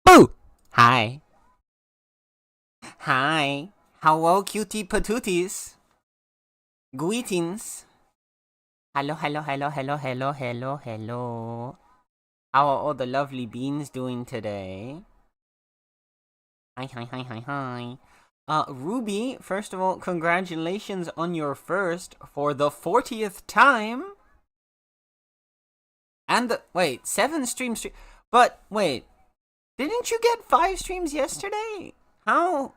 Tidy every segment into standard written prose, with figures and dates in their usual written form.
Boo! Hi. Hi. Hello, cutie patooties. Greetings. Hello, hello, hello, hello, hello, hello, hello. How are all the lovely beans doing today? Hi, hi, hi, hi, hi. Ruby, first of all, congratulations on your first for the 40th time. And wait, 7 streams. But wait, didn't you get 5 streams yesterday? How?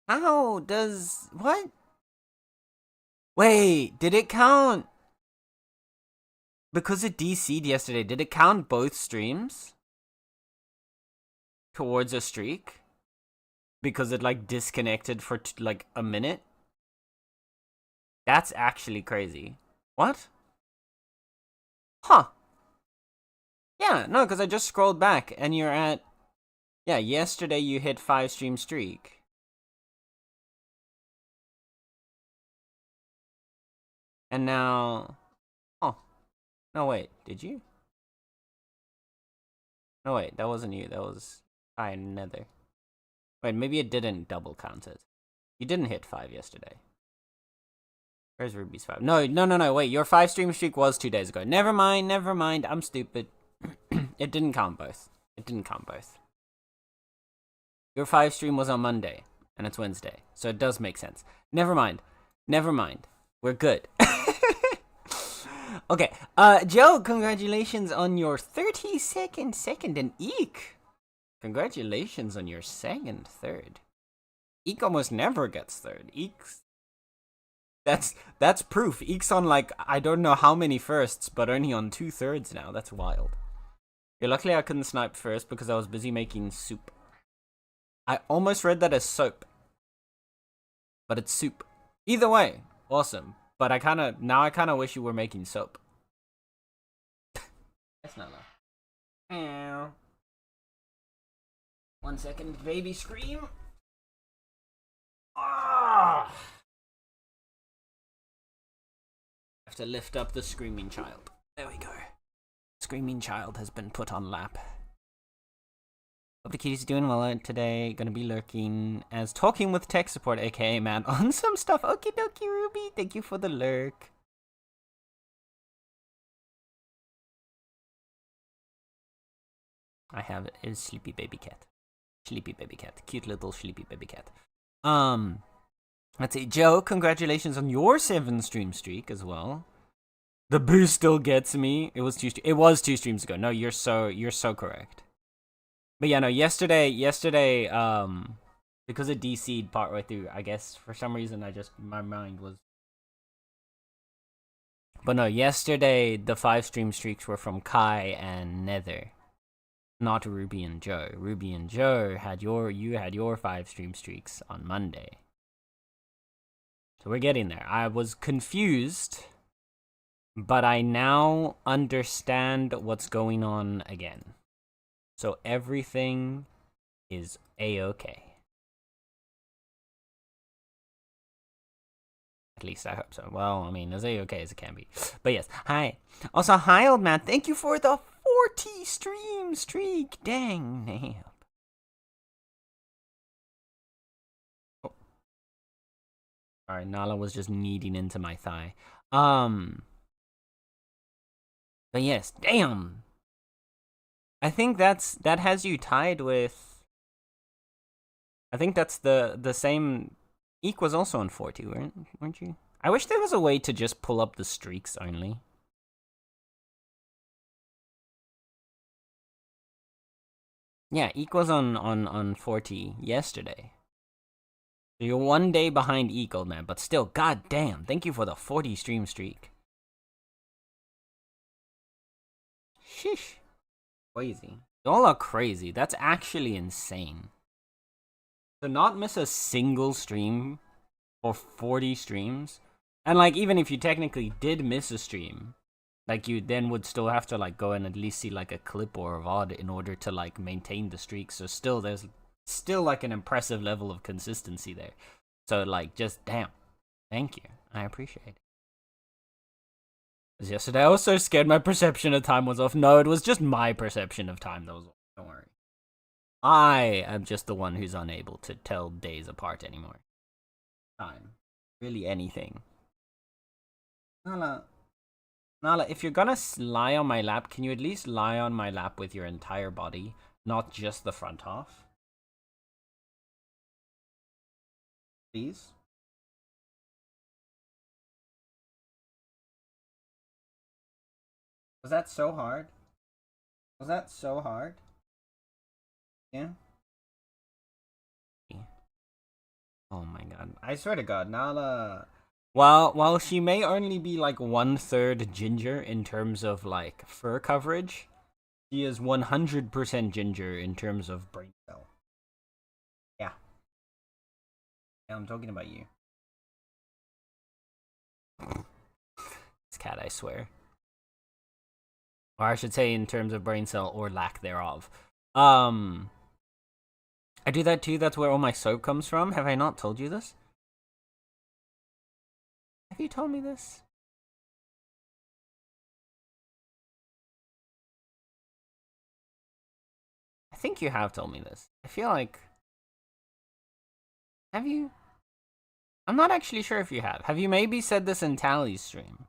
How does what? Wait, did it count? Because it DC'd yesterday, did it count both streams towards a streak? Because it like disconnected for like a minute? That's actually crazy. What? Huh. Yeah, no, because I just scrolled back and you're at. Yeah, yesterday you hit 5 stream streak. And now. Oh. No, wait, did you? No, wait, that wasn't you. That was another. Wait, maybe it didn't double count it. You didn't hit 5 yesterday. Where's Ruby's 5? No, wait, your 5 stream streak was 2 days ago. Never mind, I'm stupid. It didn't count both. Your 5 stream was on Monday, and it's Wednesday, so it does make sense. Never mind. We're good. Okay, Joe, congratulations on your 32nd second, and Eek, congratulations on your second third. Eek almost never gets third. Eek's that's proof. Eek's on like I don't know how many firsts, but only on 2/3 now. That's wild. Yeah, luckily I couldn't snipe first because I was busy making soup. I almost read that as soap, but it's soup. Either way, awesome. But I kind of wish you were making soap. That's not loud. 1 second, baby scream. Ah! Have to lift up the screaming child. There we go. Screaming child has been put on lap. Hope the kitty's doing well today. Gonna be lurking as talking with tech support, aka man, on some stuff. Okie dokie, Ruby. Thank you for the lurk. I have a sleepy baby cat. Sleepy baby cat. Cute little sleepy baby cat. Let's see. Joe, congratulations on your 7 stream streak as well. The boost still gets me. It was 2 streams ago. No, you're so correct. But yeah, no, yesterday, because it DC'd partway through, I guess for some reason my mind was. But no, yesterday the 5 stream streaks were from Kai and Nether, not Ruby and Joe. Ruby and Joe had your 5 stream streaks on Monday. So we're getting there. I was confused, but I now understand what's going on again. So everything is a-okay. At least I hope so. Well, I mean, as a-okay as it can be. But yes, hi. Also, hi, old man. Thank you for the 40 stream streak. Dang, nape. Oh. Alright, Nala was just kneading into my thigh. But yes, damn. I think that has you tied with. I think that's the same. Eek was also on 40, weren't you? I wish there was a way to just pull up the streaks only. Yeah, Eek was on 40 yesterday. So you're 1 day behind Eek, old man, but still, god damn, thank you for the 40 stream streak. Sheesh. Crazy. Y'all are crazy. That's actually insane. To not miss a single stream for 40 streams, and like even if you technically did miss a stream, like you then would still have to like go and at least see like a clip or a VOD in order to like maintain the streak. So still there's still like an impressive level of consistency there. So like just damn. Thank you. I appreciate it. Because yesterday I was so scared my perception of time was off. No, it was just my perception of time that was off. Don't worry. I am just the one who's unable to tell days apart anymore. Time. Really anything. Nala, if you're gonna lie on my lap, can you at least lie on my lap with your entire body, not just the front half? Please? Was that so hard? Was that so hard? Yeah? Oh my god. I swear to god, Nala... While she may only be like 1/3 ginger in terms of like fur coverage, she is 100% ginger in terms of brain cell. Yeah. Yeah, I'm talking about you. This cat, I swear. Or I should say in terms of brain cell or lack thereof. I do that too, that's where all my soap comes from. Have I not told you this? Have you told me this? I think you have told me this. I feel like... Have you? I'm not actually sure if you have. Have you maybe said this in Tally's stream?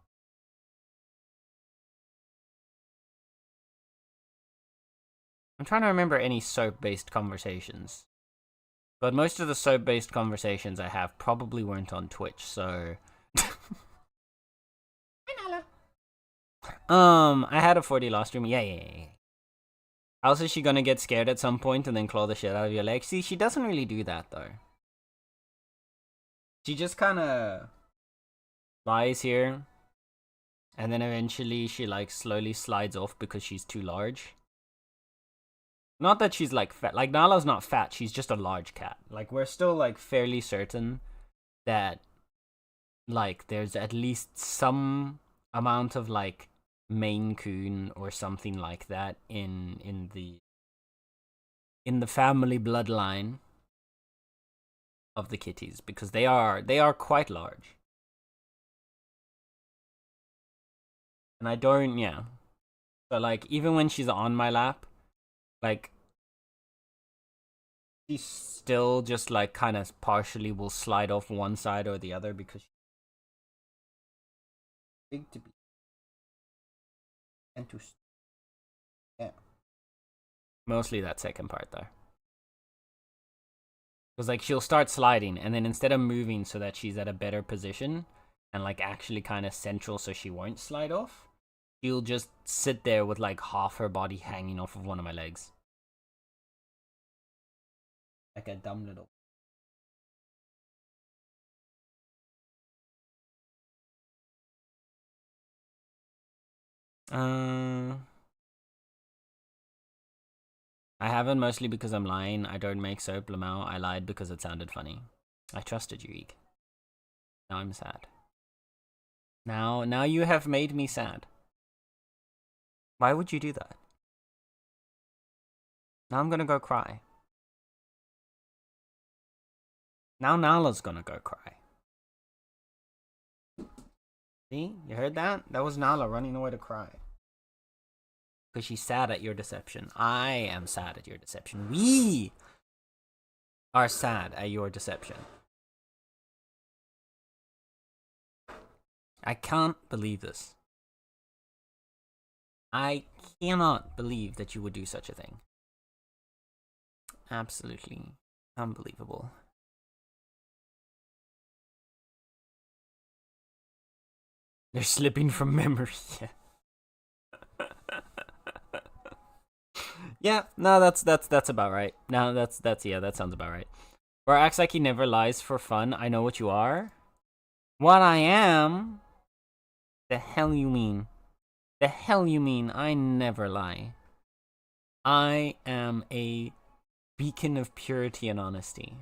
I'm trying to remember any soap-based conversations. But most of the soap-based conversations I have probably weren't on Twitch, so... I had a 40 last stream. Yeah. How is she gonna get scared at some point and then claw the shit out of your leg? See, she doesn't really do that, though. She just kinda... lies here. And then eventually she, like, slowly slides off because she's too large. Not that she's, like, fat. Like, Nala's not fat. She's just a large cat. Like, we're still, like, fairly certain that, like, there's at least some amount of, like, Maine Coon or something like that in the family bloodline of the kitties, because they are quite large. And I don't, yeah. So, like, even when she's on my lap, like, she still just, like, kind of partially will slide off one side or the other because she's big to be. And to... yeah. Mostly that second part, though. Because, like, she'll start sliding, and then instead of moving so that she's at a better position, and, like, actually kind of central so she won't slide off, she'll just sit there with, like, half her body hanging off of one of my legs. Like a dumb little... I haven't, mostly because I'm lying. I don't make soap, Lamau. I lied because it sounded funny. I trusted you, Eek. Now I'm sad. Now you have made me sad. Why would you do that? Now I'm gonna go cry. Now Nala's gonna go cry. See? You heard that? That was Nala running away to cry. Because she's sad at your deception. I am sad at your deception. We are sad at your deception. I can't believe this. I cannot believe that you would do such a thing. Absolutely unbelievable. They're slipping from memory. Yeah, no, that's about right. No, that's yeah, that sounds about right. Or acts like he never lies for fun. I know what you are. What I am? The hell you mean? The hell you mean? I never lie. I am a beacon of purity and honesty.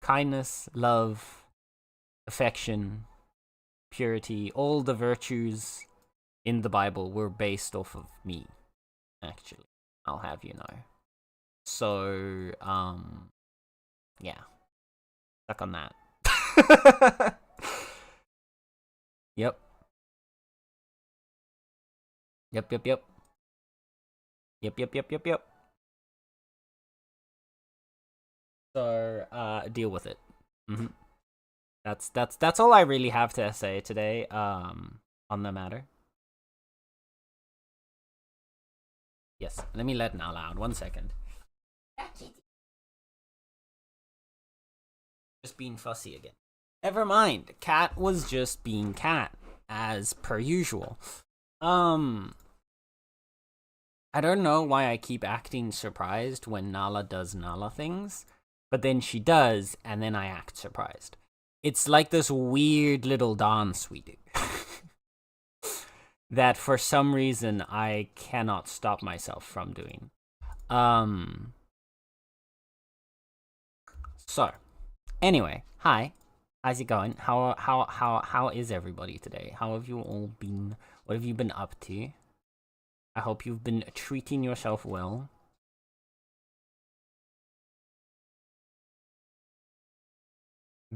Kindness, love, affection, purity, all the virtues in the Bible were based off of me, actually. I'll have you know. So, yeah. Stuck on that. Yep. Yep, yep, yep. Yep, yep, yep, yep, yep. So, deal with it. Mm-hmm. That's all I really have to say today, on the matter. Yes, let me let Nala out. 1 second. Just being fussy again. Never mind. Cat was just being cat, as per usual. I don't know why I keep acting surprised when Nala does Nala things, but then she does, and then I act surprised. It's like this weird little dance we do. That for some reason I cannot stop myself from doing. So, anyway, hi. How's it going? How is everybody today? How have you all been? What have you been up to? I hope you've been treating yourself well.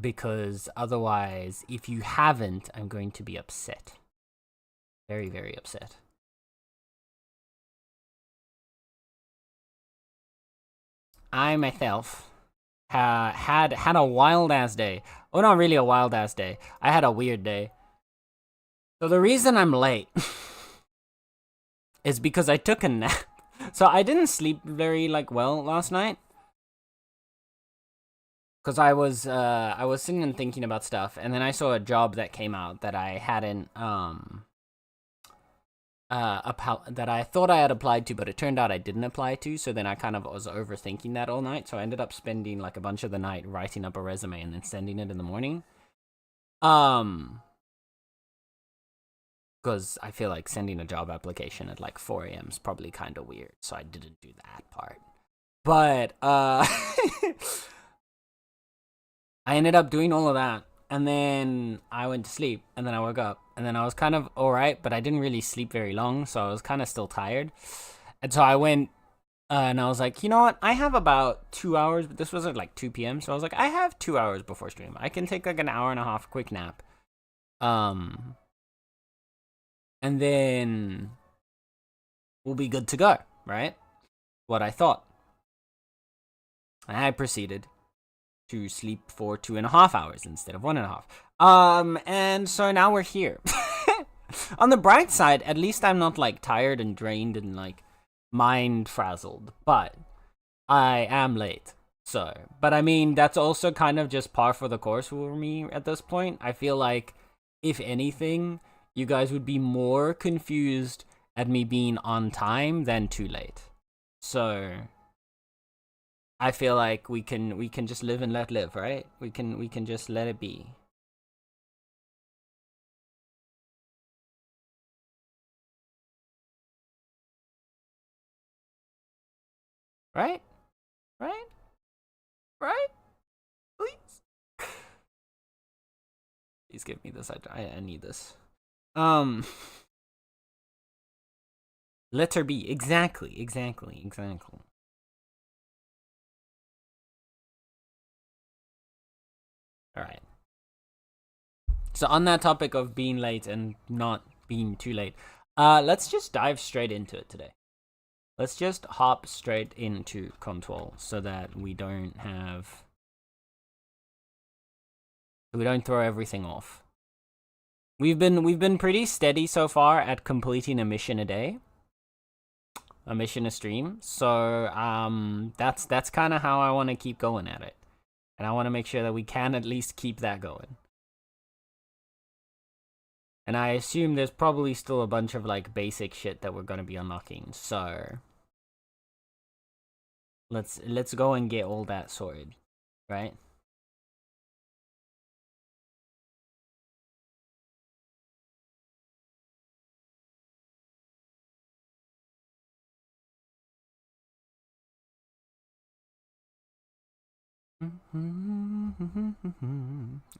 Because otherwise, if you haven't, I'm going to be upset. Very, very upset. I myself had a wild ass day. Oh, not really a wild ass day. I had a weird day. So the reason I'm late is because I took a nap. So I didn't sleep very well last night. Because I was sitting and thinking about stuff, and then I saw a job that came out that I hadn't that I thought I had applied to, but it turned out I didn't apply to. So then I kind of was overthinking that all night. So I ended up spending a bunch of the night writing up a resume and then sending it in the morning. Because I feel like sending a job application at 4 a.m. is probably kind of weird. So I didn't do that part. But I ended up doing all of that, and then I went to sleep, and then I woke up, and then I was kind of alright, but I didn't really sleep very long, so I was kind of still tired. And so I went, and I was like, you know what? I have about 2 hours, but this was at 2 p.m., so I was like, I have 2 hours before stream. I can take an hour and a half quick nap. And then we'll be good to go, right? What I thought. I proceeded to sleep for 2.5 hours instead of 1.5. And so now we're here. On the bright side, at least I'm not tired and drained and mind frazzled, but I am late. So, but I mean, that's also kind of just par for the course for me at this point. I feel like, if anything, you guys would be more confused at me being on time than too late. So I feel like we can just live and let live, right? We can just let it be. Right? Right? Right? Please. Please give me this. I need this. Letter B. Exactly. Alright. So on that topic of being late and not being too late, let's just dive straight into it today. Let's just hop straight into control so that we don't throw everything off. We've been pretty steady so far at completing a mission a day. A mission a stream. So that's kind of how I want to keep going at it. And I want to make sure that we can at least keep that going. And I assume there's probably still a bunch of basic shit that we're going to be unlocking. So let's go and get all that sorted, right?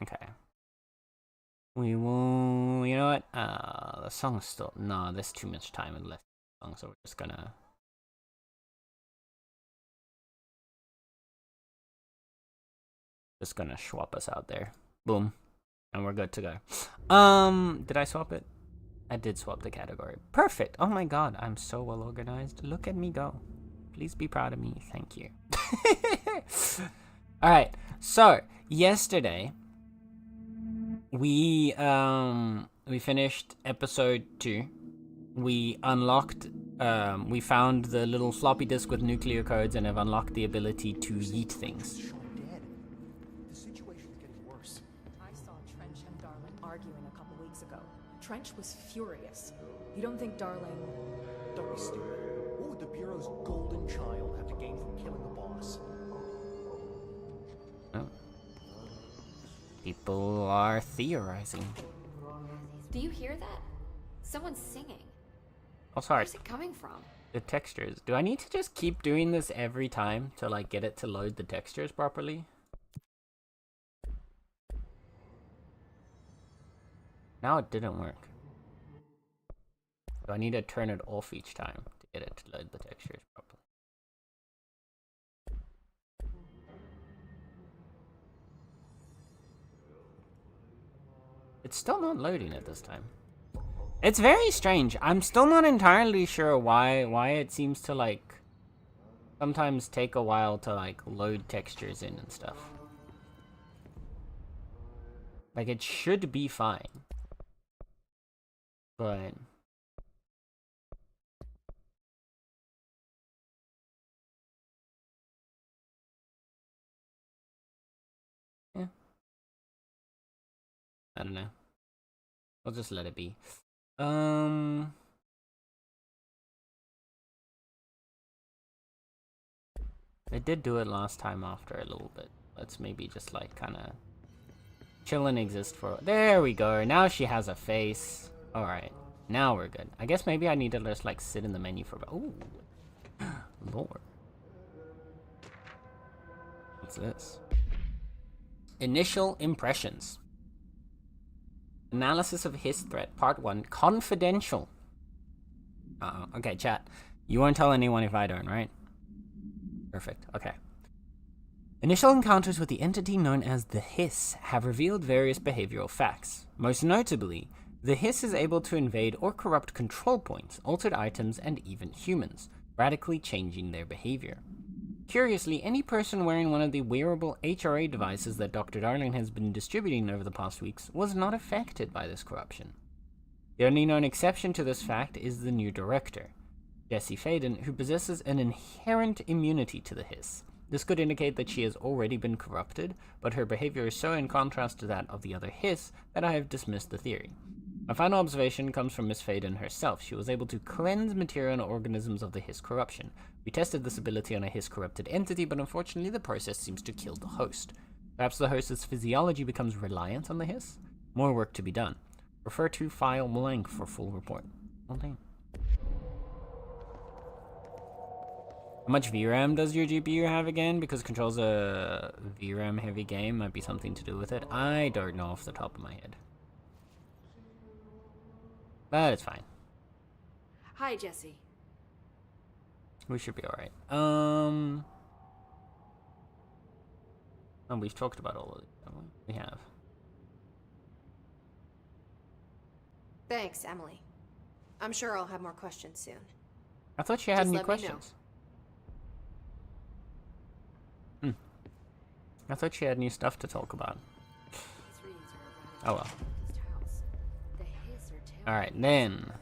Okay. We will, you know what? The song's still, no, there's too much time left in the song, so we're just gonna swap us out there. Boom. And we're good to go. Did I swap it? I did swap the category. Perfect. Oh my god, I'm so well organized. Look at me go. Please be proud of me. Thank you. Alright, so yesterday we finished episode 2. We unlocked we found the little floppy disk with nuclear codes and have unlocked the ability to yeet things. The situation's getting worse. I saw Trench and Darling arguing a couple weeks ago. Trench was furious. You don't think Darling... Don't be stupid. What would the Bureau's golden child have to gain from killing the boss? Oh. People are theorizing. Do you hear that? Someone's singing. Oh, sorry. Where's it coming from? The textures. Do I need to just keep doing this every time to like get it to load the textures properly? Now it didn't work. Do I need to turn it off each time to get it to load the textures properly? It's still not loading it this time. It's very strange. I'm still not entirely sure why it seems to like sometimes take a while to like load textures in and stuff. Like it should be fine. But yeah. I don't know. I'll just let it be. I did do it last time after a little bit. Let's maybe just like kind of chill and exist for... There we go. Now she has a face. Alright. Now we're good. I guess maybe I need to just like sit in the menu for... Ooh. Lord. What's this? Initial impressions. Analysis of his threat, part 1, confidential. Okay, chat. You won't tell anyone if I don't, right? Perfect, okay. Initial encounters with the entity known as the Hiss have revealed various behavioral facts. Most notably, the Hiss is able to invade or corrupt control points, altered items, and even humans, radically changing their behavior. Curiously, any person wearing one of the wearable HRA devices that Dr. Darling has been distributing over the past weeks was not affected by this corruption. The only known exception to this fact is the new director, Jessie Faden, who possesses an inherent immunity to the Hiss. This could indicate that she has already been corrupted, but her behavior is so in contrast to that of the other Hiss that I have dismissed the theory. My final observation comes from Miss Faden herself. She was able to cleanse material and organisms of the Hiss corruption. We tested this ability on a Hiss-corrupted entity, but unfortunately the process seems to kill the host. Perhaps the host's physiology becomes reliant on the Hiss? More work to be done. Refer to file blank for full report. Well done. How much VRAM does your GPU have again? Because Control's a VRAM-heavy game, might be something to do with it. I don't know off the top of my head. But it's fine. Hi, Jesse. We should be alright. And we've talked about all of it, haven't we? We have. Thanks, Emily. I'm sure I'll have more questions soon. I thought she had Just any let me questions. I thought she had new stuff to talk about. Oh well. Alright, then.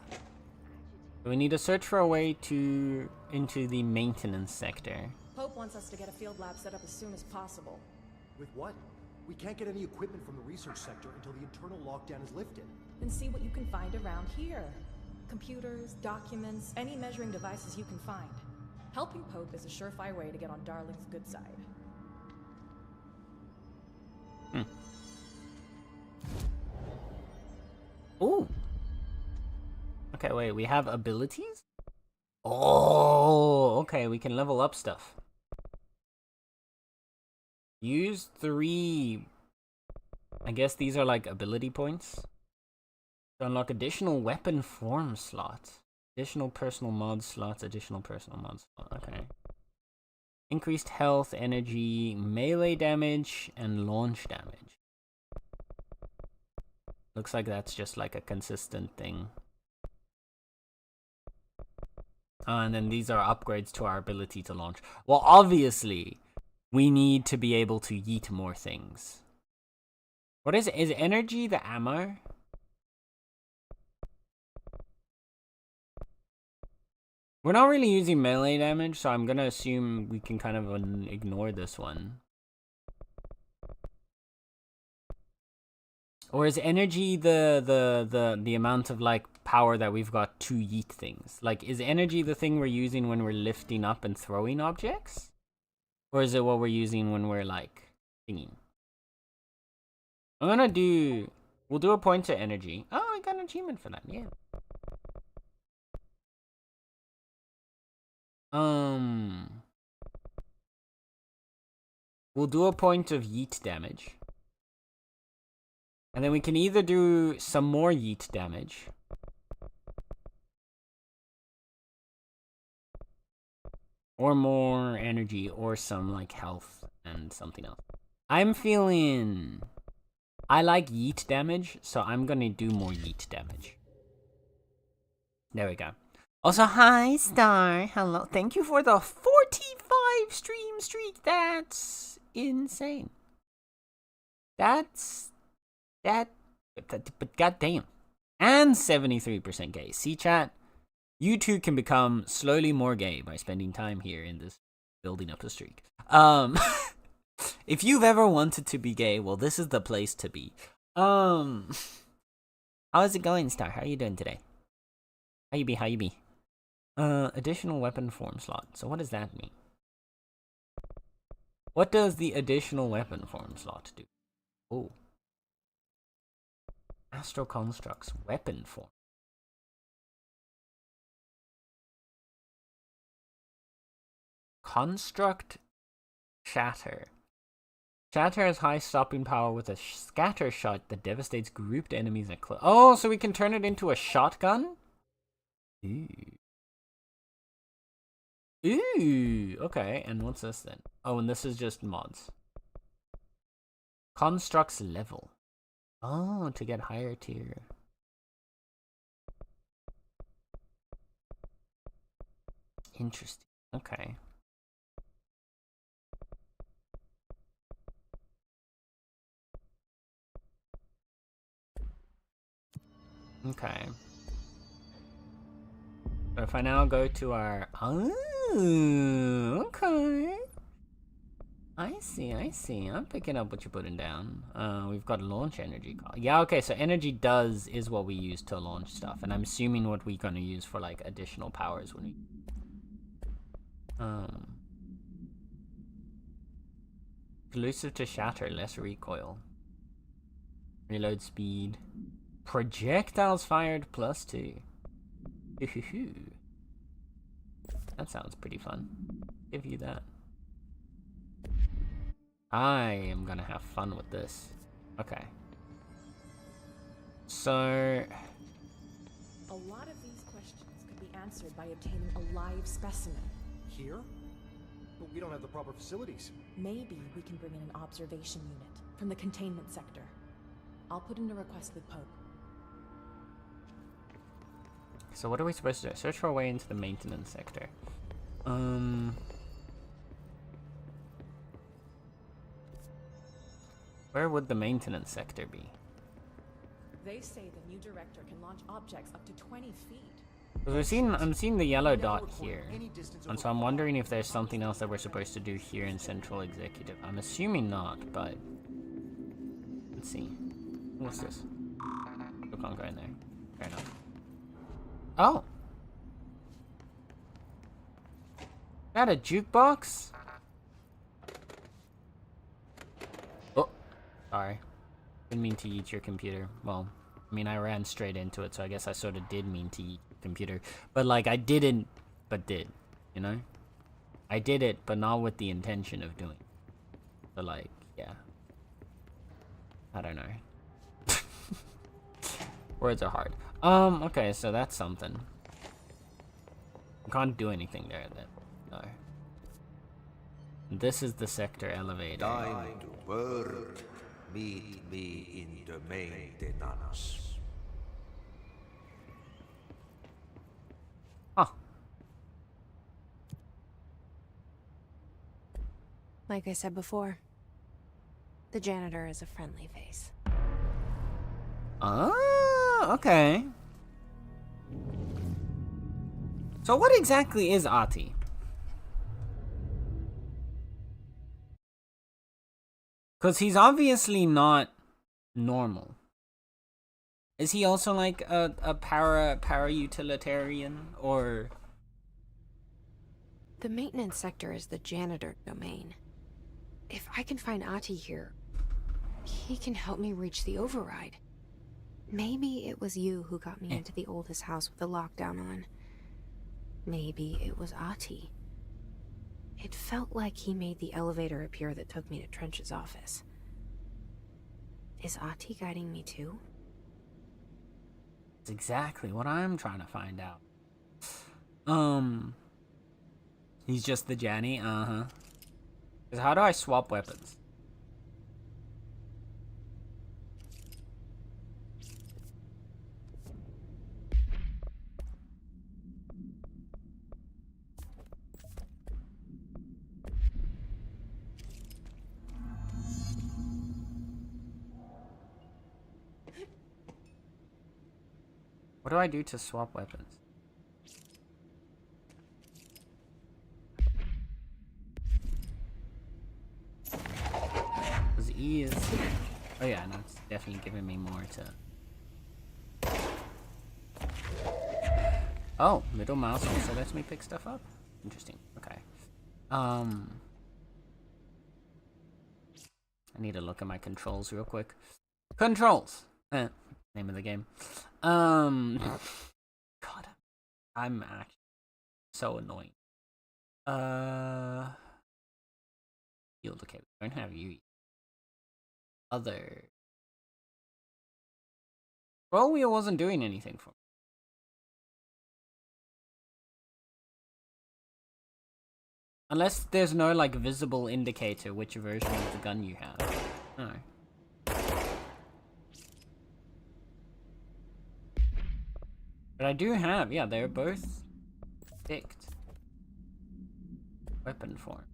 We need to search for a way into the maintenance sector. Pope wants us to get a field lab set up as soon as possible. With what? We can't get any equipment from the research sector until the internal lockdown is lifted. Then see what you can find around here. Computers, documents, any measuring devices you can find. Helping Pope is a surefire way to get on Darling's good side. Ooh. Okay, wait, we have abilities? Oh, okay, we can level up stuff. Use 3... I guess these are like ability points. To unlock additional weapon form slots. Additional personal mod slots, additional personal mod slot, okay. Increased health, energy, melee damage, and launch damage. Looks like that's just like a consistent thing. And then these are upgrades to our ability to launch. Well, obviously, we need to be able to yeet more things. What is it? Is energy the ammo? We're not really using melee damage, so I'm gonna assume we can kind of ignore this one. Or is energy the amount of like power that we've got to yeet things? Like, is energy the thing we're using when we're lifting up and throwing objects? Or is it what we're using when we're like thinking? We'll do a point to energy. Oh, I got an achievement for that, yeah. We'll do a point of yeet damage. And then we can either do some more yeet damage. Or more energy, or some like health and something else. I'm feeling... I like yeet damage, so I'm gonna do more yeet damage. There we go. Also, hi, Star. Hello. Thank you for the 45 stream streak. That's insane. But goddamn. And 73% gay. See, chat? You too can become slowly more gay by spending time here in this building up the streak. If you've ever wanted to be gay, well, this is the place to be. How's it going, Star? How are you doing today? How you be? Additional weapon form slot. So what does that mean? What does the additional weapon form slot do? Oh. Astral Constructs weapon form. Construct Shatter. Shatter has high stopping power with a scatter shot that devastates grouped enemies at close. Oh, so we can turn it into a shotgun? Ooh. Ooh, okay. And what's this then? Oh, and this is just mods. Constructs level. Oh, to get higher tier. Interesting. Okay. Okay. So if I now go to our... Oh, okay. I see. I'm picking up what you're putting down. We've got launch energy. Yeah, okay, so energy is what we use to launch stuff. And I'm assuming what we're going to use for, like, additional powers when we... Elusive to shatter, less recoil. Reload speed. Projectiles fired +2. That sounds pretty fun. Give you that. I am gonna have fun with this. Okay. So... A lot of these questions could be answered by obtaining a live specimen. Here? But we don't have the proper facilities. Maybe we can bring in an observation unit from the containment sector. I'll put in a request with Pope. So what are we supposed to do? Search for a way into the maintenance sector. Where would the maintenance sector be? They say the new director can launch objects up to 20 feet. Because I'm seeing the yellow dot here. And so I'm wondering if there's something else that we're supposed to do here in Central Executive. I'm assuming not, but... Let's see. What's this? We can't go in there. Fair enough. Oh! Is that a jukebox? Oh! Sorry. Didn't mean to eat your computer. Well, I mean, I ran straight into it, so I guess I sort of did mean to eat your computer. But, like, I didn't, but did. You know? I did it, but not with the intention of doing it. So, like, yeah. I don't know. Words are hard. Okay, so that's something. I can't do anything there then. No. This is the sector elevator. Time to burn. Meet me in the maintenance. Huh. Like I said before, the janitor is a friendly face. Oh, okay. So what exactly is Ati? Because he's obviously not normal. Is he also like a para-utilitarian, or? The maintenance sector is the janitor domain. If I can find Ati here, he can help me reach the override. Maybe it was you who got me into the oldest house with the lockdown on. Maybe it was Ati. It felt like he made the elevator appear that took me to Trench's office. Is Ati guiding me too? That's exactly what I'm trying to find out. He's just the Janny, uh-huh. Because how do I swap weapons? What do I do to swap weapons? Because E is... Oh yeah, no, it's definitely giving me more to... Oh, middle mouse also lets me pick stuff up? Interesting, okay. I need to look at my controls real quick. Controls! Name of the game. God, I'm actually so annoying. Yield, okay, we don't have you. Other. Roll wheel wasn't doing anything for me. Unless there's no, like, visible indicator which version of the gun you have. No. But I do have, yeah, they're both picked. Weapon form.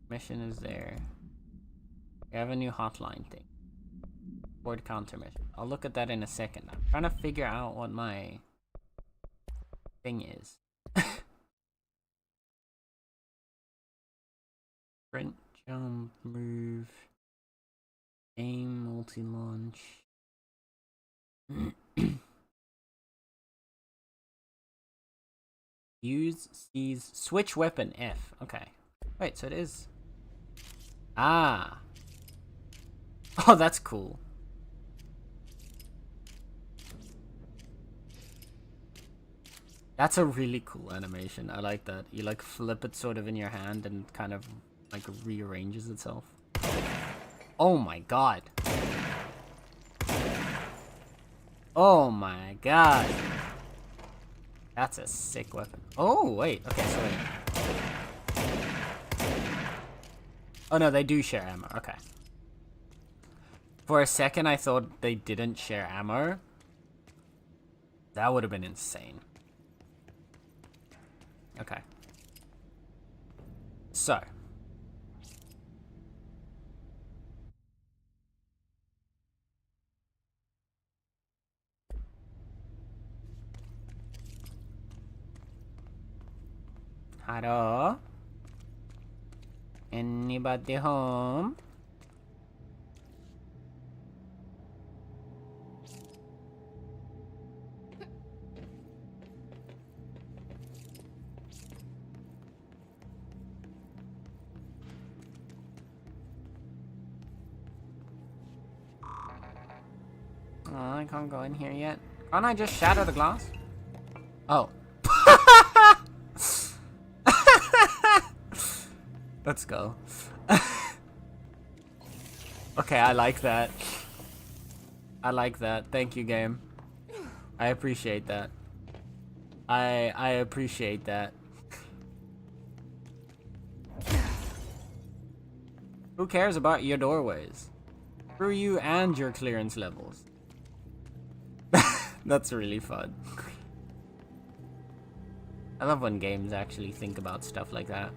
Mission is there. We have a new hotline thing. Board counter mission. I'll look at that in a second. I'm trying to figure out what my thing is. Sprint, jump, move, aim, multi-launch. Use, seize, switch weapon, F. Okay. Wait, so it is... Ah. Oh, that's cool. That's a really cool animation. I like that. You like flip it sort of in your hand and kind of like rearranges itself. Oh my god. Oh my god. That's a sick weapon. Oh, wait. Okay, so wait. Oh no, they do share ammo. Okay. For a second, I thought they didn't share ammo. That would have been insane. Okay. So. Hello? Anybody home? Oh, I can't go in here yet. Can't I just shatter the glass? Oh. Let's go. Okay, I like that. I like that. Thank you, game. I appreciate that. I appreciate that. Who cares about your doorways? Screw you and your clearance levels. That's really fun. I love when games actually think about stuff like that.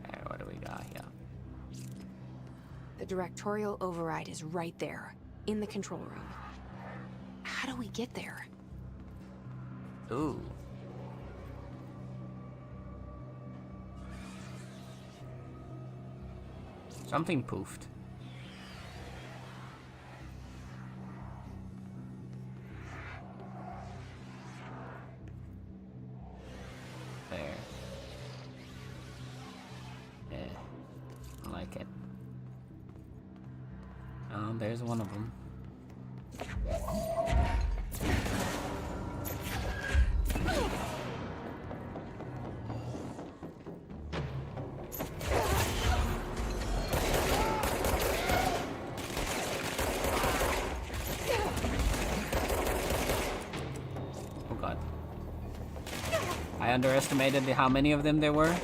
Alright, what do we got here? The directorial override is right there, in the control room. How do we get there? Ooh. Something poofed. There. Yeah. I like it. Oh, there's one of them. Oh god. I underestimated how many of them there were.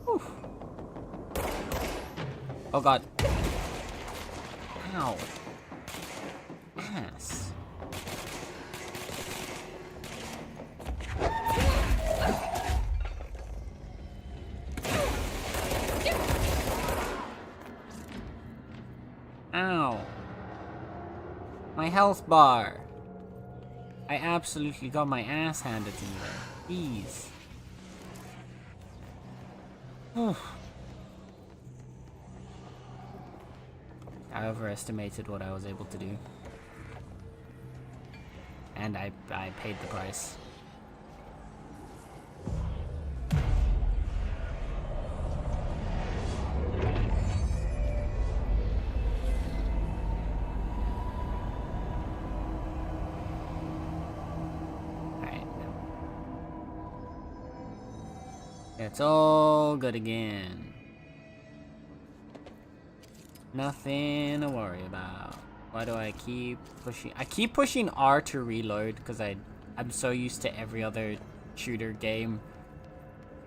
Oof. Oh god. Ow. Ass. Ow. My health bar. I absolutely got my ass handed to me there. Jeez. Oof. I overestimated what I was able to do. And I paid the price. Alright. It's all good again. Nothing to worry about. Why do I keep pushing? I keep pushing R to reload because I'm so used to every other shooter game,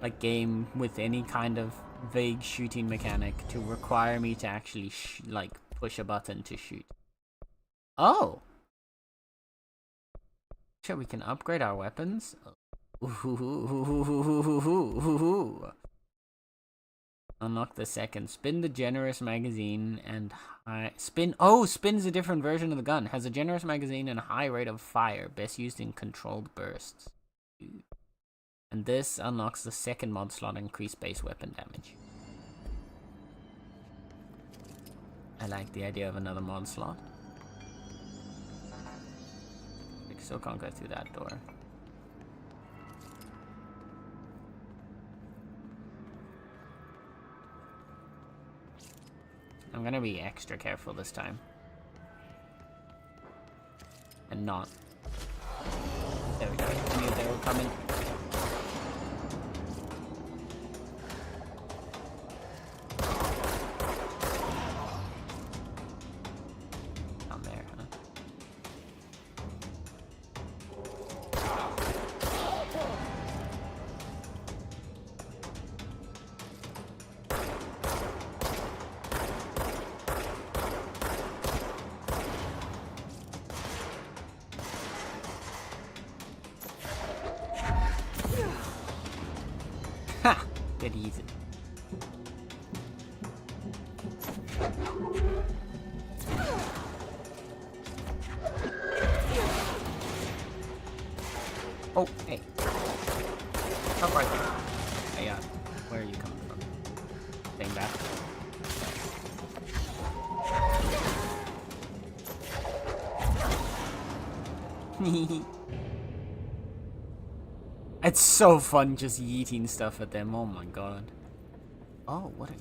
like game with any kind of vague shooting mechanic, to require me to actually like push a button to shoot. Oh, sure, we can upgrade our weapons. Ooh. Unlock the second. Spin the generous magazine and high... Spin... Oh, spin's a different version of the gun. Has a generous magazine and a high rate of fire. Best used in controlled bursts. And this unlocks the second mod slot, increased base weapon damage. I like the idea of another mod slot. I still can't go through that door. I'm gonna be extra careful this time. And not. There we go. I knew they were coming. Down there, huh? Ha! Get easy. Oh, hey. Stop right there. Hey, where are you coming from? Staying back. It's so fun just yeeting stuff at them, oh my god. Oh, what are you?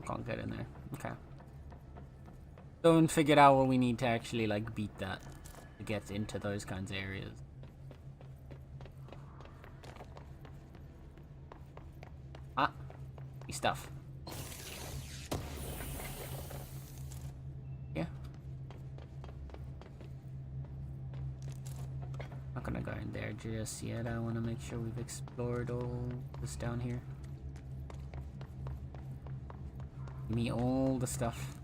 can't get in there. Okay. So we figured out what we need to actually like beat that to get into those kinds of areas. Ah, stuff. Yeah. Not gonna go in there just yet. I want to make sure we've explored all this down here. Give me all the stuff.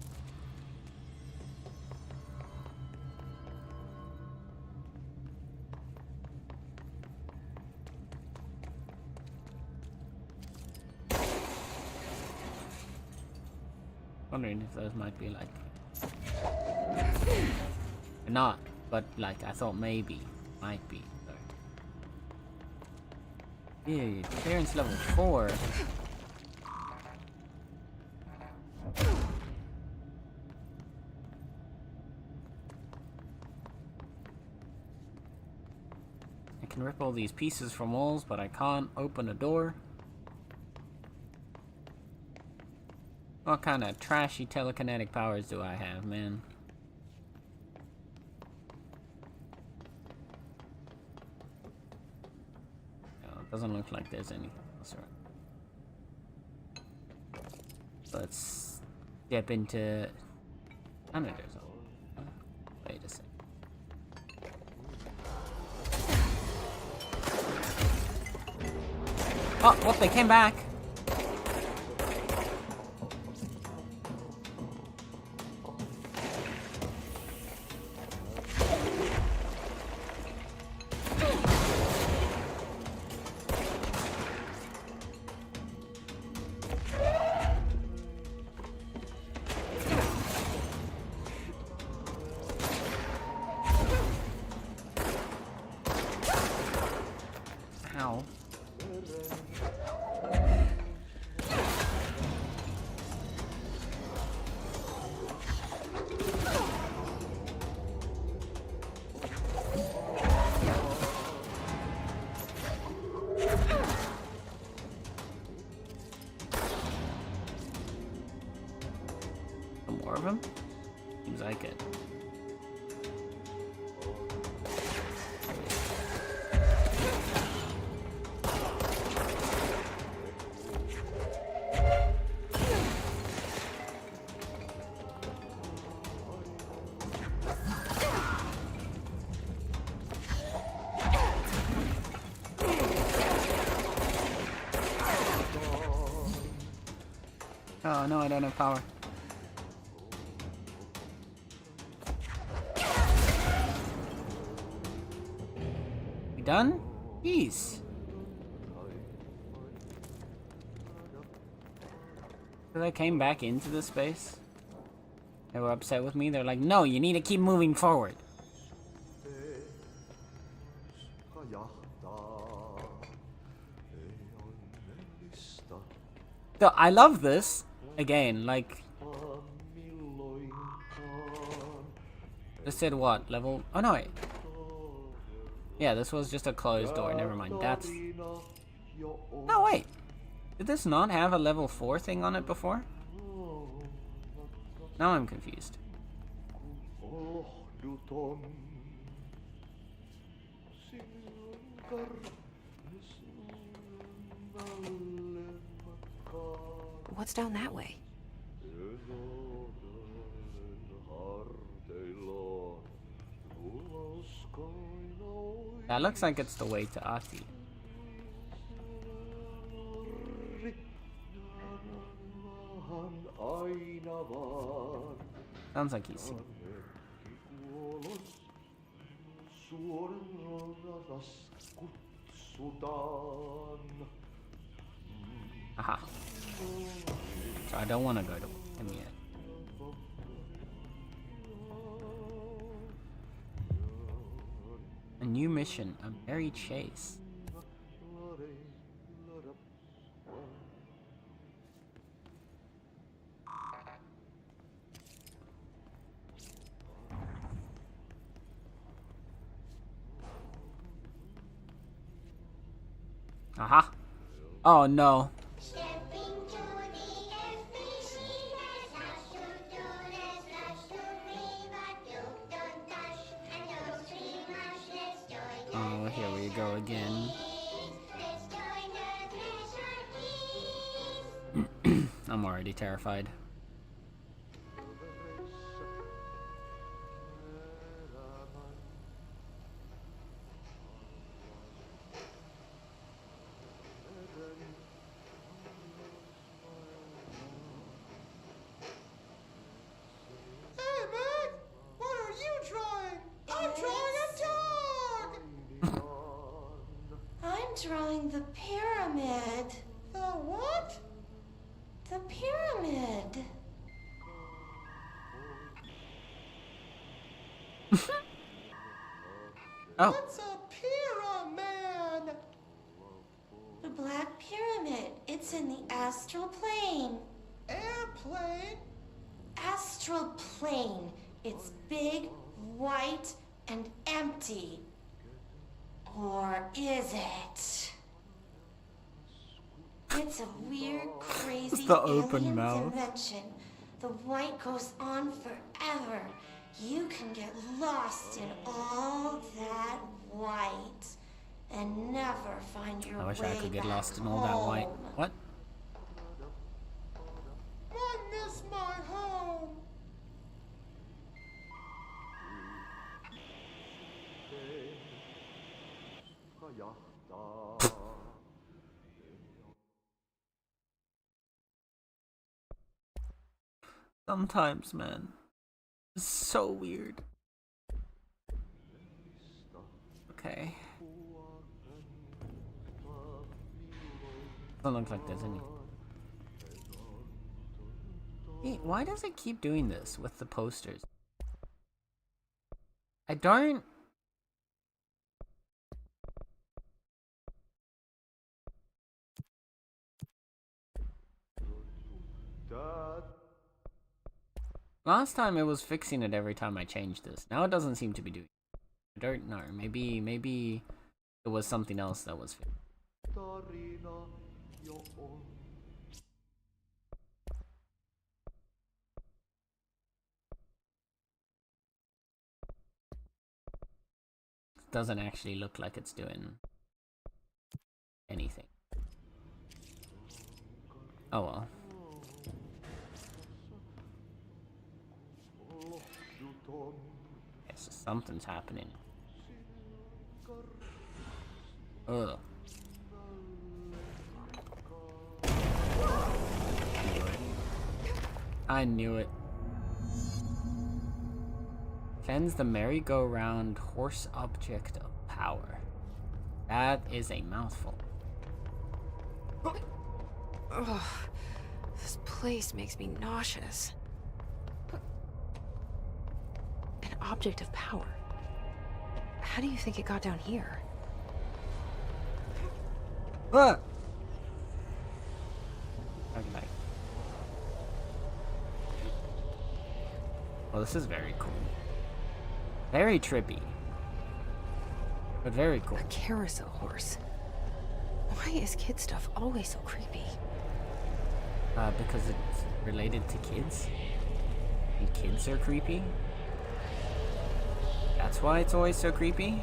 Wondering if those might be like not, but like I thought maybe might be. Yeah, clearance level 4. I can rip all these pieces from walls, but I can't open a door. What kind of trashy telekinetic powers do I have, man? No, it doesn't look like there's anything else around. Let's step into... I know there's a... Wait a second. Oh, well, they came back. Ow. Some more of them? Seems like it. Oh no, I don't have power. We done? Jeez. So they came back into the space. They were upset with me. They're like, no, you need to keep moving forward. So I love this. Again, like... This said what? Level... Oh no, wait. Yeah, this was just a closed door. Never mind. That's... No, wait. Did this not have a level 4 thing on it before? Now I'm confused. What's down that way? That looks like it's the way to Ati. Sounds like he's singing. Aha. So I don't want to go to him yet. A new mission, a merry chase. Aha. Oh no. Oh, here we go again. I'm already terrified. Hey, man! What are you drawing? I'm drawing a dog! I'm drawing the pyramid. The what? The pyramid. Oh. What's a pyramid? The Black Pyramid. It's in the astral plane. Airplane? Astral plane. It's big, white, and empty. Or is it? It's a weird, crazy the open alien mouth. dimension. The white goes on forever. You can get lost in all that white and never find your way I wish I could get back lost in all that white. home. What? I miss my home. Sometimes, man. It's so weird. Okay. Doesn't look like there's any. Hey, why does it keep doing this with the posters? I don't. Last time it was fixing it every time I changed this. Now it doesn't seem to be doing it. I don't know. Maybe it was something else that was fixed. It doesn't actually look like it's doing anything. Oh well. Okay, so something's happening. Ugh. I knew it. Cleanse the merry-go-round horse object of power. That is a mouthful. Ugh, this place makes me nauseous. An object of power. How do you think it got down here? Ah! Okay. Well, this is very cool. Very trippy. But very cool. A carousel horse. Why is kid stuff always so creepy? Because it's related to kids. And kids are creepy. That's why it's always so creepy.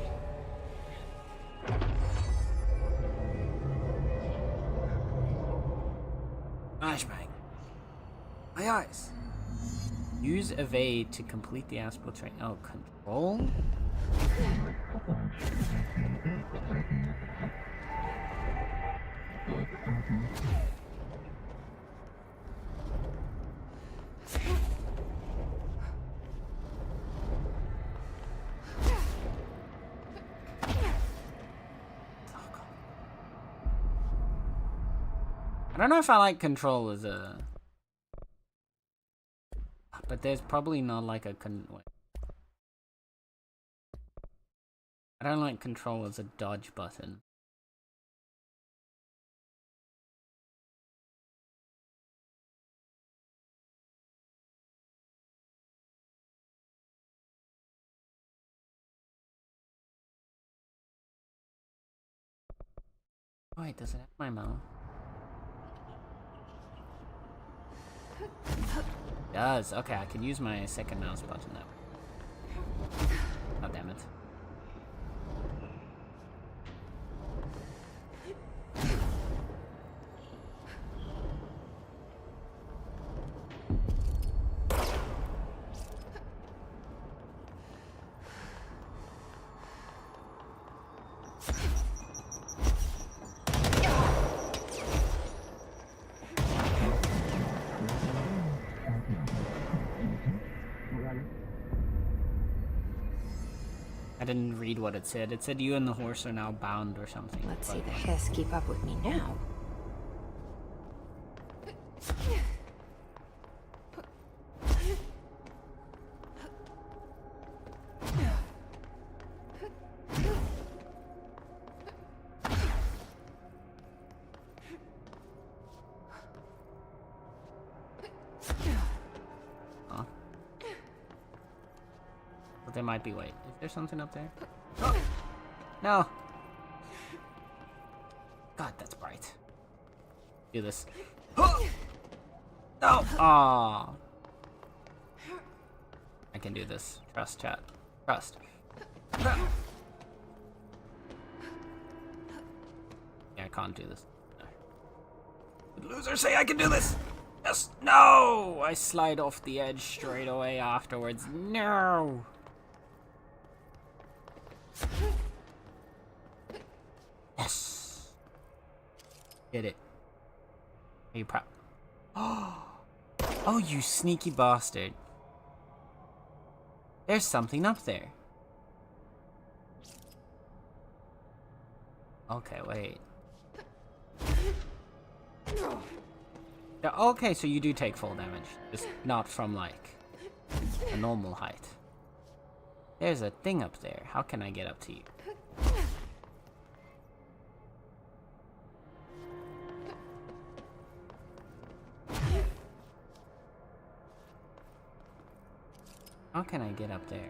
Flashbang. My eyes. Use evade to complete the astral train. Oh, control? I don't know if I like control as a... But there's probably not like a I don't like control as a dodge button. Oh, wait, does it have my mouth? It does. Okay, I can use my second mouse button now. Oh, damn it. I didn't read what it said. It said you and the horse are now bound or something. Let's see the hiss keep up with me now. Huh. But there might be, wait, is there something up there? Oh! No! God, that's bright. Do this. Oh! No! Aww. I can do this. Trust, chat. Trust. Yeah, I can't do this. The losers say I can do this! Yes! No! I slide off the edge straight away afterwards. No! Yes! Get it. Are you proud? Oh, you sneaky bastard. There's something up there. Okay, wait. Yeah, okay, so you do take full damage. Just not from, like, a normal height. There's a thing up there. How can I get up to you? How can I get up there?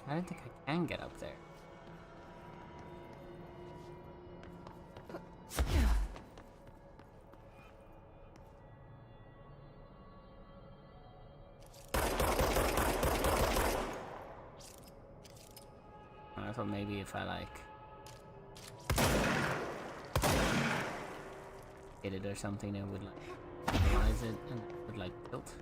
I don't think I can get up there. I thought maybe if I like hit it or something, it would like realize it and it would like tilt.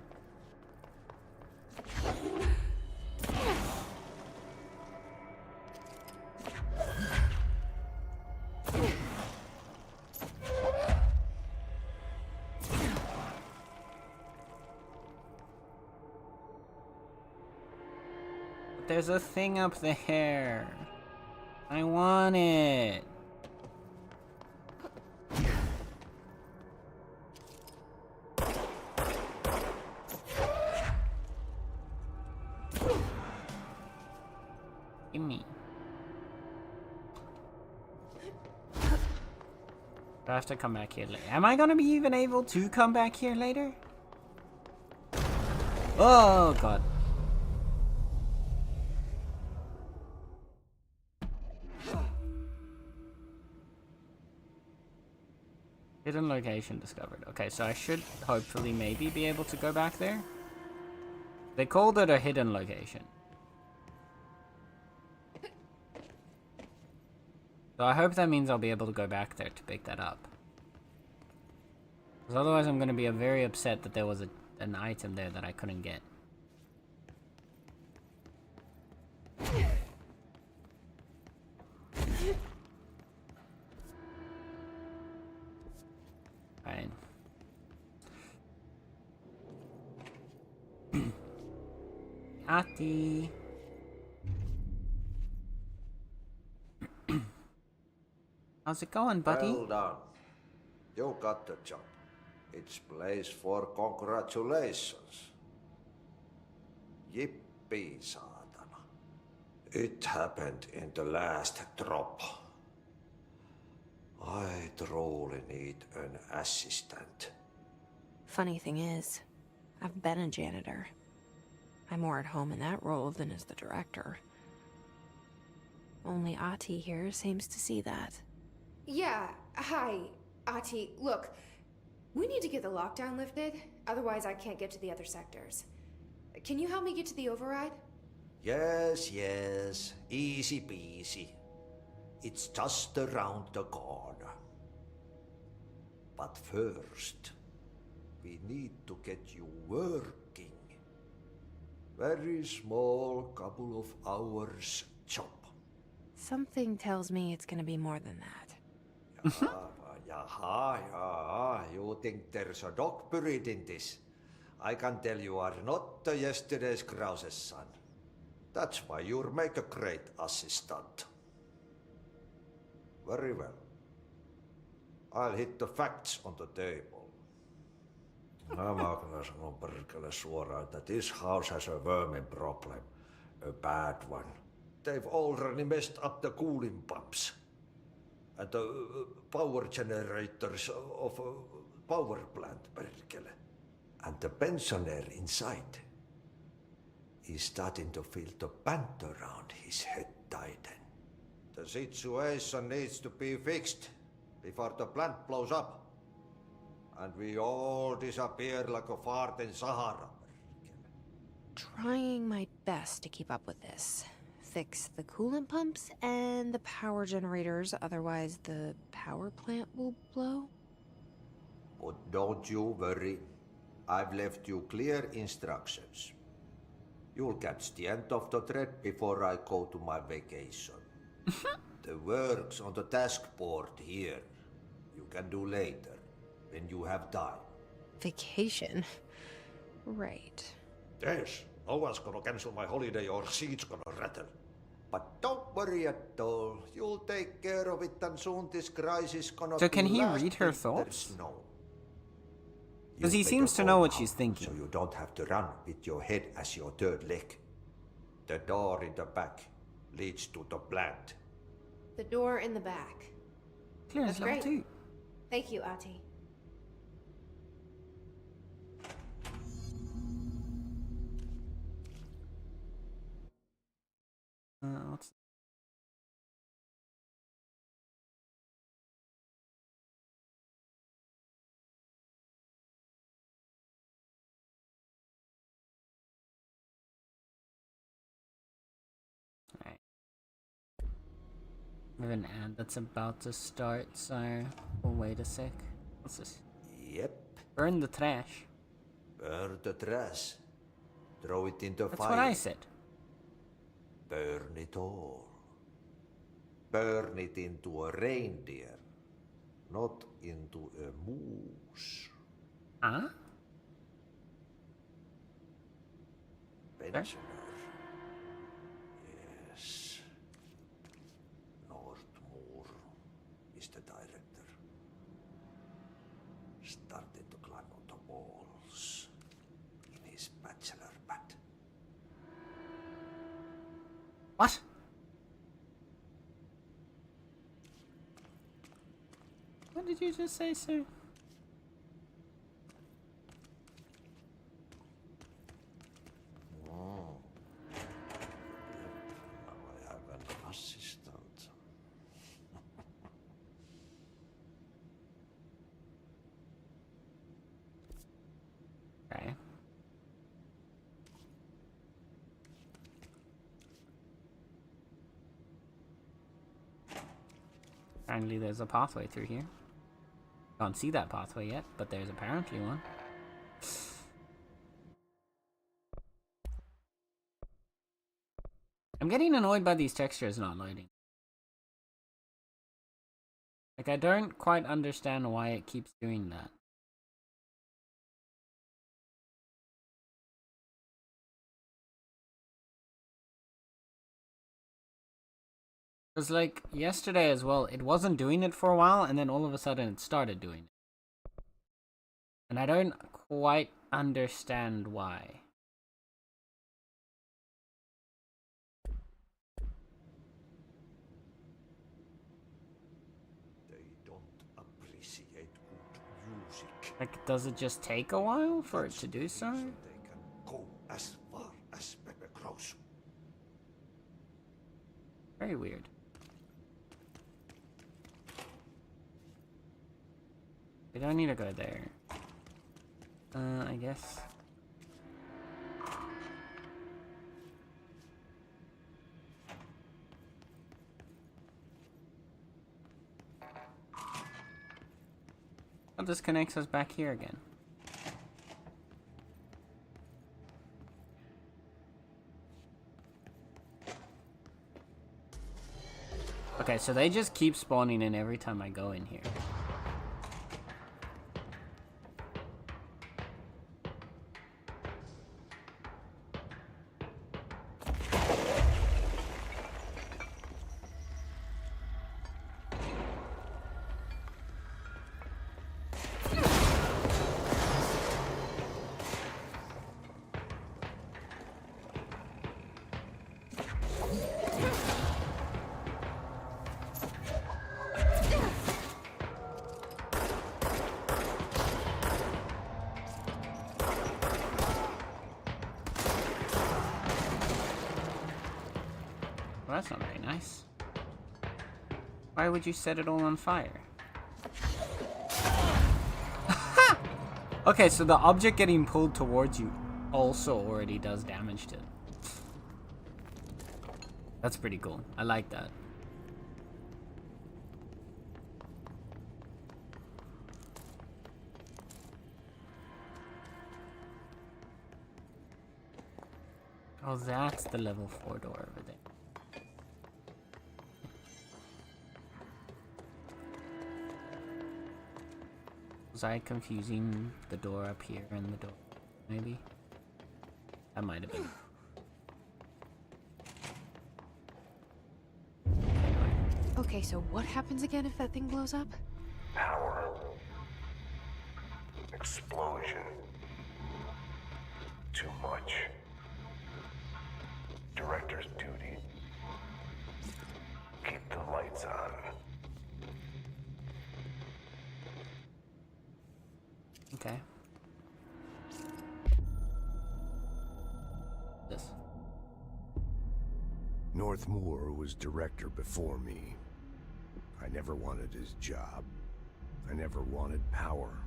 There's a thing up there. I want it. Give me. Do I have to come back here later? Am I gonna be even able to come back here later? Oh god. Hidden location discovered. Okay, so I should hopefully maybe be able to go back there. They called it a hidden location. So I hope that means I'll be able to go back there to pick that up. Because otherwise I'm going to be very upset that there was an item there that I couldn't get. Fine. Ati. How's it going, buddy? Well done. You got the job. It's place for congratulations. Yippee, saatana. It happened in the last drop. I truly need an assistant. Funny thing is, I've been a janitor. I'm more at home in that role than as the director. Only Ati here seems to see that. Yeah, hi, Ati. Look, we need to get the lockdown lifted, otherwise I can't get to the other sectors. Can you help me get to the override? Yes, yes. Easy peasy. It's just around the corner. But first, we need to get you working. Very small, couple of hours job. Something tells me it's gonna be more than that. You think there's a dog buried in this? I can tell you are not yesterday's Krause's son. That's why you'll make a great assistant. Very well. I'll hit the facts on the table. Mä kyllä sanon perkele suoraan, että this house has a vermin problem. A bad one. They've already messed up the cooling pumps. And the power generators of a power plant, perkele. And the pensioner inside is starting to feel the band around his head tighten. The situation needs to be fixed before the plant blows up. And we all disappear like a fart in Sahara. Trying my best to keep up with this. Fix the coolant pumps and the power generators, otherwise the power plant will blow. But don't you worry. I've left you clear instructions. You'll catch the end of the thread before I go to my vacation. The work's on the task board here. You can do later, when you have time. Vacation? Right. Yes, no one's gonna cancel my holiday or seat's gonna rattle. But don't worry at all. You'll take care of it and soon this crisis gonna So be can he last read her winter's thoughts? snow. Because he You seems better to know go what she's now, thinking. So you don't have to run with your head as your third leg. The door in the back leads to the plant. The door in the back. Clear as That's level great. 2. Thank you, Ati. What's... Alright. We have an ad that's about to start, so we'll wait a sec. What's this? Yep. Burn the trash. Burn the trash. Throw it in the That's fire. what I said. Burn it all. Burn it into a reindeer, not into a moose. Huh? Pensioner. Yes. Nordmoor is the director. Started to climb on the walls in his bachelor pad. What? What did you just say, sir? Oh. Now I have an assistant. Okay. Apparently there's a pathway through here. Can't see that pathway yet, but there's apparently one. I'm getting annoyed by these textures not loading. Like, I don't quite understand why it keeps doing that. Because, like, yesterday as well, it wasn't doing it for a while, and then all of a sudden it started doing it. And I don't quite understand why. They don't appreciate good music. Like, does it just take a while for it to do so? They can go as far as Pepe Kraus. Very weird. We don't need to go there. I guess. Oh, this connects us back here again. Okay, so they just keep spawning in every time I go in here. Well, that's not very nice. Why would you set it all on fire? Okay, so the object getting pulled towards you also already does damage to it. That's pretty cool. I like that. Oh, that's the level 4 door over there. Was I confusing the door up here and the door? Maybe? That might have been. Okay, so what happens again if that thing blows up? Power. Explosion. Too much. Director's duty. Keep the lights on. Okay. This. Northmoor was director before me. I never wanted his job. I never wanted power.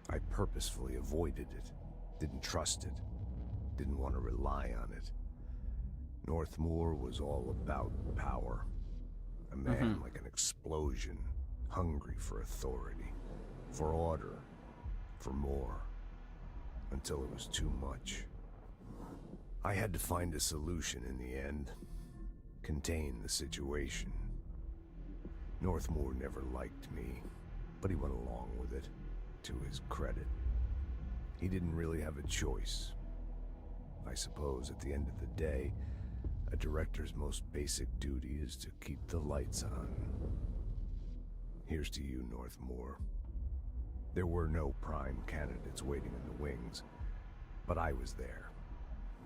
I purposefully avoided it. Didn't trust it. Didn't want to rely on it. Northmoor was all about power. A man like an explosion, hungry for authority, for order, for more, until it was too much. I had to find a solution in the end. Contain the situation. Northmoor never liked me, but he went along with it, to his credit. He didn't really have a choice. I suppose at the end of the day, a director's most basic duty is to keep the lights on. Here's to you, Northmoor. There were no prime candidates waiting in the wings, but I was there.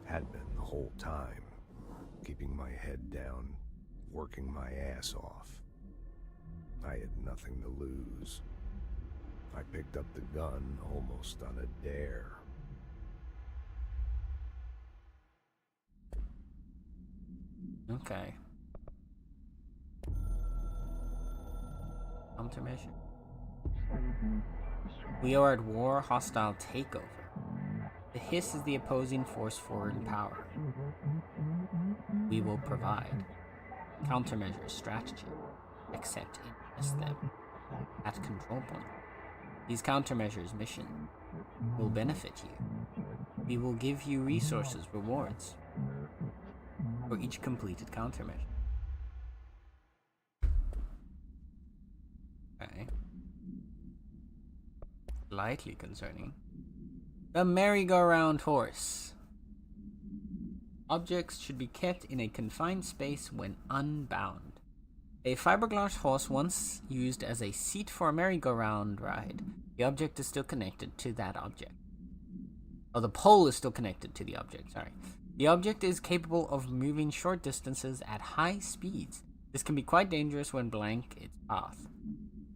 Had been the whole time, keeping my head down, working my ass off. I had nothing to lose. I picked up the gun almost on a dare. Okay. Countermeasure. We are at war, hostile takeover. The hiss is the opposing force forward in power. We will provide. Countermeasure strategy. Accept and test them. At control point. These countermeasures mission will benefit you. We will give you resources, rewards, for each completed countermeasure. Okay. Slightly concerning. The merry-go-round horse. Objects should be kept in a confined space when unbound. A fiberglass horse once used as a seat for a merry-go-round ride. The object is still connected to that object. Oh, the pole is still connected to the object, sorry. The object is capable of moving short distances at high speeds. This can be quite dangerous when blank its path.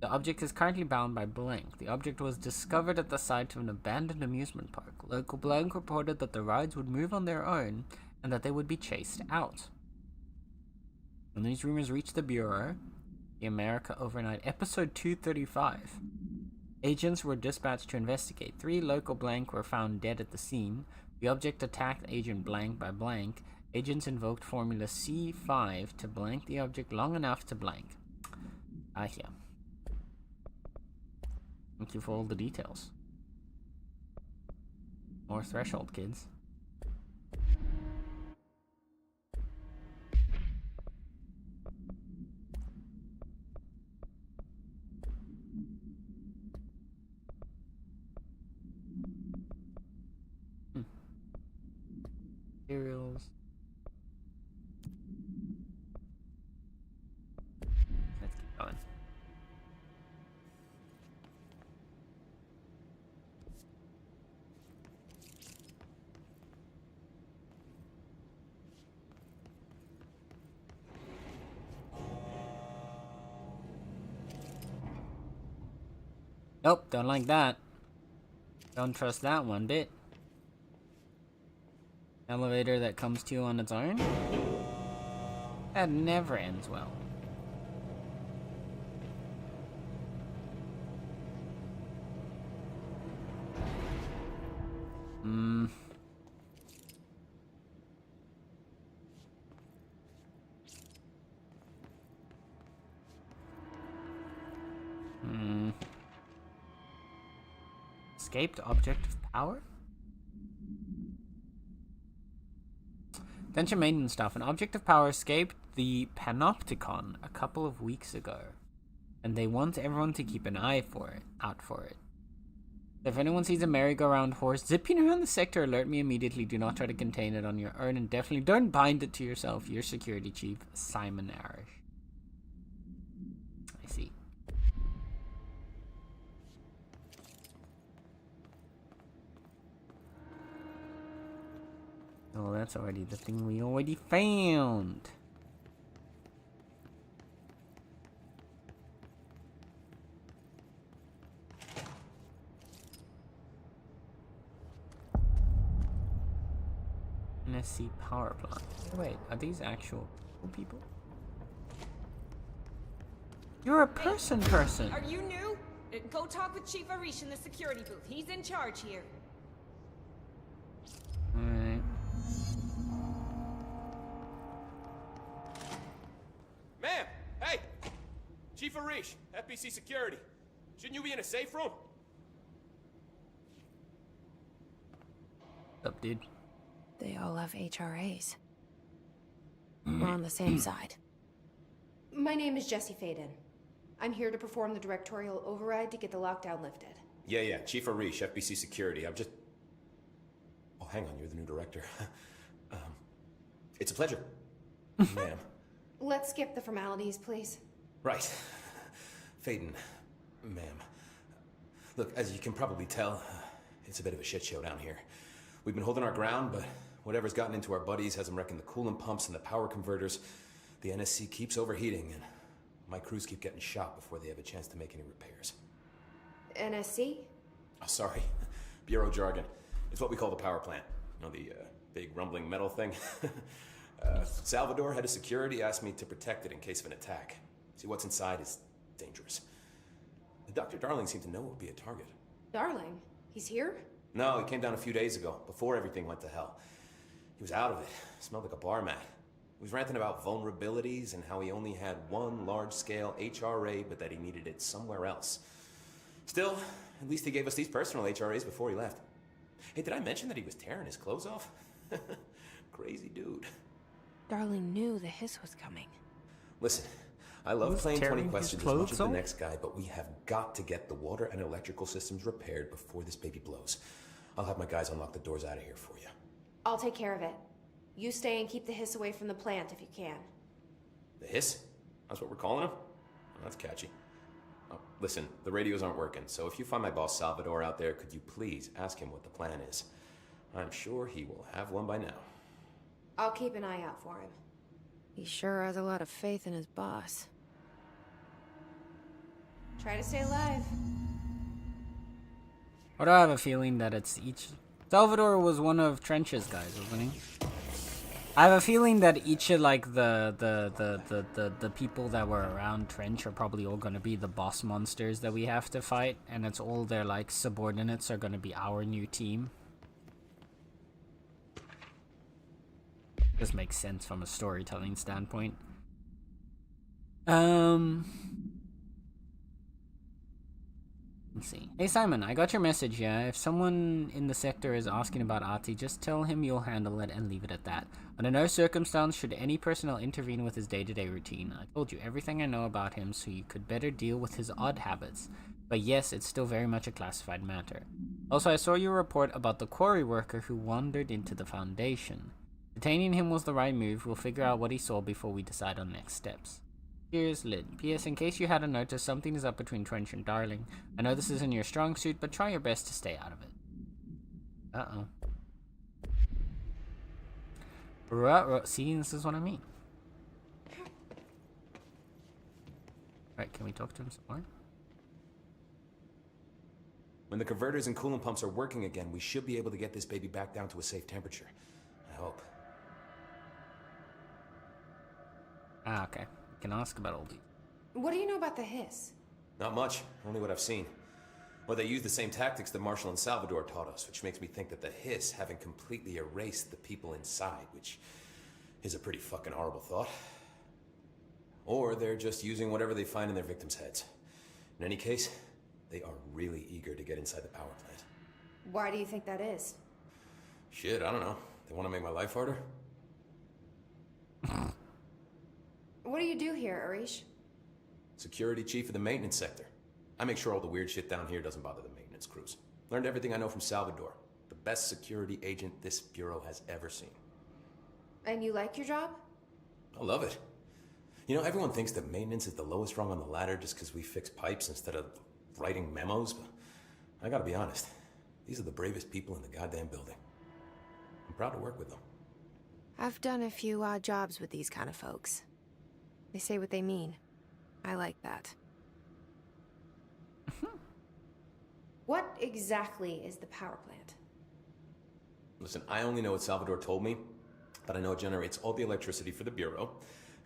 The object is currently bound by blank. The object was discovered at the site of an abandoned amusement park. Local blank reported that the rides would move on their own and that they would be chased out. When these rumors reached the Bureau, the America Overnight, episode 235, agents were dispatched to investigate. 3 local blank were found dead at the scene. The object attacked agent blank by blank. Agents invoked formula C5 to blank the object long enough to blank. Yeah. Thank you for all the details. More threshold, kids. Materials. Let's keep going. Nope, don't like that. Don't trust that one bit. Elevator that comes to you on its own? That never ends well. Escaped object of power? Attention maintenance staff. An object of power escaped the Panopticon a couple of weeks ago, and they want everyone to keep an eye out for it. If anyone sees a merry-go-round horse zipping around the sector, alert me immediately. Do not try to contain it on your own, and definitely don't bind it to yourself. Your security chief, Simon Arish. I see. Oh, that's already the thing we already found. NSC power plant. Wait, are these actual people? You're a person. Are you new? Go talk with Chief Arish in the security booth. He's in charge here. Alright. Ma'am! Hey! Chief Arish, FBC Security. Shouldn't you be in a safe room? What's up, dude? They all have HRAs. We're on the same side. My name is Jesse Faden. I'm here to perform the directorial override to get the lockdown lifted. Yeah, Chief Arish, FBC Security. I'm just... Oh, hang on, you're the new director. It's a pleasure, ma'am. Let's skip the formalities, please. Right. Faden, ma'am. Look, as you can probably tell, it's a bit of a shit show down here. We've been holding our ground, but whatever's gotten into our buddies has them wrecking the coolant pumps and the power converters. The NSC keeps overheating, and my crews keep getting shot before they have a chance to make any repairs. NSC? Oh, sorry. Bureau jargon. It's what we call the power plant. You know, the big rumbling metal thing? Salvador, head of security, asked me to protect it in case of an attack. See, what's inside is dangerous. Dr. Darling seemed to know it would be a target. Darling? He's here? No, he came down a few days ago, before everything went to hell. He was out of it. Smelled like a bar mat. He was ranting about vulnerabilities and how he only had one large-scale HRA, but that he needed it somewhere else. Still, at least he gave us these personal HRAs before he left. Hey, did I mention that he was tearing his clothes off? Crazy dude. Darling knew the hiss was coming. Listen, I love playing 20 questions as much as the off? next guy, but we have got to get the water and electrical systems repaired before this baby blows. I'll have my guys unlock the doors out of here for you. I'll take care of it. You stay and keep the hiss away from the plant if you can. The hiss? That's what we're calling him? Oh, that's catchy. Oh, listen, the radios aren't working, so if you find my boss Salvador out there, could you please ask him what the plan is? I'm sure he will have one by now. I'll keep an eye out for him. He sure has a lot of faith in his boss. Try to stay alive. Or do I have a feeling that it's each... Salvador was one of Trench's guys, wasn't he? I have a feeling that each of, like, the people that were around Trench are probably all gonna be the boss monsters that we have to fight, and it's all their, like, subordinates are gonna be our new team. This makes sense from a storytelling standpoint. Let's see. Hey Simon, I got your message, yeah? If someone in the sector is asking about Artie, just tell him you'll handle it and leave it at that. Under no circumstance should any personnel intervene with his day-to-day routine. I told you everything I know about him so you could better deal with his odd habits. But yes, it's still very much a classified matter. Also, I saw your report about the quarry worker who wandered into the Foundation. Detaining him was the right move. We'll figure out what he saw before we decide on next steps. Cheers, Lyd. P.S. In case you hadn't noticed, something is up between Trench and Darling. I know this isn't your strong suit, but try your best to stay out of it. Uh-oh. See, this is what I mean. Right, can we talk to him some more? When the converters and coolant pumps are working again, we should be able to get this baby back down to a safe temperature. I hope. Ah, okay. We can ask about all these. What do you know about the hiss? Not much, only what I've seen. Well, they use the same tactics that Marshall and Salvador taught us, which makes me think that the hiss haven't completely erased the people inside, which is a pretty fucking horrible thought. Or they're just using whatever they find in their victims' heads. In any case, they are really eager to get inside the power plant. Why do you think that is? Shit, I don't know. They want to make my life harder? What do you do here, Arish? Security chief of the maintenance sector. I make sure all the weird shit down here doesn't bother the maintenance crews. Learned everything I know from Salvador. The best security agent this bureau has ever seen. And you like your job? I love it. You know, everyone thinks that maintenance is the lowest rung on the ladder just because we fix pipes instead of writing memos, but I gotta be honest. These are the bravest people in the goddamn building. I'm proud to work with them. I've done a few odd jobs with these kind of folks. They say what they mean. I like that. What exactly is the power plant? Listen, I only know what Salvador told me, but I know it generates all the electricity for the Bureau,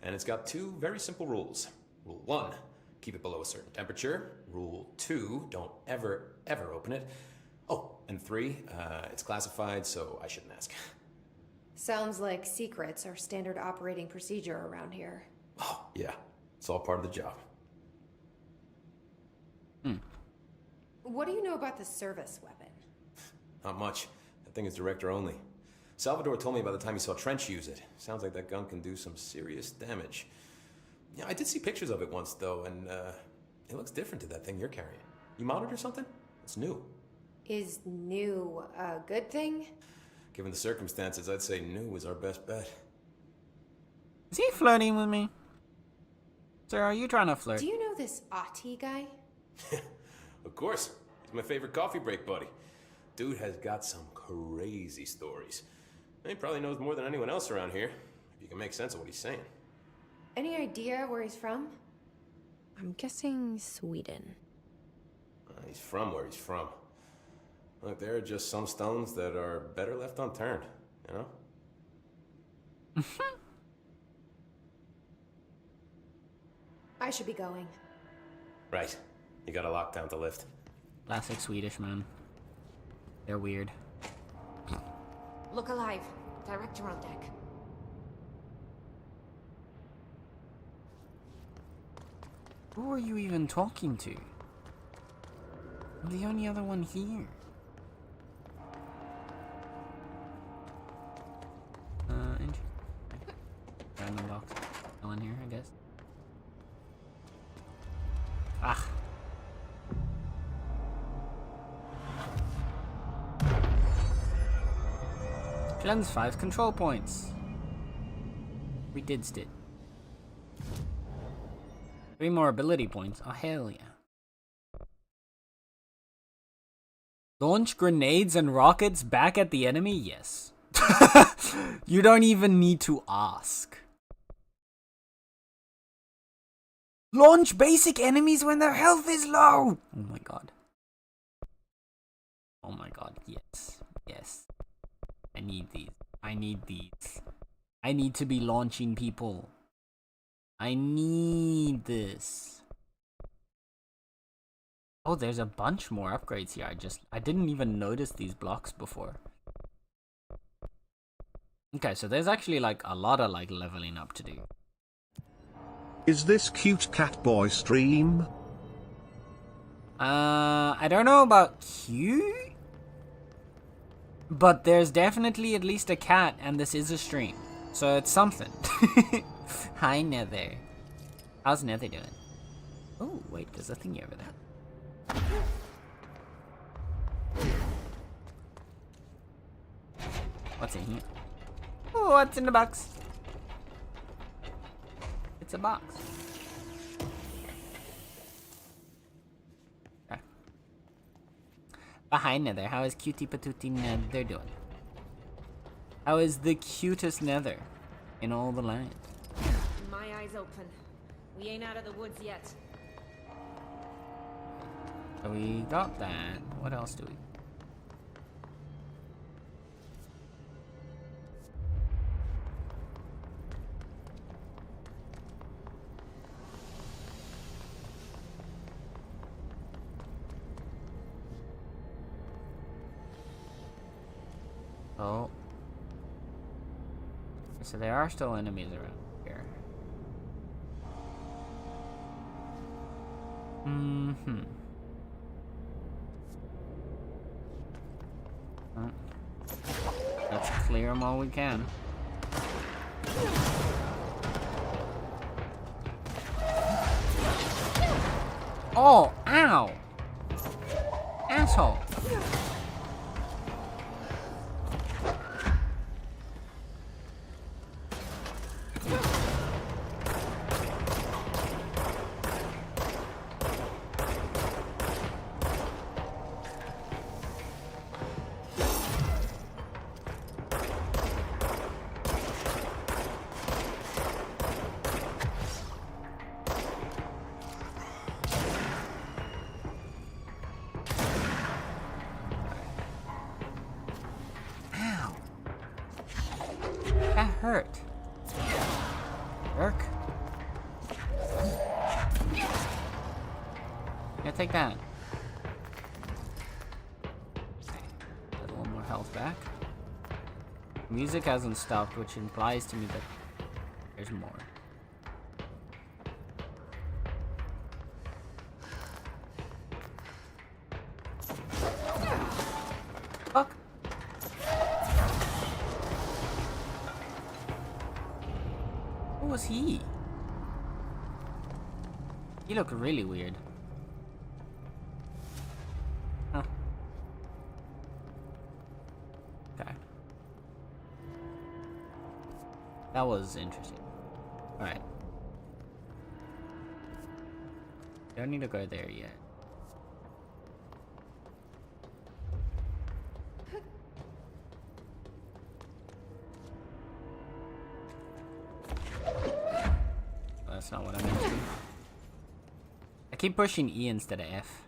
and it's got two very simple rules. Rule 1, keep it below a certain temperature. Rule 2, don't ever, ever open it. Oh, and 3, it's classified, so I shouldn't ask. Sounds like secrets are standard operating procedure around here. Oh, yeah. It's all part of the job. What do you know about the service weapon? Not much. That thing is director only. Salvador told me by the time he saw Trench use it. Sounds like that gun can do some serious damage. Yeah, I did see pictures of it once, though, and it looks different to that thing you're carrying. You mounted or something? It's new. Is new a good thing? Given the circumstances, I'd say new is our best bet. Is he flirting with me? Sir, are you trying to flirt? Do you know this Ati guy? Of course. He's my favorite coffee break buddy. Dude has got some crazy stories. He probably knows more than anyone else around here, if you can make sense of what he's saying. Any idea where he's from? I'm guessing Sweden. He's from where he's from. Look, there are just some stones that are better left unturned, you know? I should be going. Right. You got a lockdown to lift. Classic Swedish, man. They're weird. Look alive. Director on deck. Who are you even talking to? I'm the only other one here. Interesting. Random box. Still in here, I guess. Ah. Cleanse 5 control points. We did it. 3 more ability points. Oh, hell yeah. Launch grenades and rockets back at the enemy? Yes. You don't even need to ask. Launch basic enemies when their health is low! Oh my god. Oh my god, yes. Yes. I need these. I need these. I need to be launching people. I need this. Oh, there's a bunch more upgrades here. I didn't even notice these blocks before. Okay, so there's actually like a lot of like leveling up to do. Is this cute cat boy stream? I don't know about cute, but there's definitely at least a cat, and this is a stream, so it's something. Hi, Nether. How's Nether doing? Oh, wait, there's a thingy over there. What's in here? Oh, what's in the box? It's a box. Okay. Hi, Nether. How is Cutie Patootie Nether doing? How is the cutest Nether in all the land? My eyes open. We ain't out of the woods yet. So we got that. What else do we? Oh. So there are still enemies around here. Mm-hmm. Let's clear them all we can. Oh, ow! Asshole! Hurt. Jerk. Yeah, take that. Okay. Got a little more health back. Music hasn't stopped, which implies to me that there's more. Fuck. Who was he? He looked really weird. Huh. Okay. That was interesting. Alright. Don't need to go there yet. That's not what I meant to. I keep pushing E instead of F.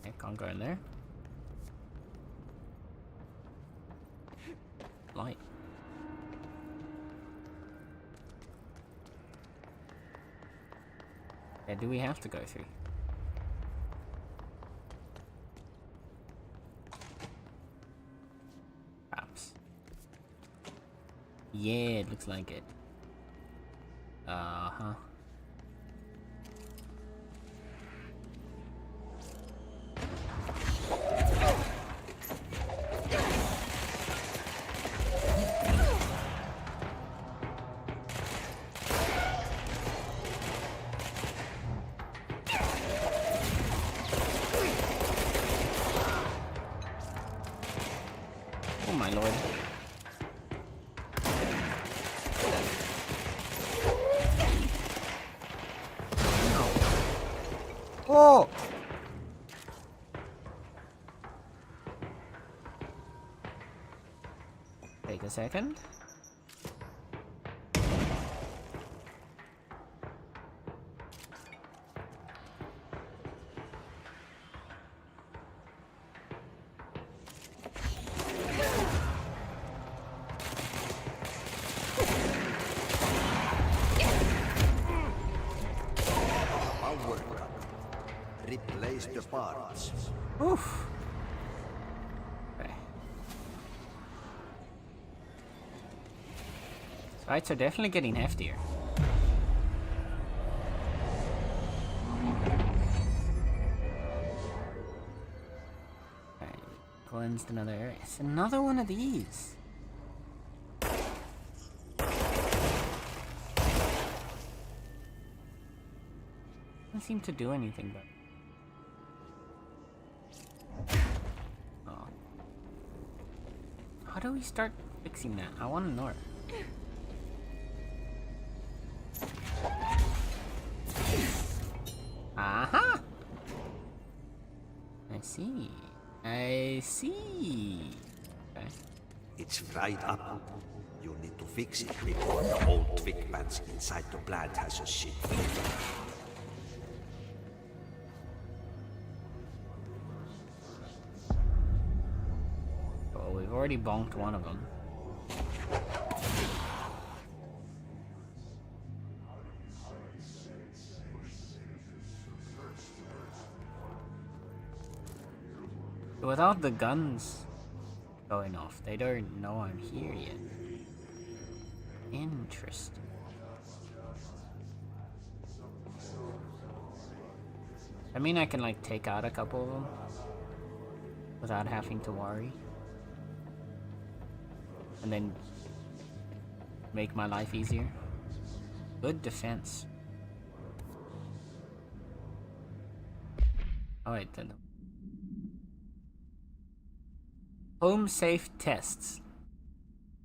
Okay, can't go in there. Light. Yeah, do we have to go through? Perhaps. Yeah, it looks like it. Uh-huh. Oh my lord. Oh! Take a second. Replace the parts. Oof. Okay. Fights are definitely getting heftier. cleansed another area. It's another one of these. Doesn't seem to do anything, but... Oh. How do we start fixing that? I want to know. Aha! I see. I see. Okay. It's right up. You need to fix it before the old twig pants inside the plant has a shit. Well, we've already bonked one of them. Without the guns going off, they don't know I'm here yet. Interesting. I mean, I can like take out a couple of them without having to worry. And then make my life easier. Good defense. Oh wait, then. Home safe tests.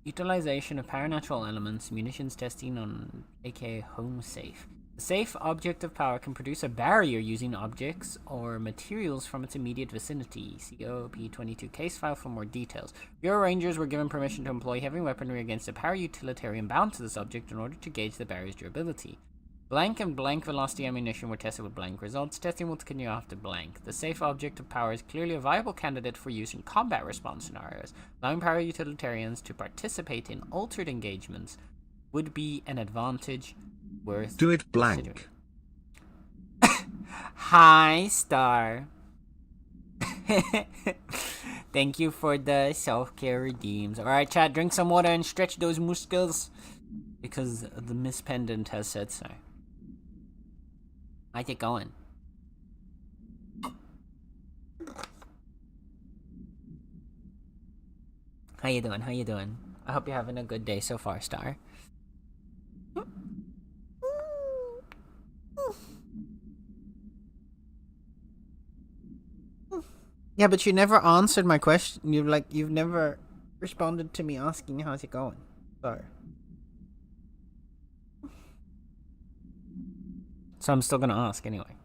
Utilization of paranatural elements, munitions testing on aka home safe. The safe object of power can produce a barrier using objects or materials from its immediate vicinity. See OP22 case file for more details. Bureau Rangers were given permission to employ heavy weaponry against a para-utilitarian bound to this object in order to gauge the barrier's durability. Blank and blank velocity ammunition were tested with blank results. Testing will continue after blank. The safe object of power is clearly a viable candidate for use in combat response scenarios. Allowing para-utilitarians to participate in altered engagements would be an advantage worth Do it blank. Hi, Star. Thank you for the self-care redeems. Alright, chat, drink some water and stretch those muscles. Because the Miss Pendant has said so. How's it going? How you doing? How you doing? I hope you're having a good day so far, Star. Yeah, but you never answered my question. You've never responded to me asking how's it going. Sorry. So I'm still gonna ask anyway.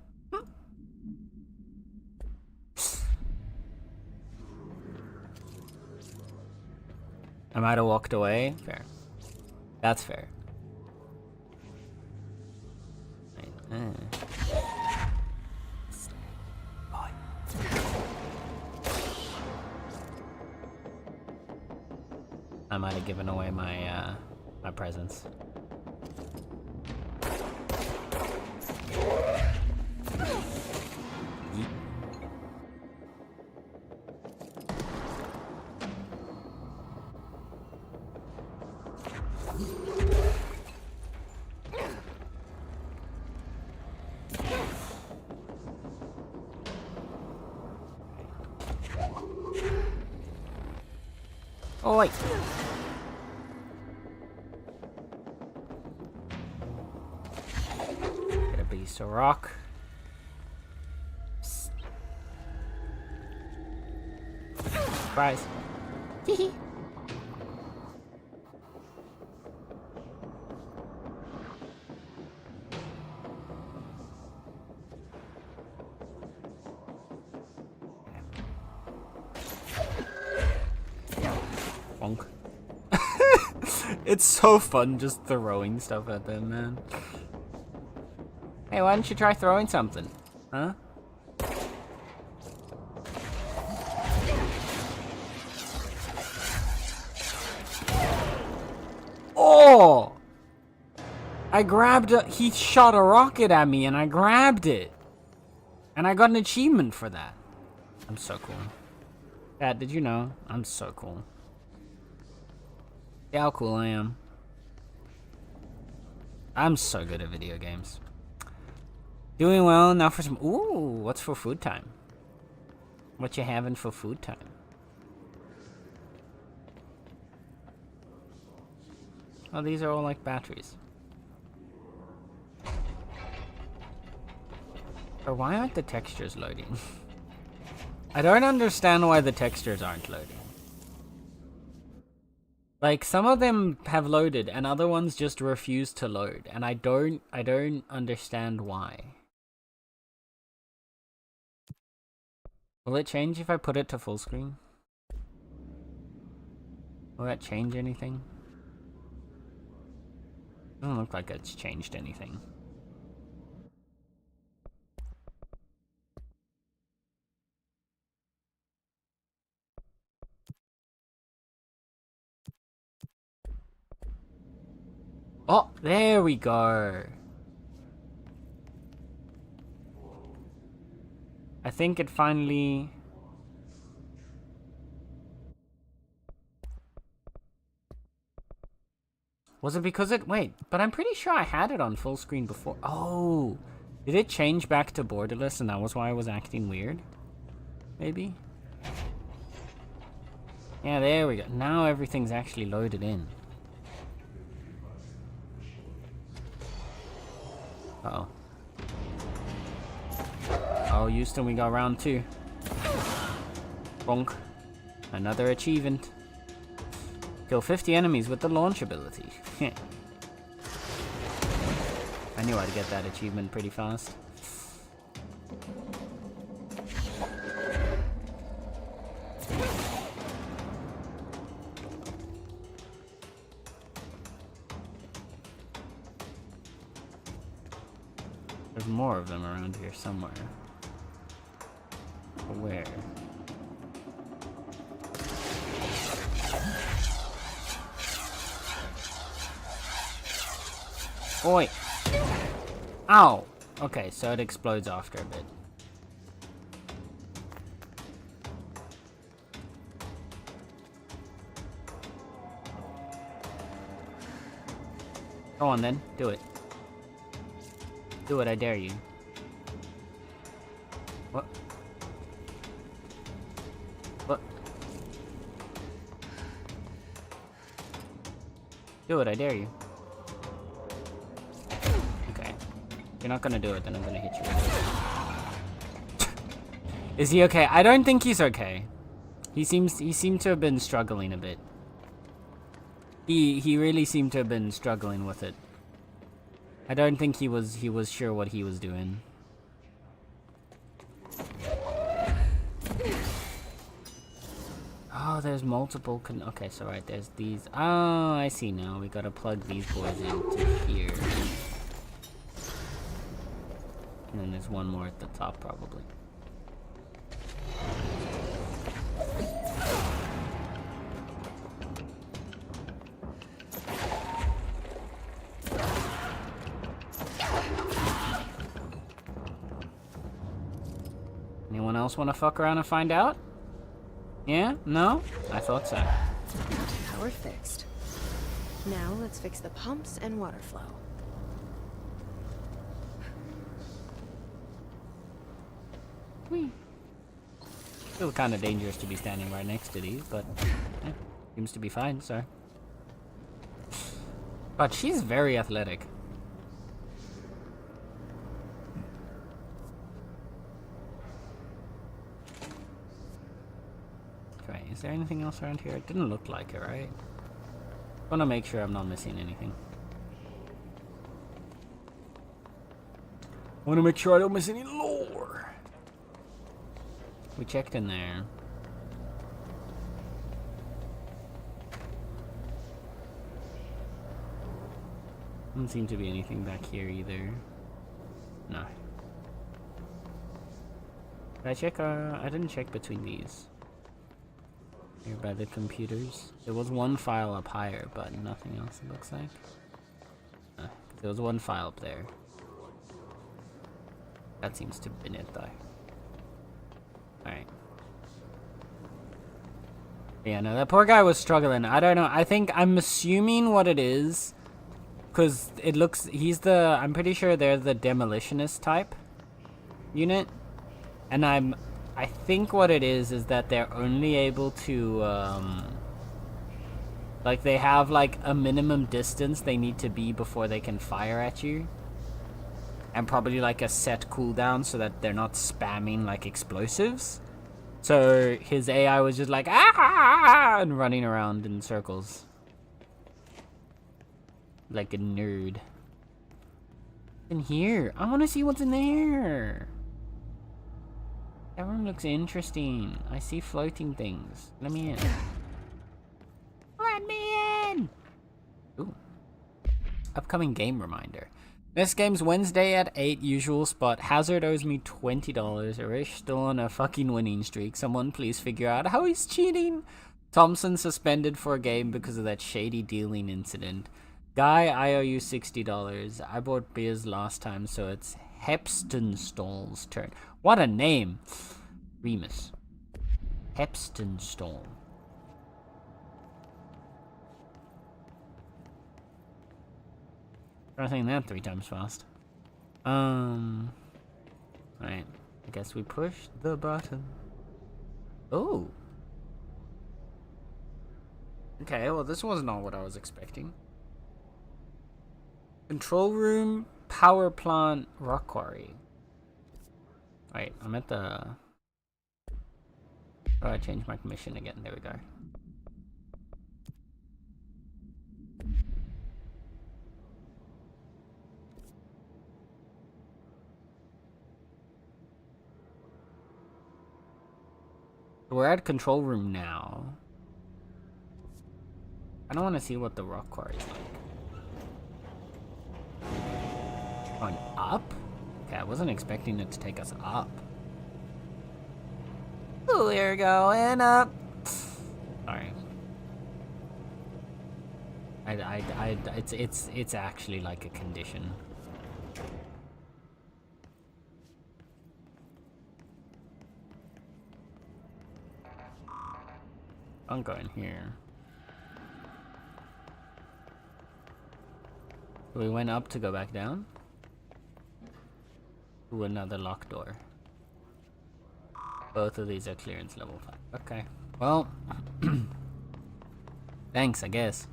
I might have walked away. Fair. That's fair. I might have given away my my presence. Yeet. Oh wait. Get a piece of rock. Surprise. Hee Bonk. It's so fun just throwing stuff at them, man. Hey, why don't you try throwing something? Huh? Oh! I grabbed he shot a rocket at me and I grabbed it. And I got an achievement for that. I'm so cool. Dad, did you know? I'm so cool. See how cool I am. I'm so good at video games. Doing well, now for some... Ooh, what's for food time? What you having for food time? Oh, these are all like batteries. Or why aren't the textures loading? I don't understand why the textures aren't loading. Like, some of them have loaded and other ones just refuse to load, and I don't understand why. Will it change if I put it to full screen? Will that change anything? Doesn't look like it's changed anything. Oh, there we go. I think it finally... Was it because it... Wait, but I'm pretty sure I had it on full screen before. Oh! Did it change back to borderless and that was why I was acting weird? Maybe? Yeah, there we go. Now everything's actually loaded in. Uh-oh. Oh, Houston, we got round 2. Bonk. Another achievement. Kill 50 enemies with the launch ability. I knew I'd get that achievement pretty fast. There's more of them around here somewhere. Where? Oi! Ow! Okay, so it explodes after a bit. Go on then, do it. Do it, I dare you. What? What? Do it, I dare you. Okay. If you're not gonna do it, then I'm gonna hit you with it. Is he okay? I don't think he's okay. He seemed to have been struggling a bit. He really seemed to have been struggling with it. I don't think he was sure what he was doing. Oh, there's multiple okay, so right, there's these. Oh, I see now. We gotta plug these boys into here. And then there's one more at the top, probably. Anyone else want to fuck around and find out? Yeah? No? I thought so. Power fixed. Now let's fix the pumps and water flow. Whee. Still kind of dangerous to be standing right next to these, but yeah, seems to be fine, so. But she's very athletic. Okay, is there anything else around here? It didn't look like it, right? I want to make sure I'm not missing anything. I want to make sure I don't miss any lore. We checked in there. Doesn't seem to be anything back here either. No. Did I check? I didn't check between these. Here by the computers. There was one file up higher, but nothing else, it looks like. There was one file up there. That seems to have been it, though. Alright. Yeah, no, that poor guy was struggling. I don't know. I'm assuming what it is. Because it looks, I'm pretty sure they're the demolitionist type unit. And I think what it is that they're only able to, Like, they have, like, a minimum distance they need to be before they can fire at you. And probably, like, a set cooldown so that they're not spamming, like, explosives. So, his AI was just like, ah, and running around in circles. Like a nerd. In here. I want to see what's in there. That room looks interesting. I see floating things. Let me in. Let me in! Ooh. Upcoming game reminder. Next game's Wednesday at 8, usual spot. Hazard owes me $20. Arish still on a fucking winning streak. Someone please figure out how he's cheating. Thompson suspended for a game because of that shady dealing incident. Guy, I owe you $60. I bought beers last time, so it's Hepstonstall's turn. What a name! Remus. Hepstonstall. Try saying that 3 times fast. Right. I guess we push the button. Oh. Okay, well this was not what I was expecting. Control room, power plant, rock quarry. Right, I'm at the... Oh, I changed my commission again. There we go. We're at control room now. I don't want to see what the rock quarry is like. Going up? Okay, I wasn't expecting it to take us up. We're going up. Sorry. It's actually like a condition. I'm going here. We went up to go back down. To another locked door. Both of these are clearance level 5. Okay. Well, thanks, I guess.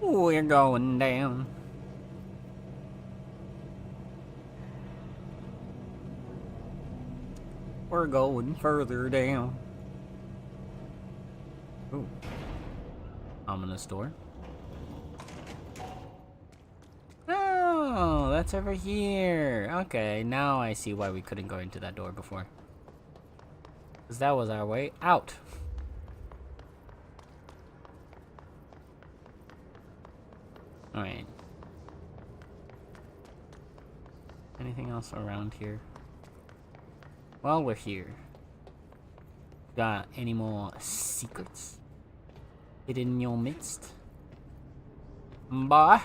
We're going down. We're going further down. Ooh. Ominous door. Oh, that's over here. Okay, now I see why we couldn't go into that door before. Because that was our way out. Alright. Anything else around here? While we're here, got any more secrets hidden in your midst? Bye.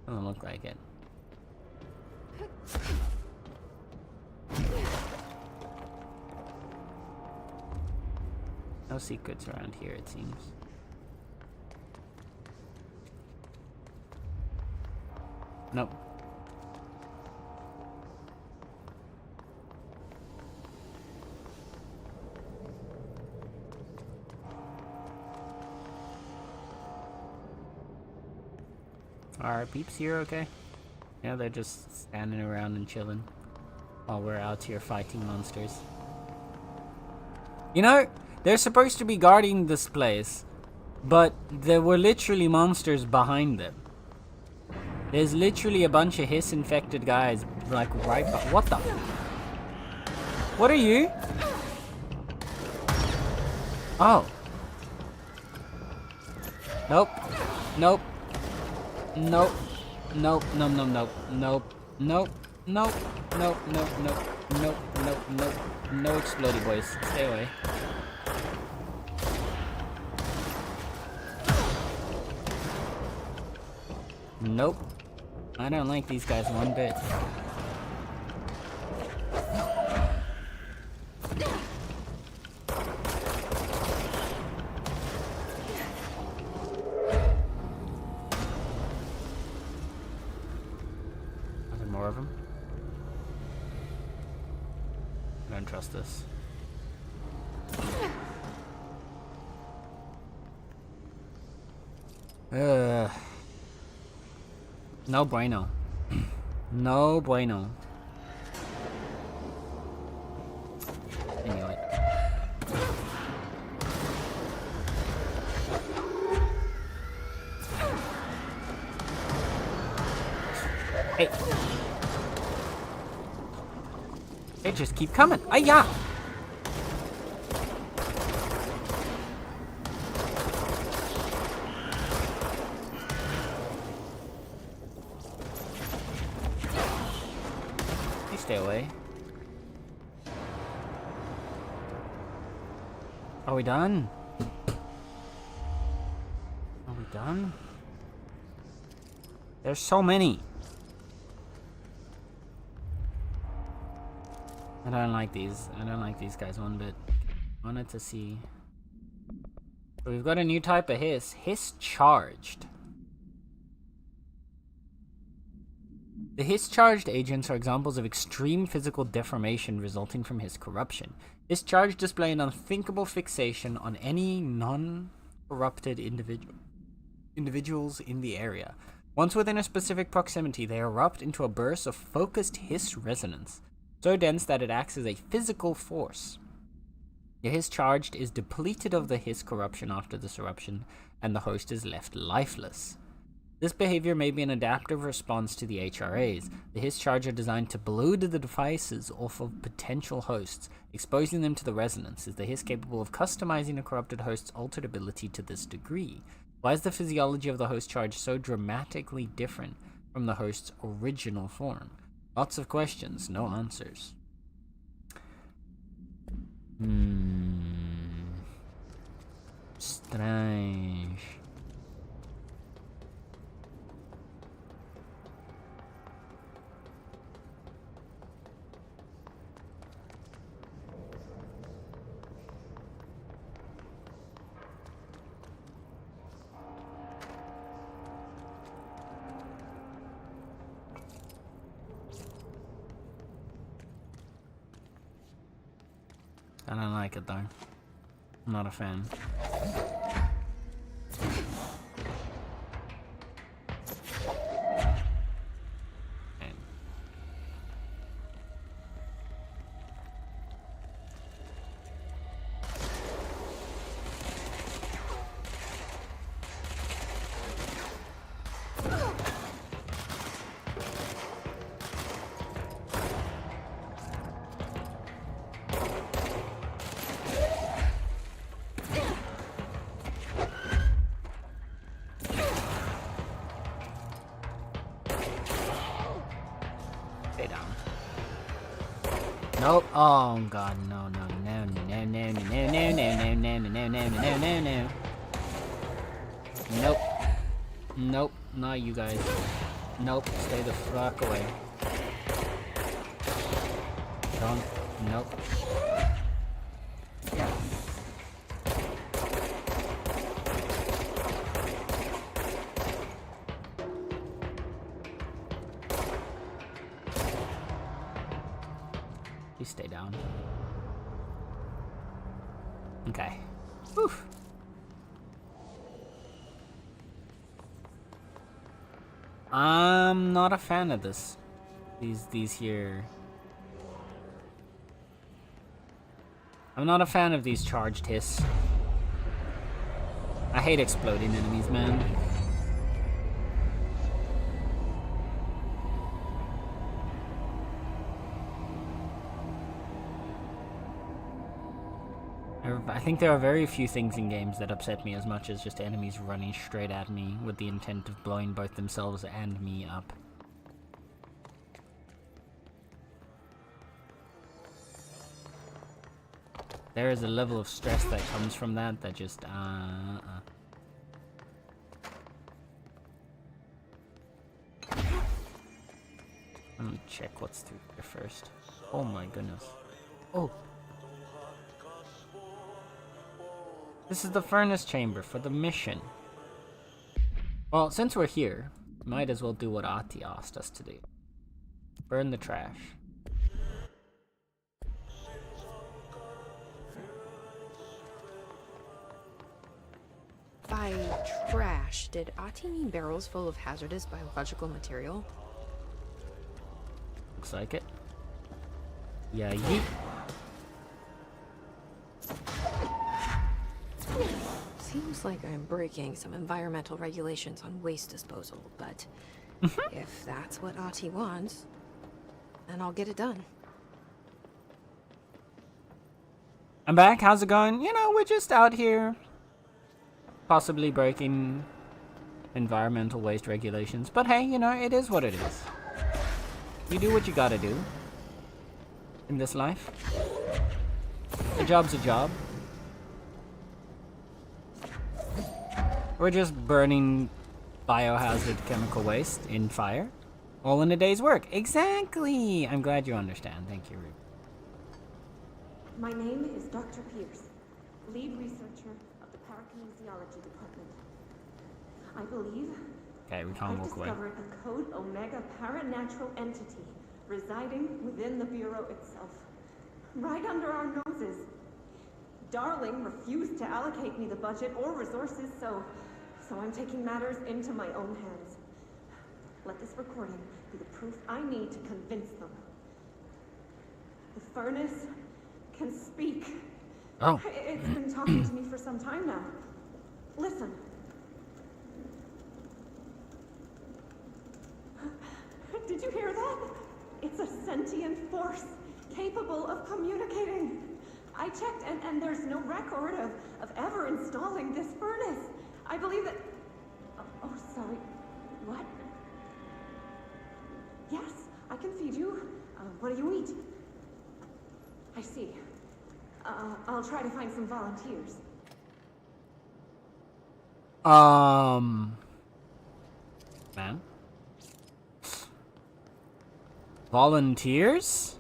Doesn't look like it. No secrets around here, it seems. Nope. Are our peeps here okay? Yeah, they're just standing around and chilling while we're out here fighting monsters. You know, they're supposed to be guarding this place, but there were literally monsters behind them. There's literally a bunch of hiss-infected guys, like, right behind. What the? What are you? Oh. Nope. Nope. Nope. Nope. Nope. Nope. Nope. Nope. Nope. Nope. Nope. Nope. Nope. Nope. Nope. Nope. No explodey boys. Stay away. Nope. I don't like these guys one bit. trust this. No bueno. No bueno. I knew it. Hey. They just keep coming. Ay-ya! Please stay away. Are we done? Are we done? There's so many. I don't like these. I don't like these guys one bit. I wanted to see. So we've got a new type of hiss. Hiss charged. The hiss charged agents are examples of extreme physical deformation resulting from hiss corruption. Hiss charged display an unthinkable fixation on any non-corrupted individuals in the area. Once within a specific proximity, they erupt into a burst of focused hiss resonance, so dense that it acts as a physical force. The hiss charged is depleted of the hiss corruption after this eruption, and the host is left lifeless. This behavior may be an adaptive response to the HRAs. The hiss charge are designed to blow the devices off of potential hosts, exposing them to the resonance. Is the hiss capable of customizing a corrupted host's altered ability to this degree? Why is the physiology of the host charge so dramatically different from the host's original form? Lots of questions, no answers. Strange. I don't like it though. I'm not a fan. Nope. Oh god, no, no, no, no, no, no, no, no, no, no, no, no, no, no, no, no. Nope. Nope, not you guys. Nope, stay the fuck away. Don't. Nope. Please stay down. Okay. Oof. I'm not a fan of this. These here. I'm not a fan of these charged hiss. I hate exploding enemies, man. I think there are very few things in games that upset me as much as just enemies running straight at me with the intent of blowing both themselves and me up. There is a level of stress that comes from that that just, Let me check what's through here first. Oh my goodness. Oh! This is the furnace chamber for the mission. Well, since we're here, might as well do what Ati asked us to do. Burn the trash. By trash, did Ati mean barrels full of hazardous biological material? Looks like it. Yeah, yeet. Seems like I'm breaking some environmental regulations on waste disposal, but if that's what Ati wants, then I'll get it done. I'm back. How's it going? You know, we're just out here possibly breaking environmental waste regulations. But hey, you know, it is what it is. You do what you gotta do in this life. A job's a job. We're just burning biohazard chemical waste in fire. All in a day's work. Exactly! I'm glad you understand. Thank you, Ruth. My name is Dr. Pierce, lead researcher of the Parakinesiology Department. I believe Okay, we can't walk away. I've discovered a Code Omega paranatural entity residing within the Bureau itself, right under our noses. Darling refused to allocate me the budget or resources, so I'm taking matters into my own hands. Let this recording be the proof I need to convince them. The furnace can speak. Oh. It's been talking to me for some time now. Listen. Did you hear that? It's a sentient force capable of communicating. I checked and there's no record of ever installing this furnace. I believe that... Oh, sorry. What? Yes, I can feed you. What do you eat? I see. I'll try to find some volunteers. Man. Volunteers?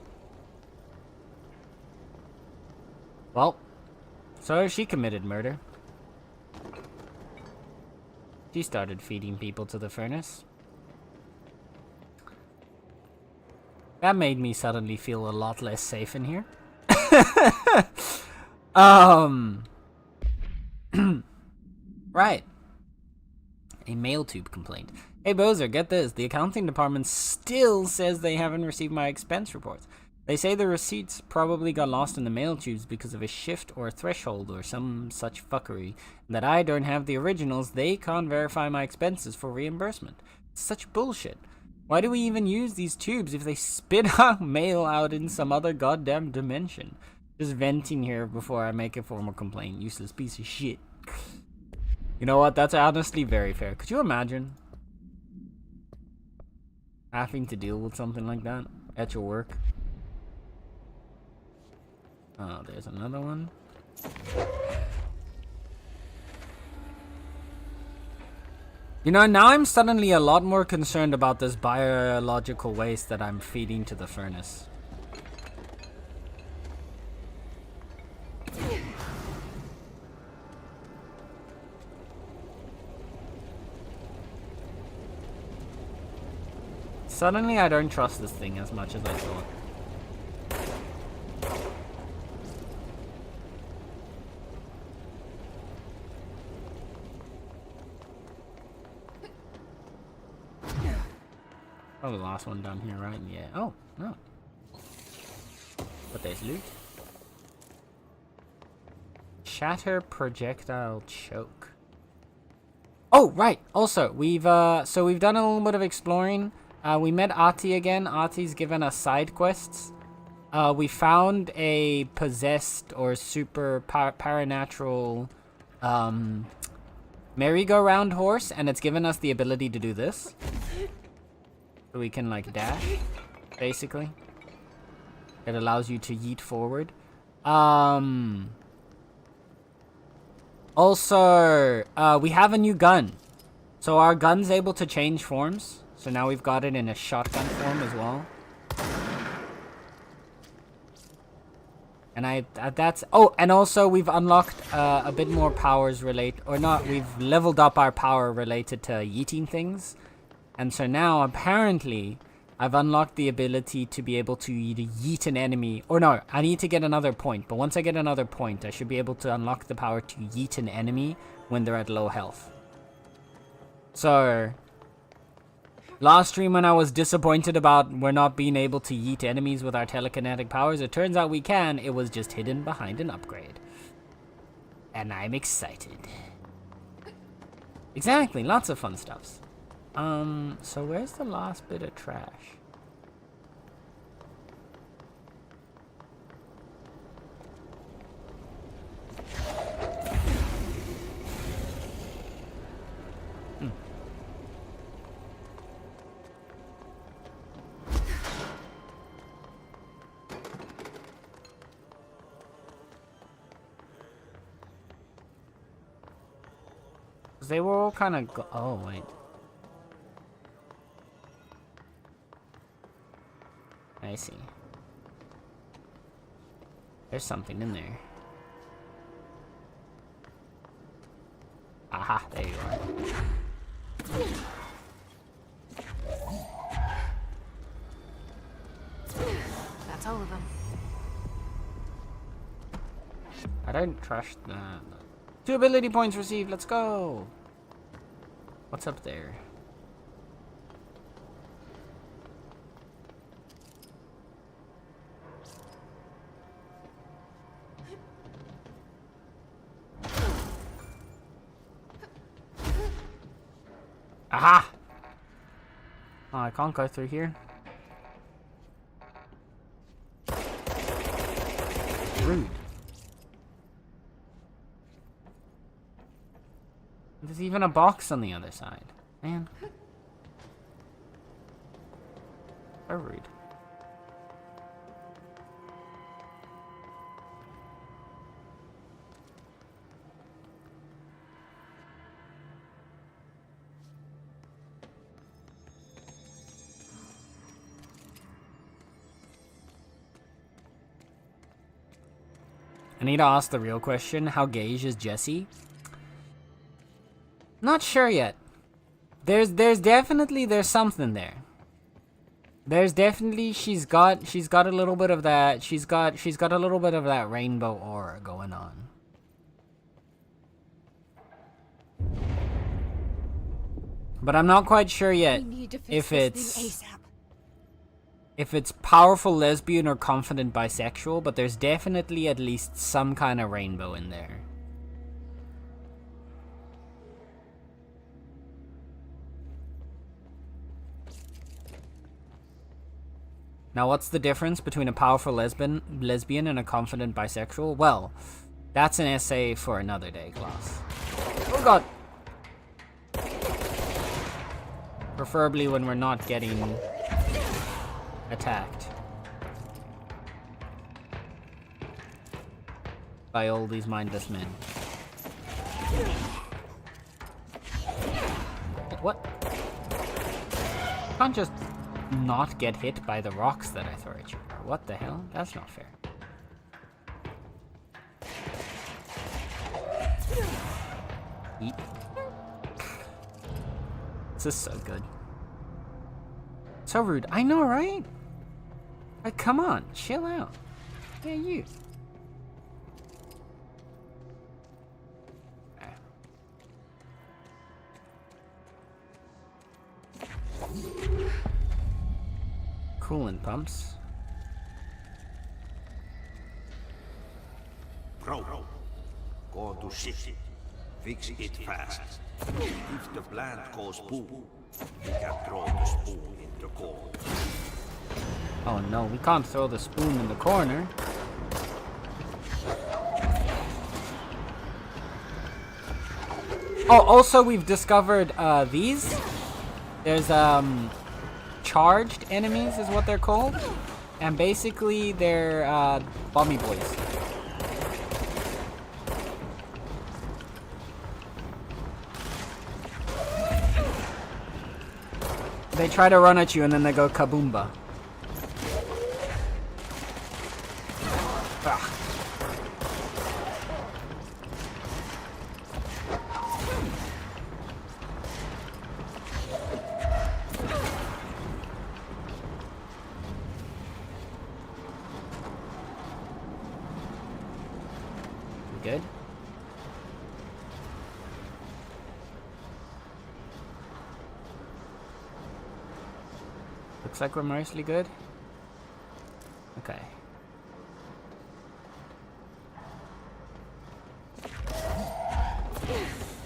Well, so she committed murder. She started feeding people to the furnace. That made me suddenly feel a lot less safe in here. Right. A mail tube complaint. Hey Bozer, get this. The accounting department still says they haven't received my expense reports. They say the receipts probably got lost in the mail tubes because of a shift or a threshold or some such fuckery. And that I don't have the originals, they can't verify my expenses for reimbursement. It's such bullshit. Why do we even use these tubes if they spit out mail out in some other goddamn dimension? Just venting here before I make a formal complaint. Useless piece of shit. You know what? That's honestly very fair. Could you imagine having to deal with something like that at your work? Oh, there's another one. You know, now I'm suddenly a lot more concerned about this biological waste that I'm feeding to the furnace. Suddenly I don't trust this thing as much as I thought. Oh, the last one down here, right? Yeah. Oh, no. But there's loot. Shatter projectile choke. Oh, right. Also, we've done a little bit of exploring. We met Ati again. Ati's given us side quests. We found a possessed or super paranatural merry-go-round horse, and it's given us the ability to do this. So we can like dash, basically. It allows you to yeet forward. Also, we have a new gun. So our gun's able to change forms. So now we've got it in a shotgun form as well. And and also we've unlocked a bit more powers we've leveled up our power related to yeeting things. And so now, apparently, I've unlocked the ability to be able to either yeet an enemy, or no, I need to get another point. But once I get another point, I should be able to unlock the power to yeet an enemy when they're at low health. So, last stream when I was disappointed about we're not being able to yeet enemies with our telekinetic powers, it turns out we can. It was just hidden behind an upgrade. And I'm excited. Exactly, lots of fun stuffs. So where's the last bit of trash? They were all kind of oh, wait. I see. There's something in there. Aha, there you are. That's all of them. I don't trust that. 2 ability points received, let's go! What's up there? Aha! Oh, I can't go through here. Rude. There's even a box on the other side. Man. So rude. I need to ask the real question. How gauge is Jessie? Not sure yet. There's definitely something there. There's definitely she's got a little bit of that. She's got a little bit of that rainbow aura going on. But I'm not quite sure yet if it's powerful lesbian or confident bisexual, but there's definitely at least some kind of rainbow in there. Now, what's the difference between a powerful lesbian and a confident bisexual? Well, that's an essay for another day, class. Oh god! Preferably when we're not getting attacked by all these mindless men. What? Can't just not get hit by the rocks that I throw at you. What the hell? That's not fair. Eat. This is so good. So rude. I know, right? Like, come on. Chill out. Yeah, you. Coolant pumps. Bro, go to ship. Fix it fast. If the plant goes boom, we can throw the spoon in the corner. Oh no, we can't throw the spoon in the corner. Oh, also we've discovered these. There's charged enemies is what they're called, and basically they're bomby boys. They try to run at you and then they go kaboomba. Ugh. Good. Looks like we're mostly good. Okay.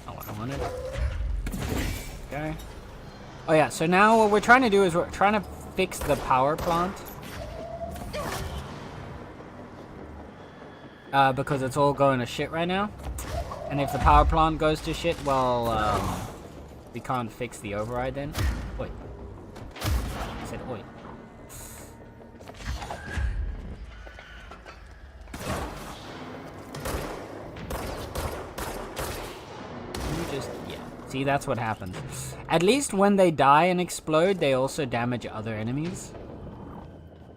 Not what I wanted. Okay. Oh yeah, so now what we're trying to do is we're trying to fix the power plant. Because it's all going to shit right now. And if the power plant goes to shit, well, we can't fix the override then. Oi. I said oi. Yeah. See, that's what happens. At least when they die and explode, they also damage other enemies.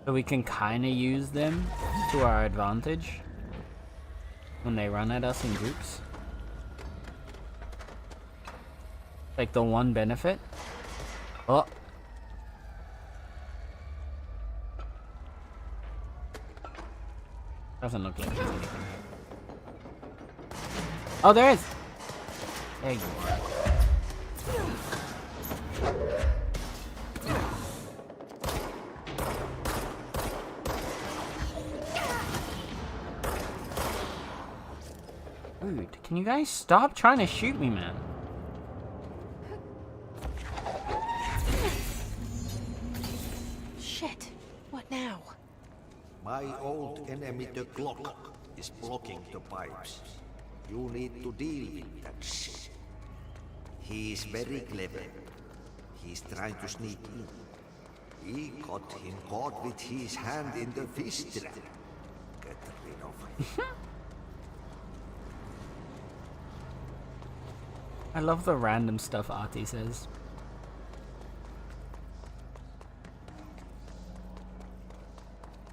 So we can kind of use them to our advantage when they run at us in groups. Like the one benefit. Oh. Doesn't look like there's anything. Oh, there is! There you are. Dude, can you guys stop trying to shoot me, man? Shit. What now? My old enemy, the clock, is blocking the pipes. You need to deal with that shit. He's very clever. He's trying to sneak in. We got him caught with his hand in the fish trap. Get rid of him. I love the random stuff Artie says.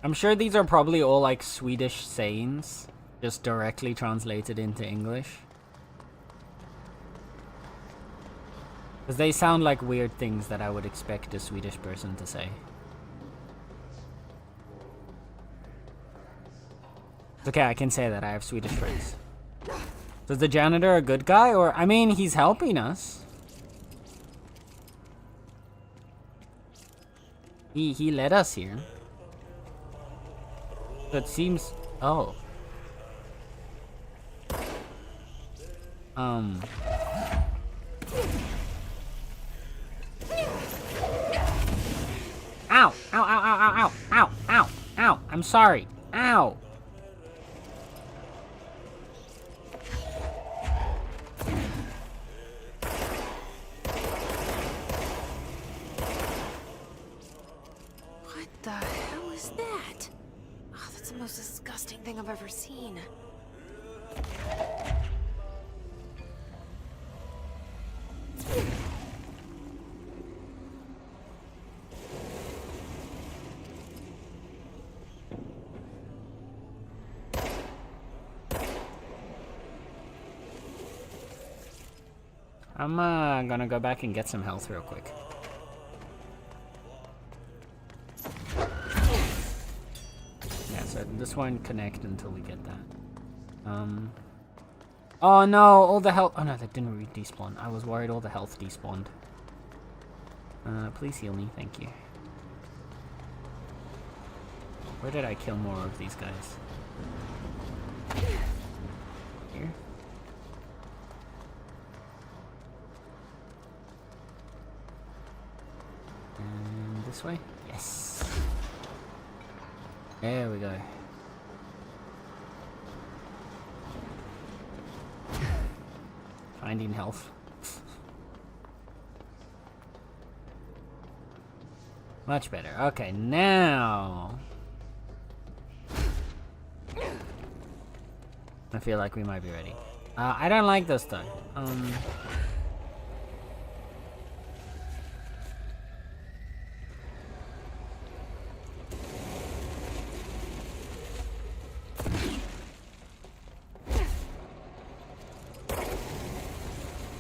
I'm sure these are probably all like Swedish sayings, just directly translated into English. Because they sound like weird things that I would expect a Swedish person to say. It's okay, I can say that. I have Swedish friends. So is the janitor a good guy? Or, I mean, he's helping us. He led us here. So it seems... Oh. Ow. Ow, ow, ow, ow, ow, ow, ow, ow. I'm sorry. Ow. What the hell is that? Oh, that's the most disgusting thing I've ever seen. I'm gonna go back and get some health real quick. Yeah, so this won't connect until we get that. Oh no, all the health. Oh no, that didn't despawn. I was worried all the health despawned. Please heal me, thank you. Where did I kill more of these guys? Here? And this way? Yes. There we go. Finding health. Much better. Okay, now... I feel like we might be ready. I don't like this though.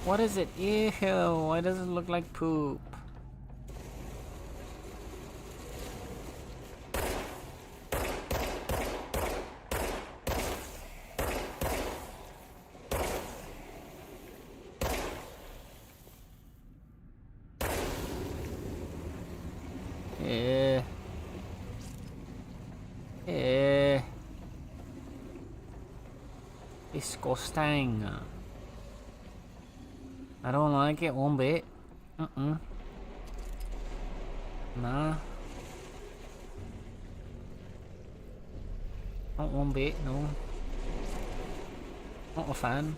What is it? Ew, why does it look like poop? Disgusting. I don't like it one bit. Nah. Not one bit, no. Not a fan.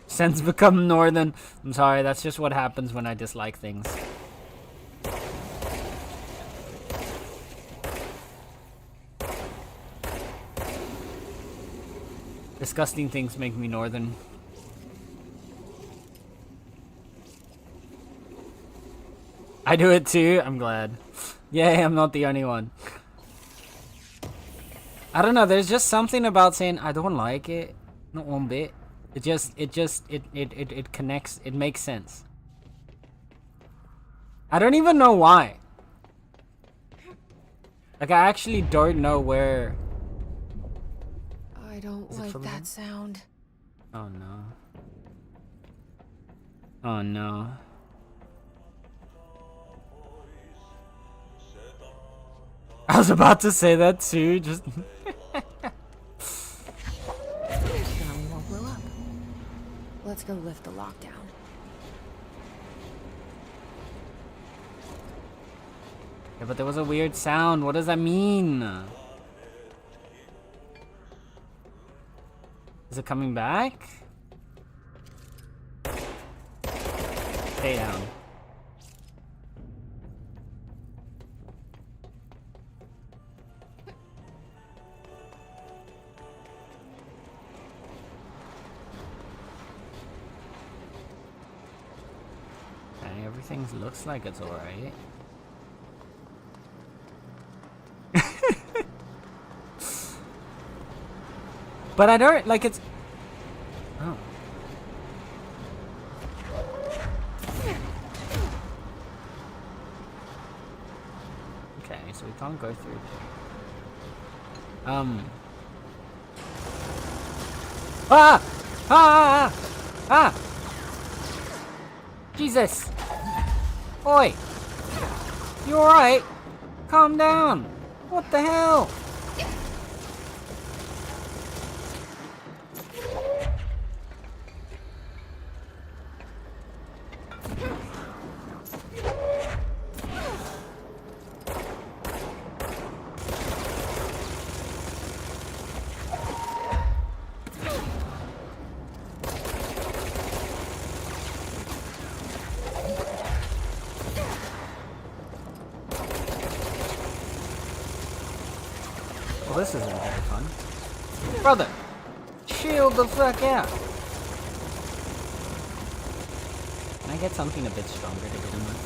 Sense become northern. I'm sorry, that's just what happens when I dislike things. Disgusting things make me northern. I do it too, I'm glad. Yay, I'm not the only one. I don't know, there's just something about saying I don't like it. Not one bit. It connects, it makes sense. I don't even know why. Like, I actually don't know where. I don't like that sound. Oh no. Oh no. I was about to say that too, just. Let's go lift the lockdown. Yeah, but there was a weird sound. What does that mean? Is it coming back? Stay down. Okay, everything looks like it's alright. But I don't, like, it's... Oh. Okay, so we can't go through. Ah! Ah! Ah! Jesus! Oi! You alright? Calm down! What the hell? Well, this isn't very fun. Brother! Chill the fuck out! Can I get something a bit stronger to begin with?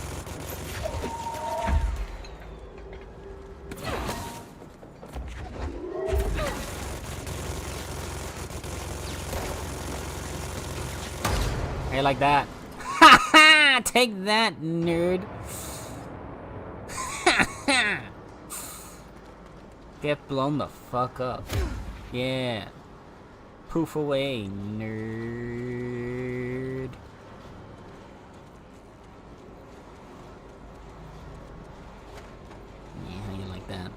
Hey, like that. Ha ha! Take that, nerd! Get blown the fuck up. Yeah. Poof away, nerd. Yeah, how you like that?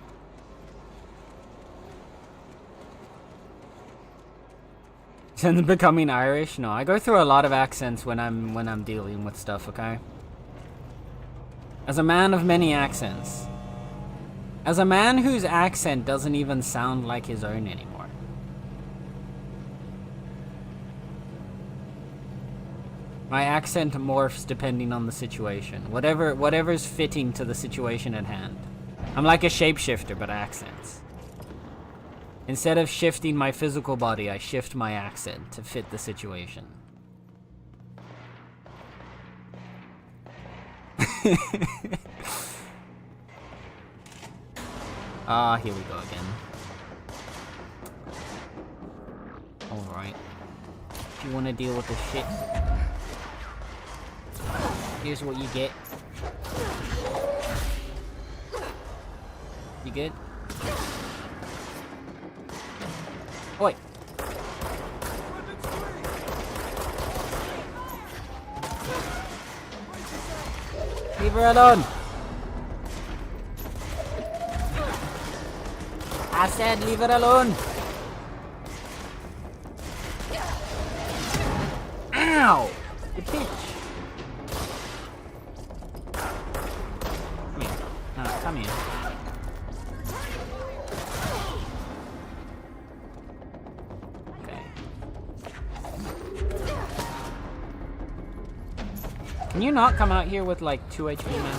Since becoming Irish? No, I go through a lot of accents when I'm dealing with stuff, okay? As a man of many accents. As a man whose accent doesn't even sound like his own anymore. My accent morphs depending on the situation. Whatever's fitting to the situation at hand. I'm like a shapeshifter, but accents. Instead of shifting my physical body, I shift my accent to fit the situation. Ah, here we go again. Alright. If you want to deal with this shit. Here's what you get. You good? Oi! Leave her alone! I said leave her alone! Ow! You bitch! Come here. No, come here. Okay. Can you not come out here with like 2 HP now?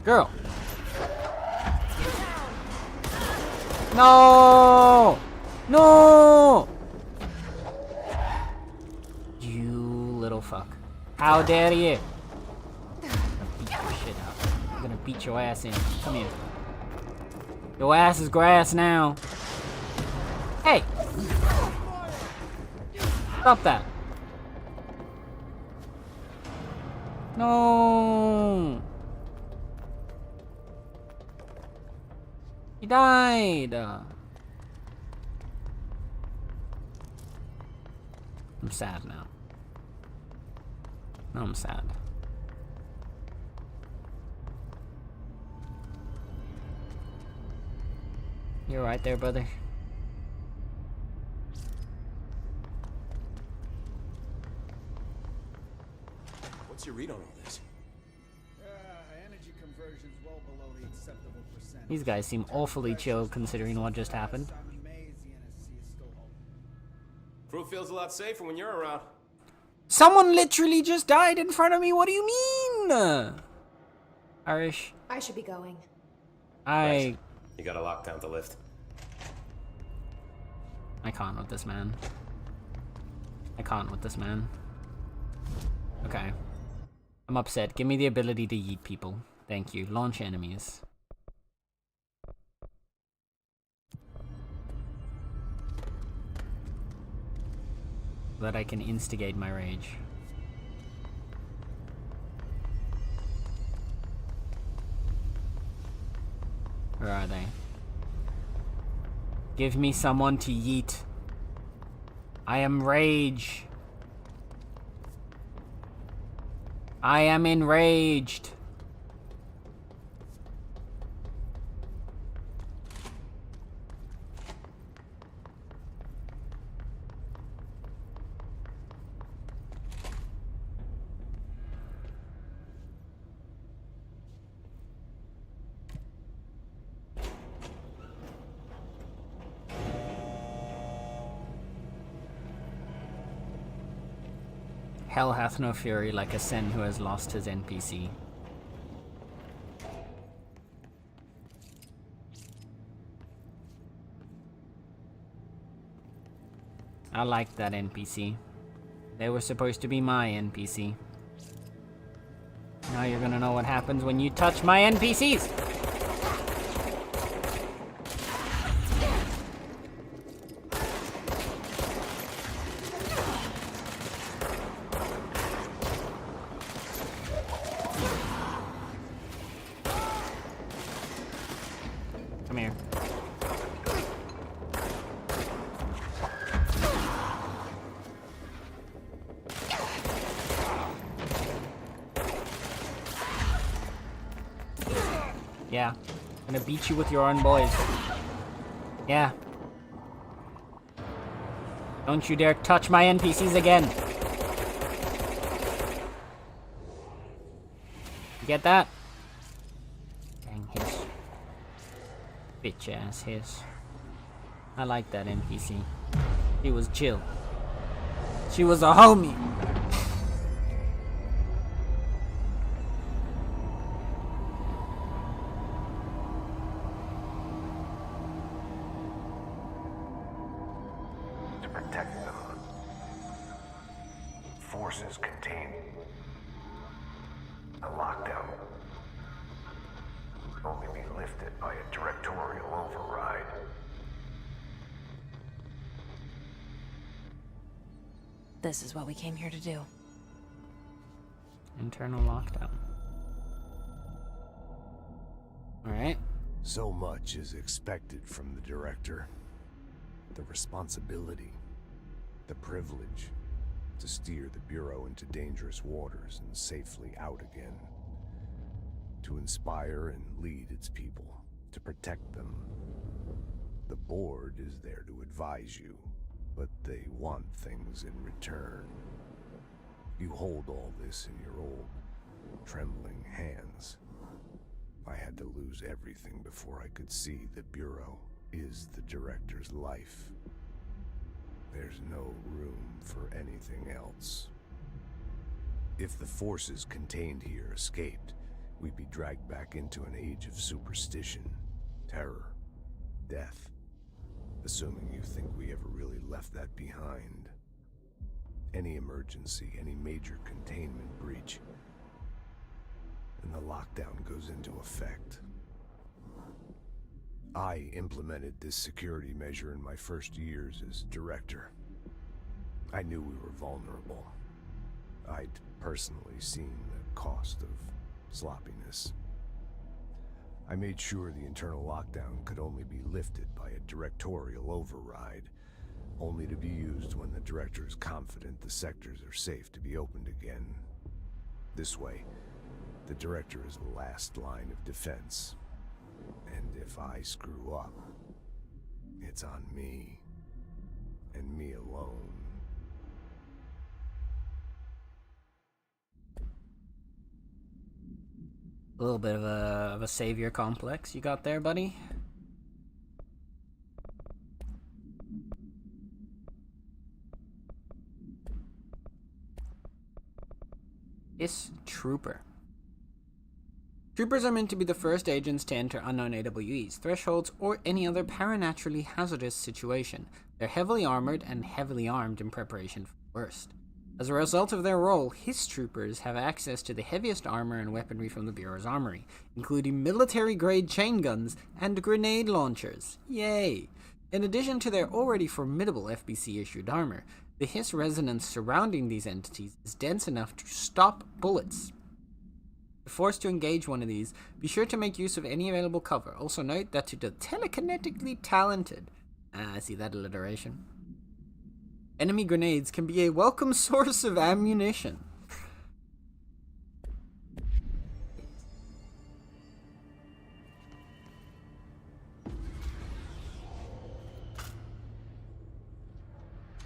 Girl! No! No! You little fuck. How dare you? I'm gonna beat your shit up. I'm gonna beat your ass in. Come here. Your ass is grass now. Hey! Stop that. No! He died! I'm sad now. No, I'm sad. You're right there, brother. What's your read on all this? Energy conversion's well below the acceptable percent. These guys seem awfully chill considering what just happened. Crew feels a lot safer when you're around. Someone literally just died in front of me. What do you mean? Irish. I should be going. You gotta lock down the lift. I can't with this man. I can't with this man. Okay. I'm upset. Give me the ability to yeet people. Thank you. Launch enemies. So that I can instigate my rage. Where are they? Give me someone to yeet. I am rage. I am enraged. Hell hath no fury like a Sen who has lost his NPC. I like that NPC. They were supposed to be my NPC. Now you're gonna know what happens when you touch my NPCs! Come here. Yeah. I'm gonna beat you with your own boys. Yeah. Don't you dare touch my NPCs again. You get that? Dang hiss. Bitch ass hiss. I like that NPC. She was chill. She was a homie. To protect them. Forces contained. A lockdown will only be lifted by a directorial override. This is what we came here to do. Internal lockdown. Alright. So much is expected from the director. The responsibility, the privilege to steer the Bureau into dangerous waters and safely out again. To inspire and lead its people, to protect them. The board is there to advise you, but they want things in return. You hold all this in your old, trembling hands. I had to lose everything before I could see the Bureau is the director's life. There's no room for anything else. If the forces contained here escaped, we'd be dragged back into an age of superstition, terror, death. Assuming you think we ever really left that behind. Any emergency, any major containment breach, and the lockdown goes into effect. I implemented this security measure in my first years as director. I knew we were vulnerable. I'd personally seen the cost of sloppiness. I made sure the internal lockdown could only be lifted by a directorial override, only to be used when the director is confident the sectors are safe to be opened again. This way, the director is the last line of defense. And if I screw up, it's on me, and me alone. A little bit of a savior complex you got there, buddy. This trooper. Troopers are meant to be the first agents to enter unknown AWEs, thresholds, or any other paranaturally hazardous situation. They're heavily armored and heavily armed in preparation for the worst. As a result of their role, HISS troopers have access to the heaviest armor and weaponry from the Bureau's armory, including military-grade chain guns and grenade launchers. Yay! In addition to their already formidable FBC-issued armor, the HISS resonance surrounding these entities is dense enough to stop bullets. If forced to engage one of these, be sure to make use of any available cover. Also note that to the telekinetically talented, I see that alliteration, enemy grenades can be a welcome source of ammunition.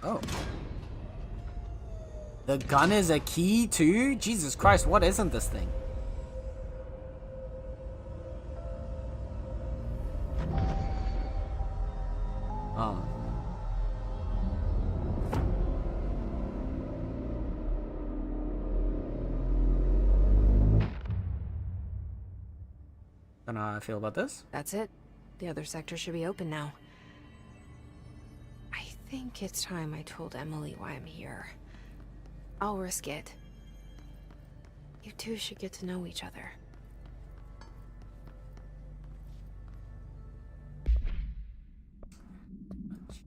Oh. The gun is a key too? Jesus Christ, what isn't this thing? Don't know how I feel about this. That's it. The other sector should be open now. I think it's time I told Emily why I'm here. I'll risk it. You two should get to know each other.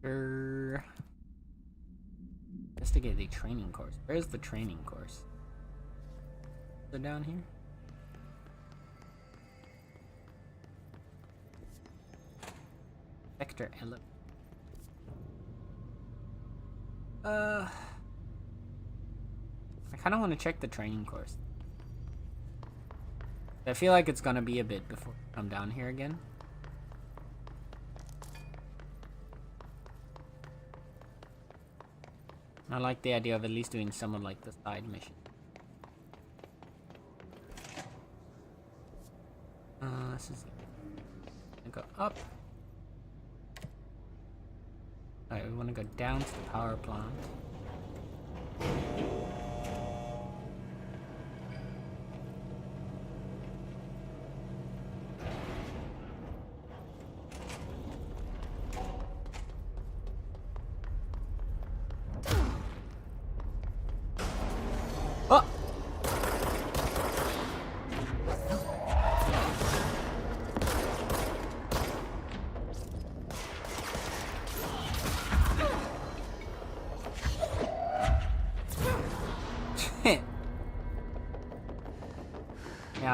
Sure. Investigate the training course. Where's the training course? Is it down here? Sector 11. I kind of want to check the training course. I feel like it's gonna be a bit before I come down here again. I like the idea of at least doing some of like the side mission. This is go up. Alright, we want to go down to the power plant.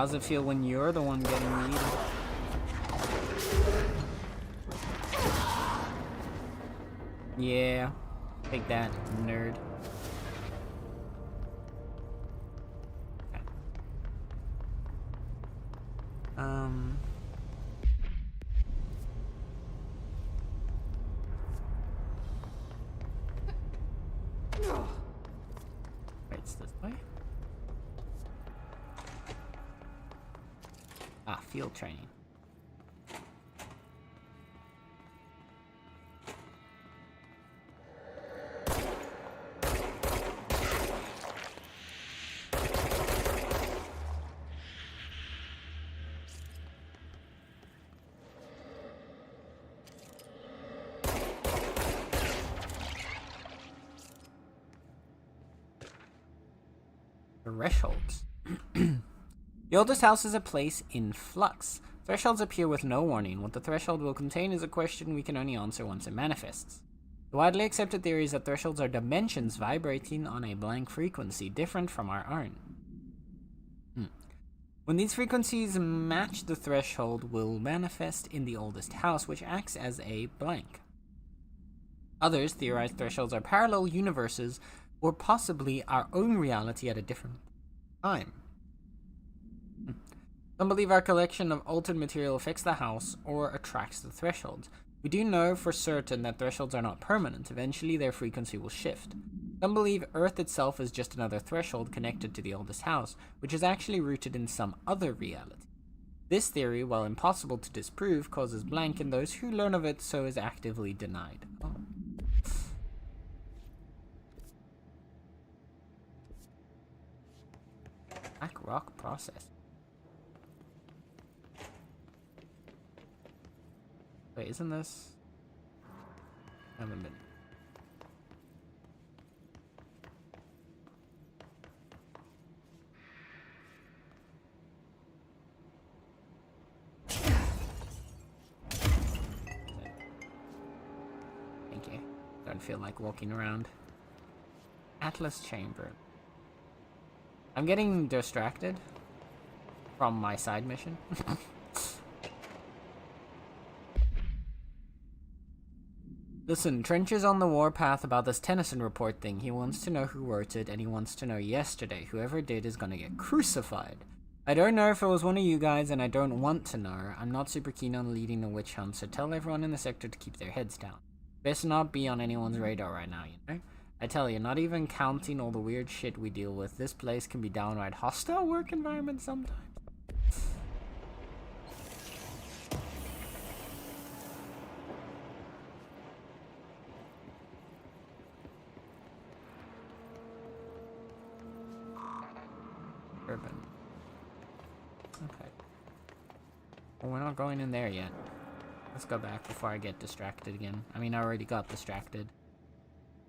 How's it feel when you're the one getting yeeted? Yeah. Take that, nerd. Okay. Wait, it's this way? Ah, field training. Thresholds. The oldest house is a place in flux. Thresholds appear with no warning. What the threshold will contain is a question we can only answer once it manifests. The widely accepted theory is that thresholds are dimensions vibrating on a blank frequency different from our own. When these frequencies match, the threshold will manifest in the oldest house, which acts as a blank. Others theorize thresholds are parallel universes or possibly our own reality at a different time. Some believe our collection of altered material affects the house or attracts the thresholds. We do know for certain that thresholds are not permanent. Eventually their frequency will shift. Some believe Earth itself is just another threshold connected to the oldest house, which is actually rooted in some other reality. This theory, while impossible to disprove, causes blank in those who learn of it, so is actively denied. Oh. Black rock process. Wait, isn't this? I haven't been. Thank you. Don't feel like walking around. Atlas Chamber. I'm getting distracted from my side mission. Listen, Trench is on the warpath about this Tennyson report thing. He wants to know who wrote it, and he wants to know yesterday. Whoever did is gonna get crucified. I don't know if it was one of you guys, and I don't want to know. I'm not super keen on leading a witch hunt, so tell everyone in the sector to keep their heads down. Best not be on anyone's radar right now, you know? I tell you, not even counting all the weird shit we deal with, this place can be downright hostile work environment sometimes. Urban. Okay. Well, we're not going in there yet. Let's go back before I get distracted again. I mean, I already got distracted.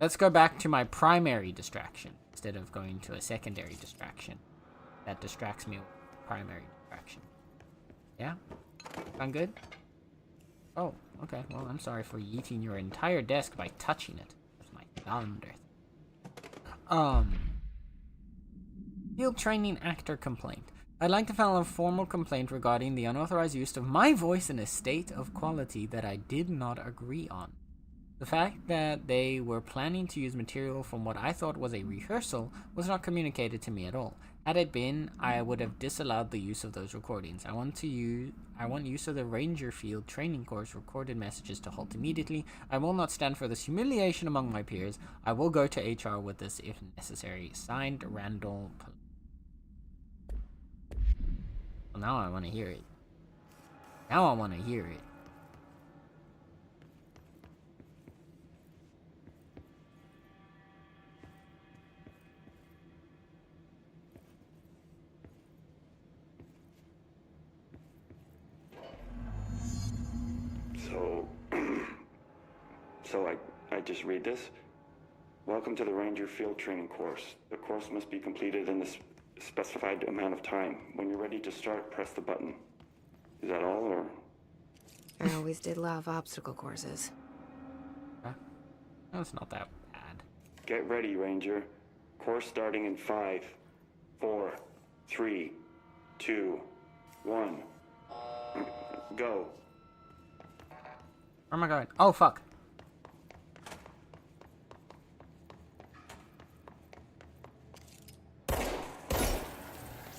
Let's go back to my primary distraction instead of going to a secondary distraction. That distracts me with primary distraction. Yeah? Sound good? Oh, okay. Well, I'm sorry for yeeting your entire desk by touching it with my thunder. Field training actor complaint. I'd like to file a formal complaint regarding the unauthorized use of my voice in a state of quality that I did not agree on. The fact that they were planning to use material from what I thought was a rehearsal was not communicated to me at all. Had it been, I would have disallowed the use of those recordings. I want use of the Ranger Field training course recorded messages to halt immediately. I will not stand for this humiliation among my peers. I will go to HR with this if necessary. Signed, Randall. Well, now I want to hear it. Now I want to hear it. So I just read this. Welcome to the Ranger Field Training course. The course must be completed in the specified amount of time. When you're ready to start, press the button. Is that all, or? I always did love obstacle courses. That's not that bad. Get ready, Ranger. Course starting in 5, 4, 3, 2, 1. Go. Where am I going? Oh, fuck.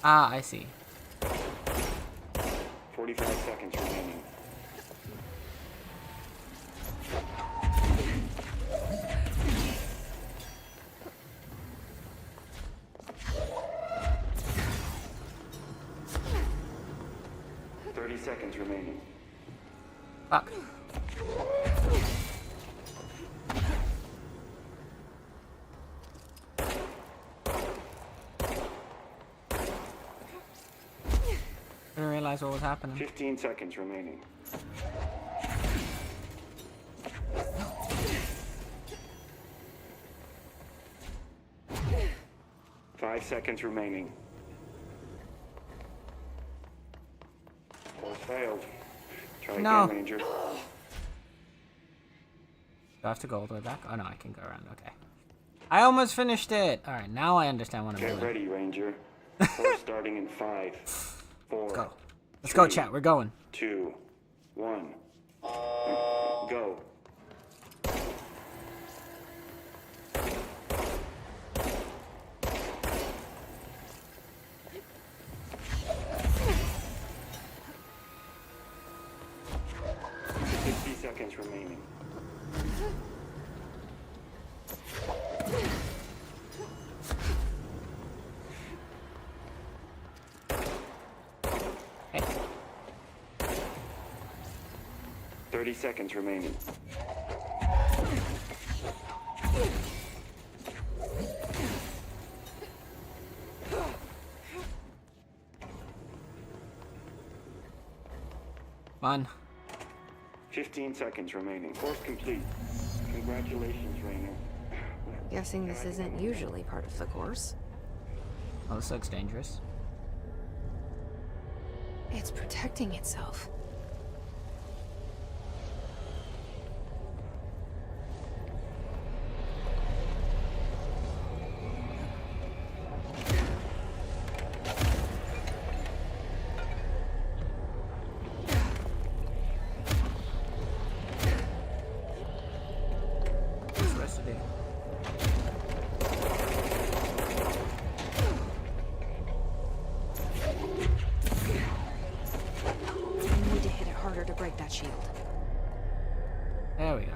Ah, I see. 45 seconds remaining. Seconds remaining. Fuck. I didn't realize what was happening. 15 seconds remaining. Five seconds remaining. Course failed. Try No. again, Ranger. Do I have to go all the way back? Oh no, I can go around. Okay. I almost finished it. All right, now I understand what I'm doing. Get ready, Ranger. Course starting in 5, 4. Let's go. Let's go, chat. We're going. 2, 1. Go. Seconds remaining. Hey. 30 seconds remaining. Fun. 15 seconds remaining. Course complete. Congratulations, Rainer. Guessing this isn't usually part of the course. Oh, this looks dangerous. It's protecting itself. There we go.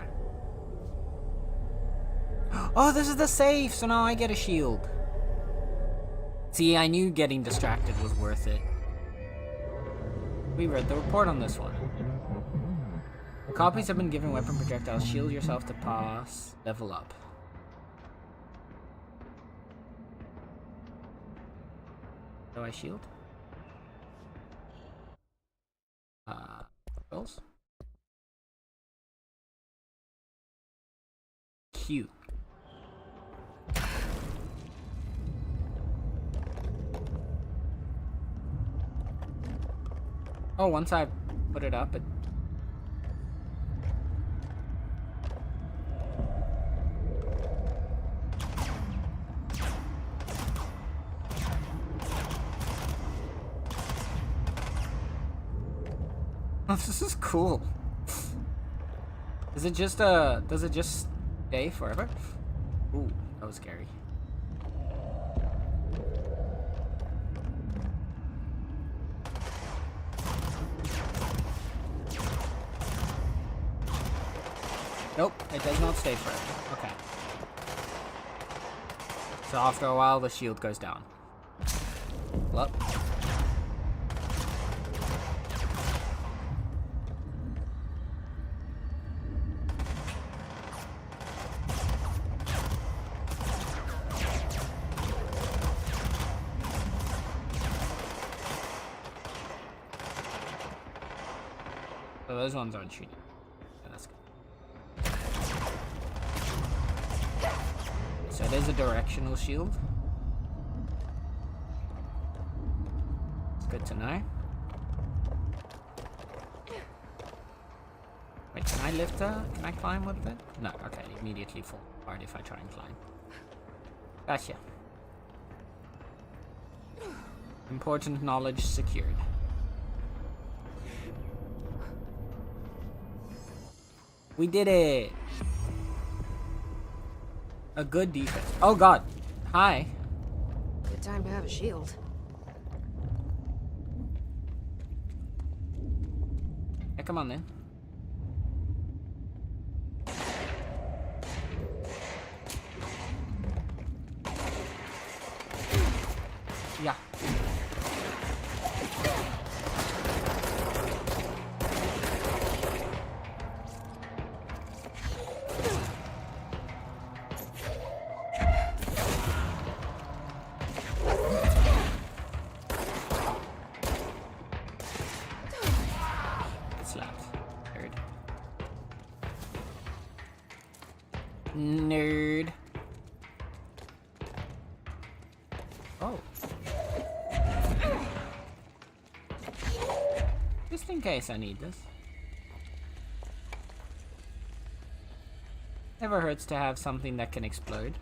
Oh, this is the safe, so now I get a shield. See, I knew getting distracted was worth it. We read the report on this one. Copies have been given weapon projectiles. Shield yourself to pass. Level up. Do I shield? Pills? Q. Oh, once I put it up, it... Oh, this is cool. Does it just stay forever? Ooh, that was scary. Nope, it does not stay forever. Okay. So after a while, the shield goes down. Well. So those ones aren't shooting. Yeah, that's good. So it is a directional shield. It's good to know. Wait, can I lift her? Can I climb with it? No, okay, it immediately fall apart if I try and climb. Gotcha. Important knowledge secured. We did it! A good defense. Oh god. Hi. Good time to have a shield. Yeah, come on then. Yeah. Slapped. Nerd. Nerd. Oh. Just in case I need this. Never hurts to have something that can explode.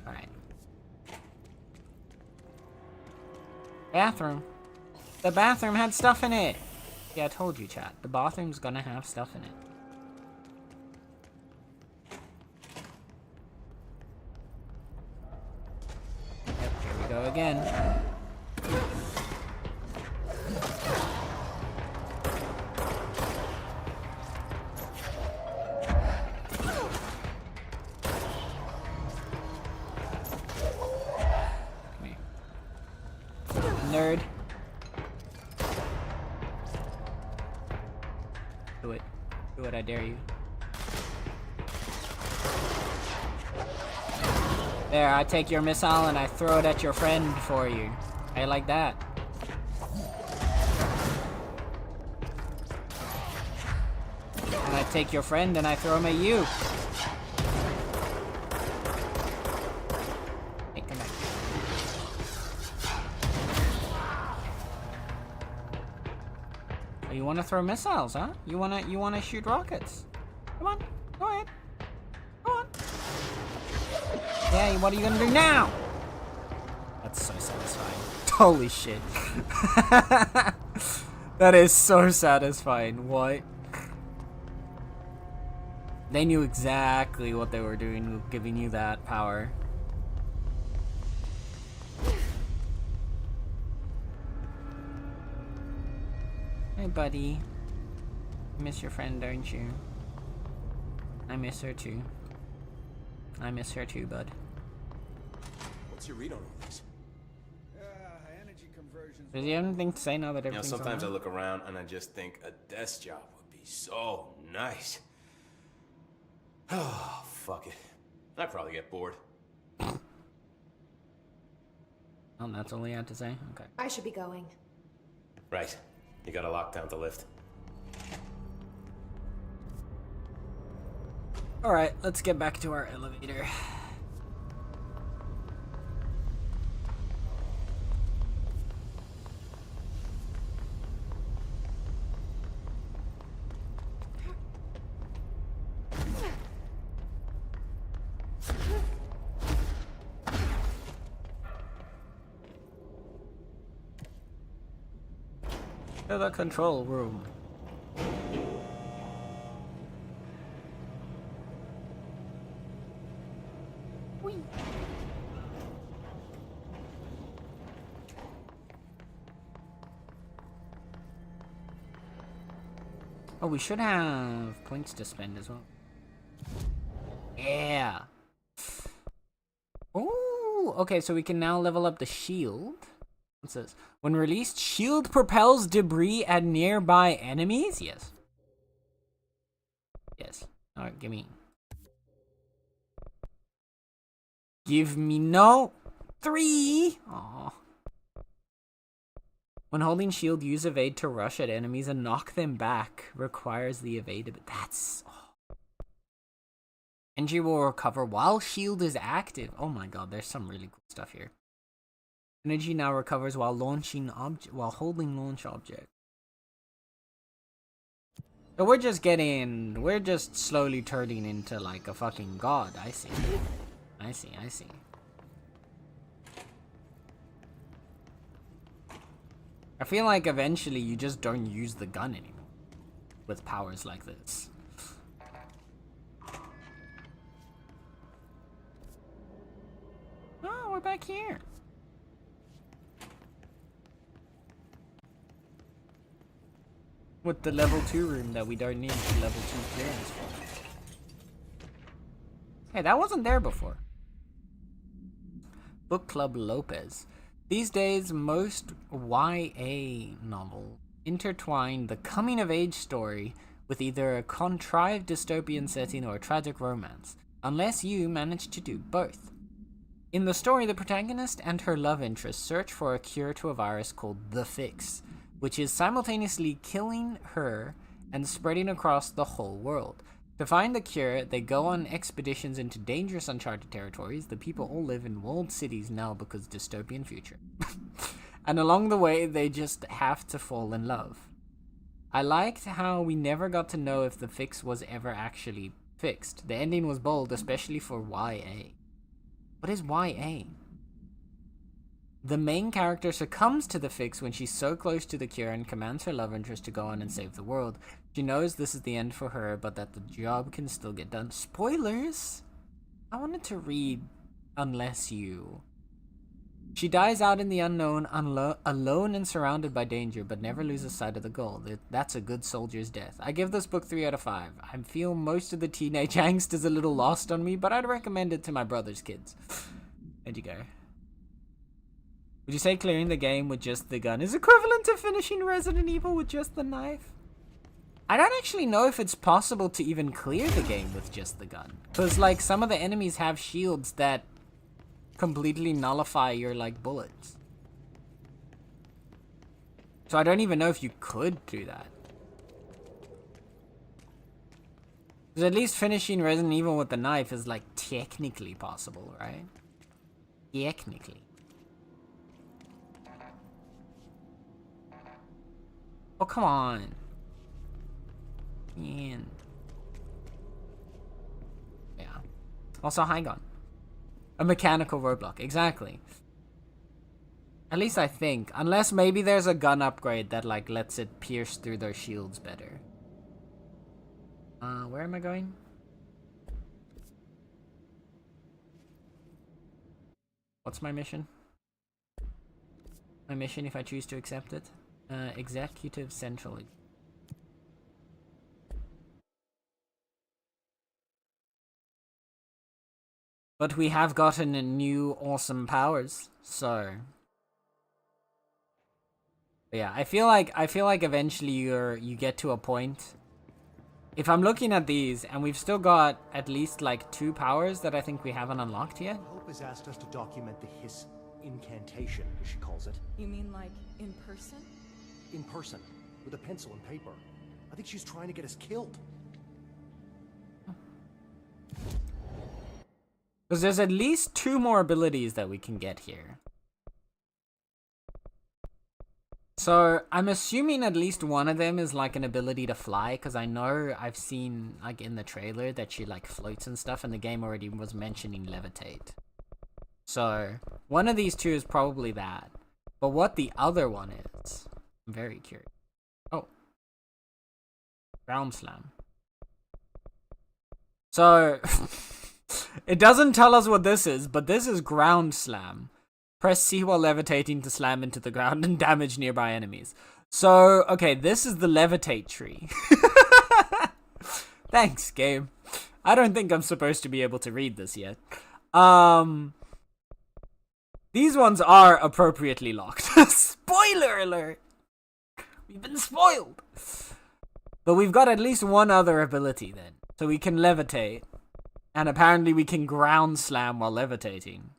Alright. Bathroom. The bathroom had stuff in it! Yeah, I told you, chat. The bathroom's gonna have stuff in it. Yep, here we go again. Come here. Nerd. Do it. Do it, I dare you. There, I take your missile and I throw it at your friend for you. I like that. And I take your friend and I throw him at you. Hey, come back. Oh, you want to throw missiles, huh? You wanna shoot rockets? Come on, go ahead. Go on. Yeah, what are you gonna do now? That's so satisfying. Holy shit. That is so satisfying. What? They knew exactly what they were doing, giving you that power. Hey, buddy. You miss your friend, don't you? I miss her too. I miss her too, bud. What's your read on all this? Energy conversions. Does he have anything to say now that You know, everything's sometimes I on? look around and I just think a desk job would be so nice. Oh, fuck it. I'd probably get bored. Oh, that's all he had to say? Okay. I should be going. Right. You gotta lock down the lift. Alright, let's get back to our elevator. To the control room. Whee. Oh, we should have points to spend as well. Yeah. Oh, okay, so we can now level up the shield. What's this? When released, shield propels debris at nearby enemies? Yes. Yes. Alright, give me. Give me no. 3! Aww. When holding shield, use evade to rush at enemies and knock them back. Requires the evade. That's... Oh. Energy will recover while shield is active. Oh my god, there's some really cool stuff here. Energy now recovers while holding launch object. So we're just slowly turning into like a fucking god. I see. I feel like eventually you just don't use the gun anymore with powers like this. Oh, we're back here. With the level 2 room that we don't need the level 2 clearance for. Hey, that wasn't there before. Book Club Lopez. These days, most YA novels intertwine the coming-of-age story with either a contrived dystopian setting or a tragic romance, unless you manage to do both. In the story, the protagonist and her love interest search for a cure to a virus called the Fix, which is simultaneously killing her and spreading across the whole world. To find the cure, they go on expeditions into dangerous uncharted territories. The people all live in walled cities now because dystopian future. And along the way, they just have to fall in love. I liked how we never got to know if the fix was ever actually fixed. The ending was bold, especially for YA. What is YA? The main character succumbs to the fix when she's so close to the cure and commands her love interest to go on and save the world. She knows this is the end for her, but that the job can still get done. Spoilers? I wanted to read unless you... She dies out in the unknown, alone and surrounded by danger, but never loses sight of the goal. That's a good soldier's death. I give this book 3 out of 5. I feel most of the teenage angst is a little lost on me, but I'd recommend it to my brother's kids. Where'd you go? Would you say clearing the game with just the gun is equivalent to finishing Resident Evil with just the knife? I don't actually know if it's possible to even clear the game with just the gun. Because, like, some of the enemies have shields that completely nullify your, like, bullets. So I don't even know if you could do that. Because at least finishing Resident Evil with the knife is, like, technically possible, right? Technically. Oh, come on. Man. Yeah. Also, Haigon. A mechanical roadblock. Exactly. At least I think. Unless maybe there's a gun upgrade that, like, lets it pierce through their shields better. Where am I going? What's my mission? My mission, if I choose to accept it? Executive Central. But we have gotten new awesome powers, so... But yeah, I feel like eventually you get to a point. If I'm looking at these, and we've still got at least like 2 powers that I think we haven't unlocked yet. Hope has asked us to document the hiss incantation, as she calls it. You mean like in person? In person, with a pencil and paper. I think she's trying to get us killed. Because there's at least 2 more abilities that we can get here. So, I'm assuming at least one of them is like an ability to fly, because I know I've seen, like, in the trailer that she, like, floats and stuff, and the game already was mentioning levitate. So, one of these 2 is probably that. But what the other one is, I'm very curious. Oh. Ground slam. So, it doesn't tell us what this is, but this is ground slam. Press C while levitating to slam into the ground and damage nearby enemies. So, okay, this is the levitate tree. Thanks, game. I don't think I'm supposed to be able to read this yet. These ones are appropriately locked. Spoiler alert! We've been spoiled! But we've got at least one other ability then. So we can levitate. And apparently we can ground slam while levitating.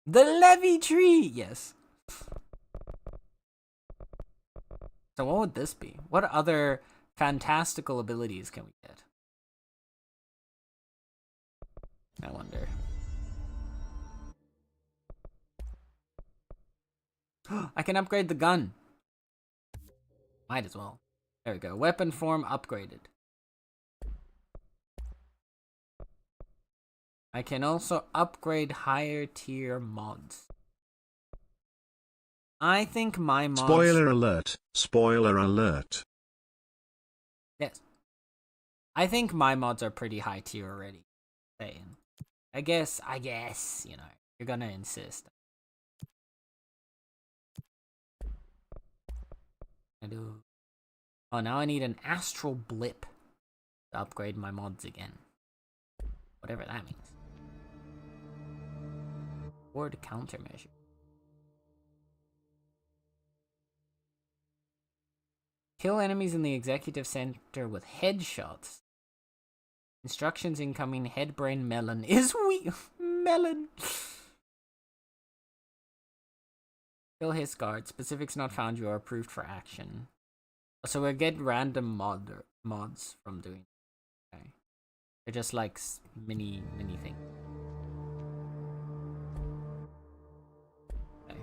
The levy tree! Yes. So what would this be? What other fantastical abilities can we get? I wonder. I can upgrade the gun. Might as well. There we go. Weapon form upgraded. I can also upgrade higher tier mods. I think my mods... Spoiler alert. Spoiler alert. Yes. I think my mods are pretty high tier already. Saying. I guess, you know, you're gonna insist. I do. Oh, now I need an astral blip to upgrade my mods again. Whatever that means. Ward countermeasure. Kill enemies in the executive center with headshots. Instructions incoming. Head brain melon is weak. Melon. Kill his guard. Specifics not found. You are approved for action. So we'll get random mods from doing. Okay. They're just like mini things. Okay.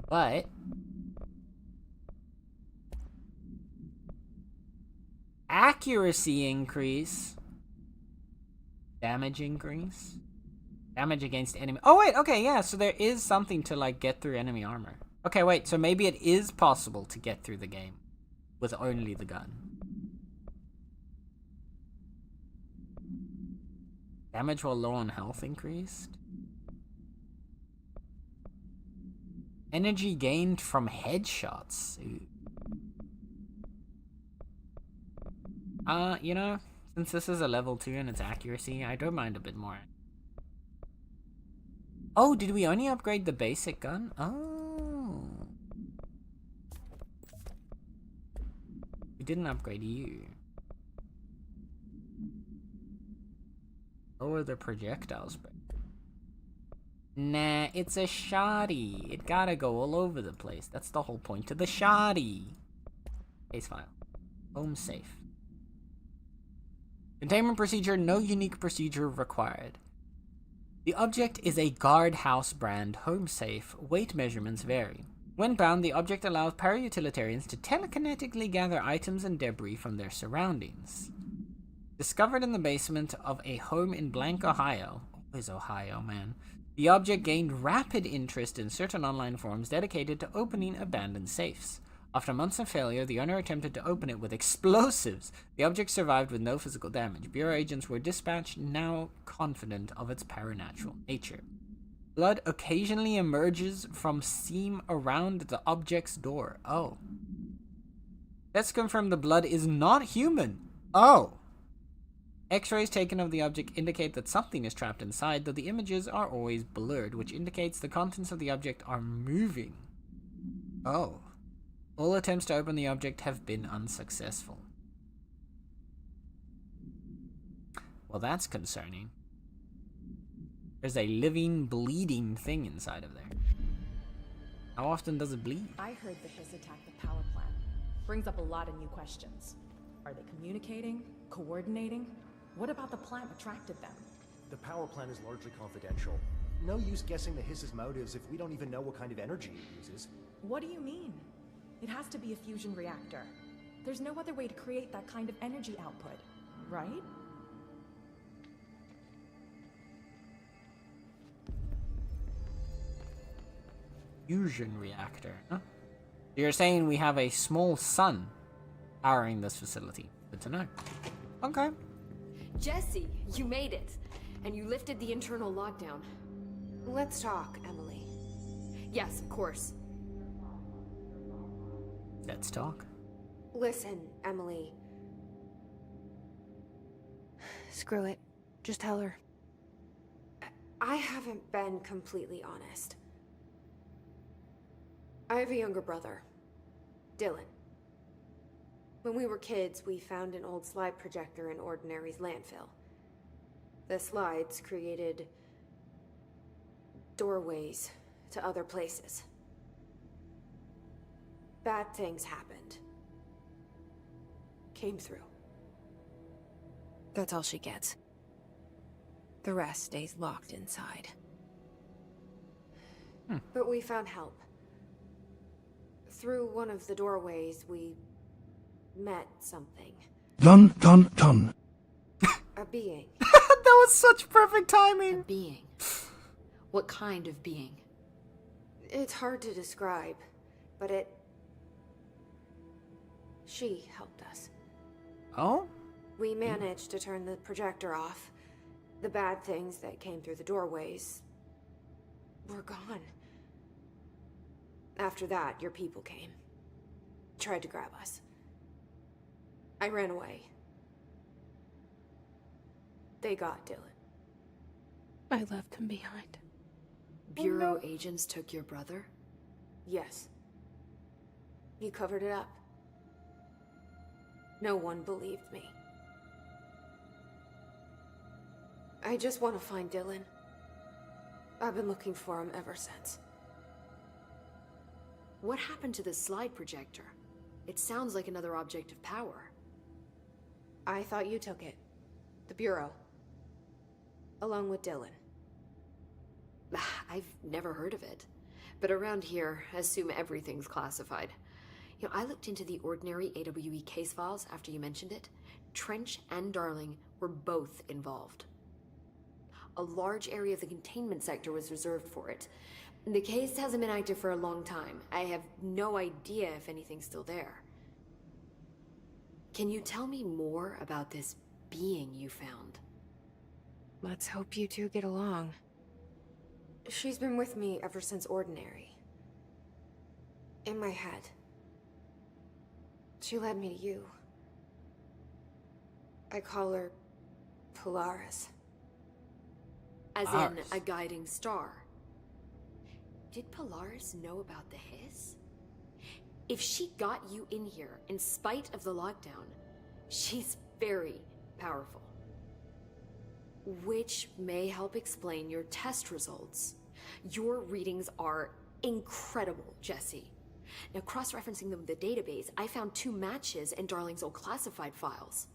But accuracy increase, damage increase, damage against enemy. Oh wait, okay, yeah. So there is something to like get through enemy armor. Okay, wait. So maybe it is possible to get through the game with only the gun. Damage while low on health increased. Energy gained from headshots. Ooh. You know, since this is a level 2 and it's accuracy, I don't mind a bit more. Oh, did we only upgrade the basic gun? Oh. We didn't upgrade you. Lower the projectiles, but nah, it's a shoddy. It gotta go all over the place. That's the whole point of the shoddy. Case file. Home safe. Containment procedure, no unique procedure required. The object is a guardhouse brand home safe. Weight measurements vary. When bound, the object allows para-utilitarians to telekinetically gather items and debris from their surroundings. Discovered in the basement of a home in Blank, Ohio. Always Ohio, man. The object gained rapid interest in certain online forums dedicated to opening abandoned safes. After months of failure, the owner attempted to open it with explosives. The object survived with no physical damage. Bureau agents were dispatched, now confident of its paranatural nature. Blood occasionally emerges from seam around the object's door. Oh. Let's confirm the blood is not human. Oh. X-rays taken of the object indicate that something is trapped inside, though the images are always blurred, which indicates the contents of the object are moving. Oh. All attempts to open the object have been unsuccessful. Well, that's concerning. There's a living, bleeding thing inside of there. How often does it bleed? I heard the Hiss attacked the power plant. Brings up a lot of new questions. Are they communicating? Coordinating? What about the plant attracted them? The power plant is largely confidential. No use guessing the Hiss's motives if we don't even know what kind of energy it uses. What do you mean? It has to be a fusion reactor. There's no other way to create that kind of energy output, right? Fusion reactor, huh? You're saying we have a small sun powering this facility. Good to know. Okay. Jesse, you made it. And you lifted the internal lockdown. Let's talk, Emily. Yes, of course. Let's talk. Listen, Emily. Screw it. Just tell her. I haven't been completely honest. I have a younger brother, Dylan. When we were kids, we found an old slide projector in Ordinary's landfill. The slides created doorways to other places. Bad things happened. Came through. That's all she gets. The rest stays locked inside. But we found help. Through one of the doorways, we met something. Dun, dun, dun. A being. That was such perfect timing. A being. What kind of being? It's hard to describe, but she helped us. Oh? We managed to turn the projector off. The bad things that came through the doorways were gone. After that, your people came. Tried to grab us. I ran away. They got Dylan. I left him behind. Bureau agents took your brother? Yes. You covered it up. No one believed me. I just want to find Dylan. I've been looking for him ever since. What happened to the slide projector? It sounds like another object of power. I thought you took it. The Bureau. Along with Dylan. I've never heard of it. But around here, assume everything's classified. You know, I looked into the ordinary AWE case files after you mentioned it. Trench and Darling were both involved. A large area of the containment sector was reserved for it. The case hasn't been active for a long time. I have no idea if anything's still there. Can you tell me more about this being you found? Let's hope you two get along. She's been with me ever since Ordinary. In my head. She led me to you. I call her Polaris. As in a guiding star. Did Polaris know about the hiss? If she got you in here in spite of the lockdown, she's very powerful. Which may help explain your test results. Your readings are incredible, Jesse. Now, cross-referencing them with the database, I found 2 matches in Darling's old classified files.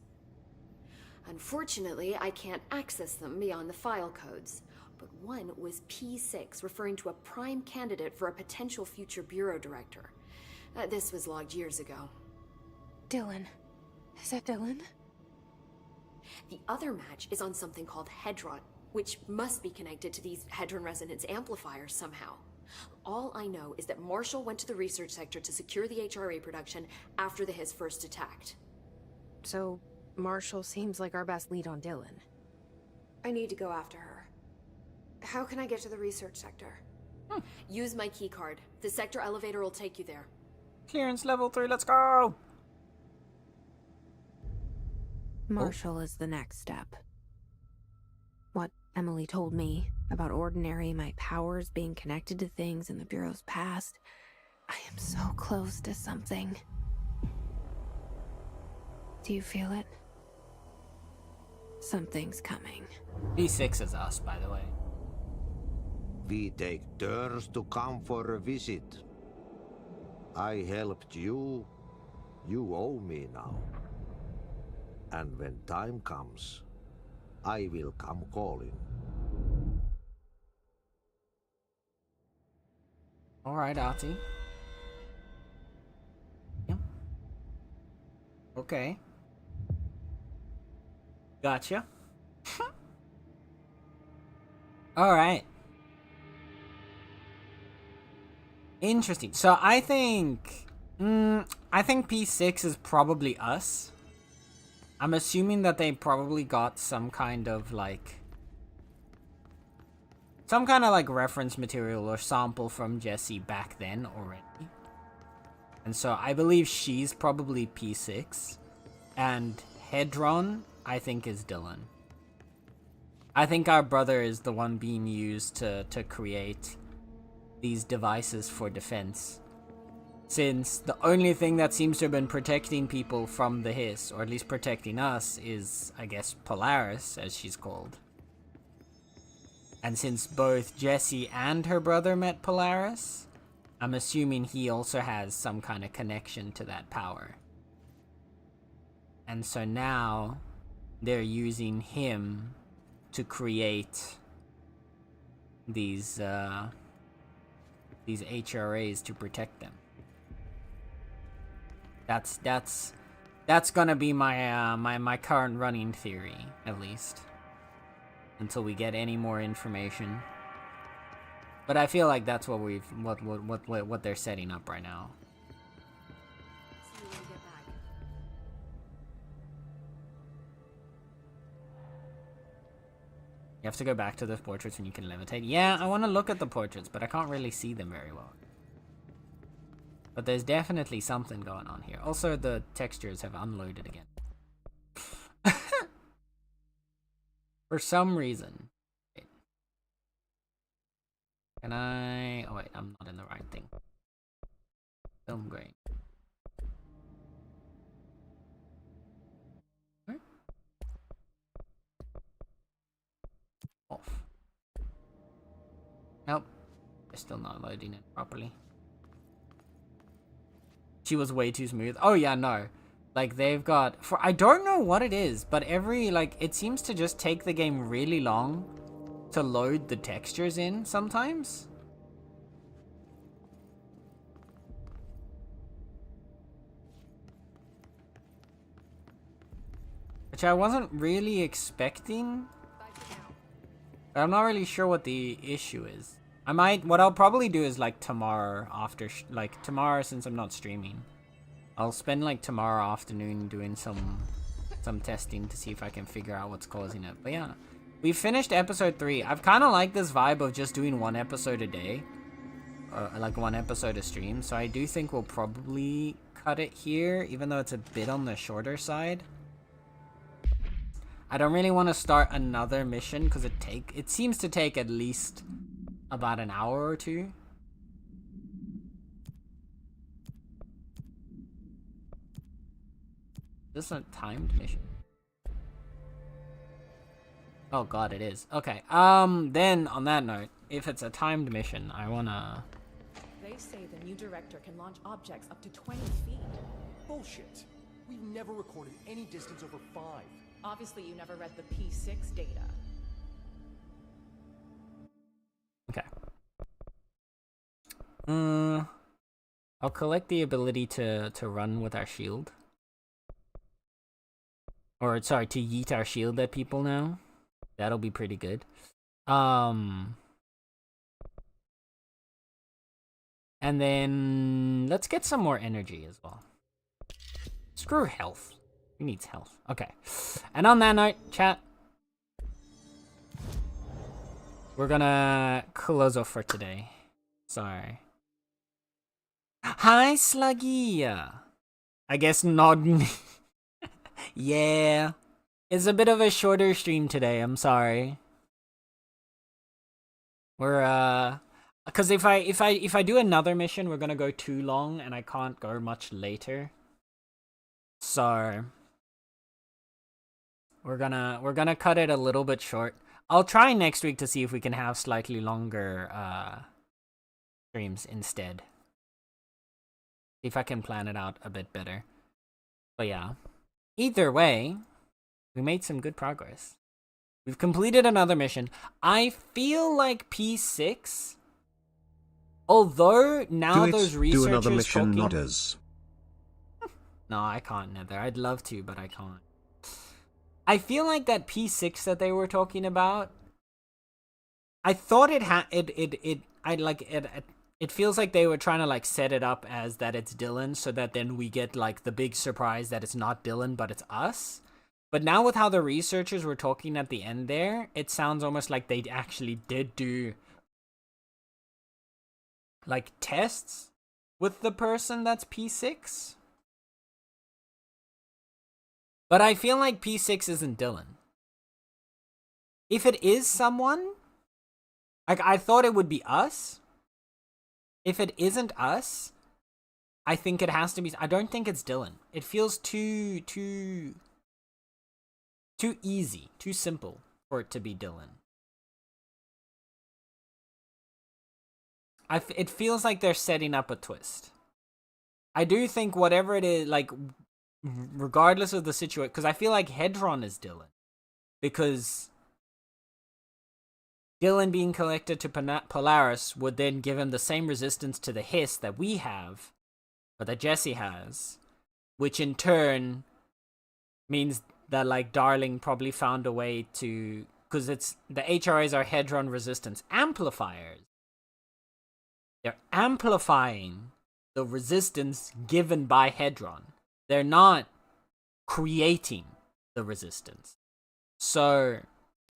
Unfortunately, I can't access them beyond the file codes, but one was P6, referring to a prime candidate for a potential future bureau director. This was logged years ago. Dylan. Is that Dylan? The other match is on something called Hedron, which must be connected to these Hedron resonance amplifiers somehow. All I know is that Marshall went to the research sector to secure the HRA production after the Hiss first attacked. So, Marshall seems like our best lead on Dylan. I need to go after her. How can I get to the research sector? Use my keycard. The sector elevator will take you there. Clearance level 3, let's go! Marshall is the next step. What Emily told me about Ordinary, my powers being connected to things in the Bureau's past. I am so close to something. Do you feel it? Something's coming. B6 is us, by the way. We take turns to come for a visit. I helped you. You owe me now. And when time comes, I will come calling. Alright, Artie. Yeah. Okay. Gotcha. Alright. Interesting. So I think P6 is probably us. I'm assuming that they probably got some kind of like reference material or sample from Jessie back then already. And so I believe she's probably P6. And Hedron, I think, is Dylan. I think our brother is the one being used to create these devices for defense. Since the only thing that seems to have been protecting people from the Hiss, or at least protecting us, is, I guess, Polaris, as she's called. And since both Jessie and her brother met Polaris, I'm assuming he also has some kind of connection to that power. And so now, they're using him to create these these HRAs to protect them. That's gonna be my my current running theory, at least, until we get any more information. But I feel like that's what what they're setting up right now. You have to go back to the portraits when you can levitate. Yeah, I want to look at the portraits, but I can't really see them very well. But there's definitely something going on here. Also, the textures have unloaded again. For some reason. Wait. Can I... Oh wait, I'm not in the right thing. Film grain. Off. Nope. They're still not loading it properly. She was way too smooth. Oh yeah, no. Like they've got... I don't know what it is, but it seems to just take the game really long to load the textures in sometimes. Which I wasn't really expecting. But I'm not really sure what the issue is. What I'll probably do is like tomorrow after, tomorrow since I'm not streaming. I'll spend like tomorrow afternoon doing some testing to see if I can figure out what's causing it. But yeah, we finished episode 3. I've kind of liked this vibe of just doing 1 episode a day. Or like 1 episode a stream. So I do think we'll probably cut it here, even though it's a bit on the shorter side. I don't really want to start another mission because it seems to take at least about an hour or 2. This is a timed mission. Oh god, it is. Okay. Then on that note, if it's a timed mission, I wanna... They say the new director can launch objects up to 20 feet. Bullshit. We've never recorded any distance over 5. Obviously, you never read the P6 data. Okay. I'll collect the ability to run with our shield. Or, sorry, to yeet our shield at people now. That'll be pretty good. And then let's get some more energy as well. Screw health. Who needs health? Okay. And on that note, chat, we're gonna close off for today. Sorry. Hi, Sluggy. I guess not. Yeah. It's a bit of a shorter stream today. I'm sorry. We're because if I do another mission, we're gonna go too long, and I can't go much later. So we're gonna cut it a little bit short. I'll try next week to see if we can have slightly longer streams instead. See if I can plan it out a bit better. But yeah. Either way, we made some good progress. We've completed another mission. I feel like P6, although now those researchers do another mission, talking... nodders. No, I can't, Nether. I'd love to, but I can't. I feel like that P6 that they were talking about, I thought it feels like they were trying to like set it up as that it's Dylan, so that then we get like the big surprise that it's not Dylan but it's us. But now with how the researchers were talking at the end there, it sounds almost like they actually did do like tests with the person that's P6. But I feel like P6 isn't Dylan. If it is someone, like I thought it would be us. If it isn't us, I think it has to be. I don't think it's Dylan. It feels too easy, too simple for it to be Dylan. It feels like they're setting up a twist. I do think whatever it is, like, regardless of the situation, because I feel like Hedron is Dylan. Because Dylan being connected to Polaris would then give him the same resistance to the hiss that we have, or that Jesse has, which in turn means that like Darling probably found a way to, because it's the HRAs are Hedron resistance amplifiers. They're amplifying the resistance given by Hedron. They're not creating the resistance. So...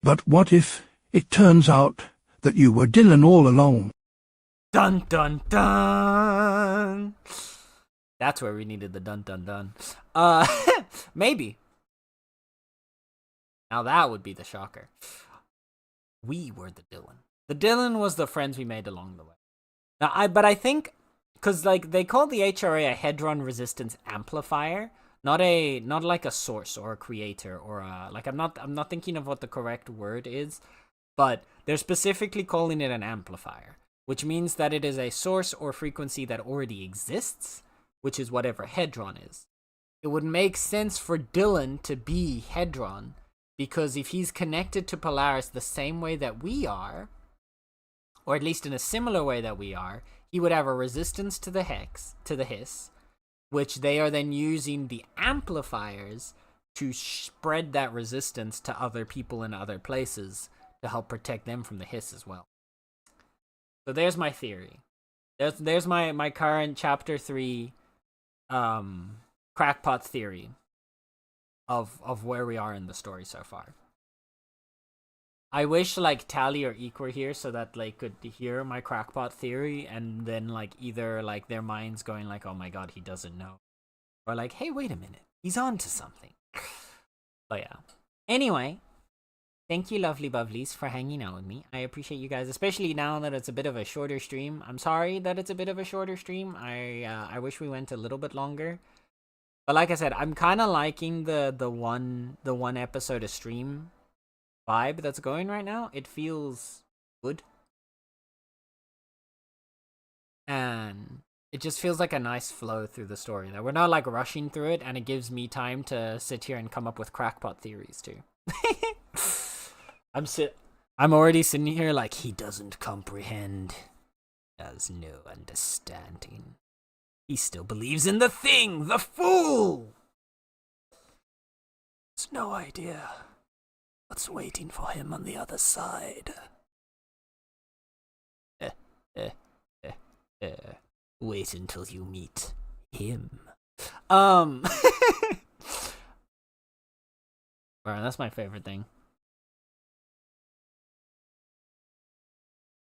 But what if it turns out that you were Dylan all along? Dun dun dun! That's where we needed the dun dun dun. Maybe. Now that would be the shocker. We were the Dylan. The Dylan was the friends we made along the way. Now, but I think, because like they call the HRA a Hedron resistance amplifier, not like a source or a creator or a, like I'm not thinking of what the correct word is, but they're specifically calling it an amplifier, which means that it is a source or frequency that already exists, which is whatever Hedron is. It would make sense for Dylan to be Hedron, because if he's connected to Polaris the same way that we are, or at least in a similar way that we are, he would have a resistance to the hiss, which they are then using the amplifiers to spread that resistance to other people in other places to help protect them from the hiss as well. So there's my theory. There's my current chapter 3 crackpot theory of where we are in the story so far. I wish like Tally or Eek were here so that like could hear my crackpot theory, and then like either like their minds going like, oh my god, he doesn't know, or like, hey, wait a minute, he's on to something. But yeah. Anyway, thank you, lovely bubblies, for hanging out with me. I appreciate you guys, especially now that it's a bit of a shorter stream. I'm sorry that it's a bit of a shorter stream. I wish we went a little bit longer. But like I said, I'm kind of liking the one episode of stream vibe that's going right now. It feels good. And it just feels like a nice flow through the story. That we're not like rushing through it, and it gives me time to sit here and come up with crackpot theories too. I'm already sitting here like, he doesn't comprehend. Has no understanding. He still believes in the thing, the fool! Has no idea what's waiting for him on the other side. Wait until you meet him. Alright, that's my favorite thing.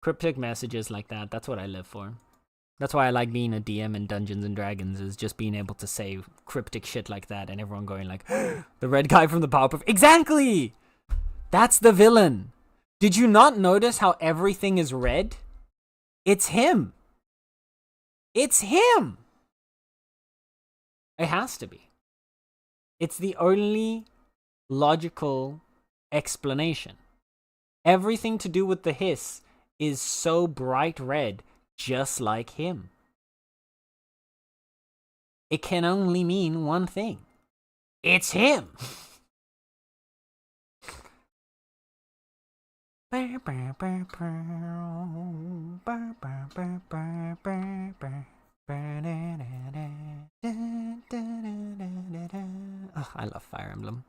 Cryptic messages like that, that's what I live for. That's why I like being a DM in Dungeons and Dragons, is just being able to say cryptic shit like that and everyone going like, the red guy from the Powerpuff. Exactly! That's the villain. Did you not notice how everything is red? It's him. It's him. It has to be. It's the only logical explanation. Everything to do with the hiss is so bright red, just like him. It can only mean one thing. It's him. Oh, I love Fire Emblem.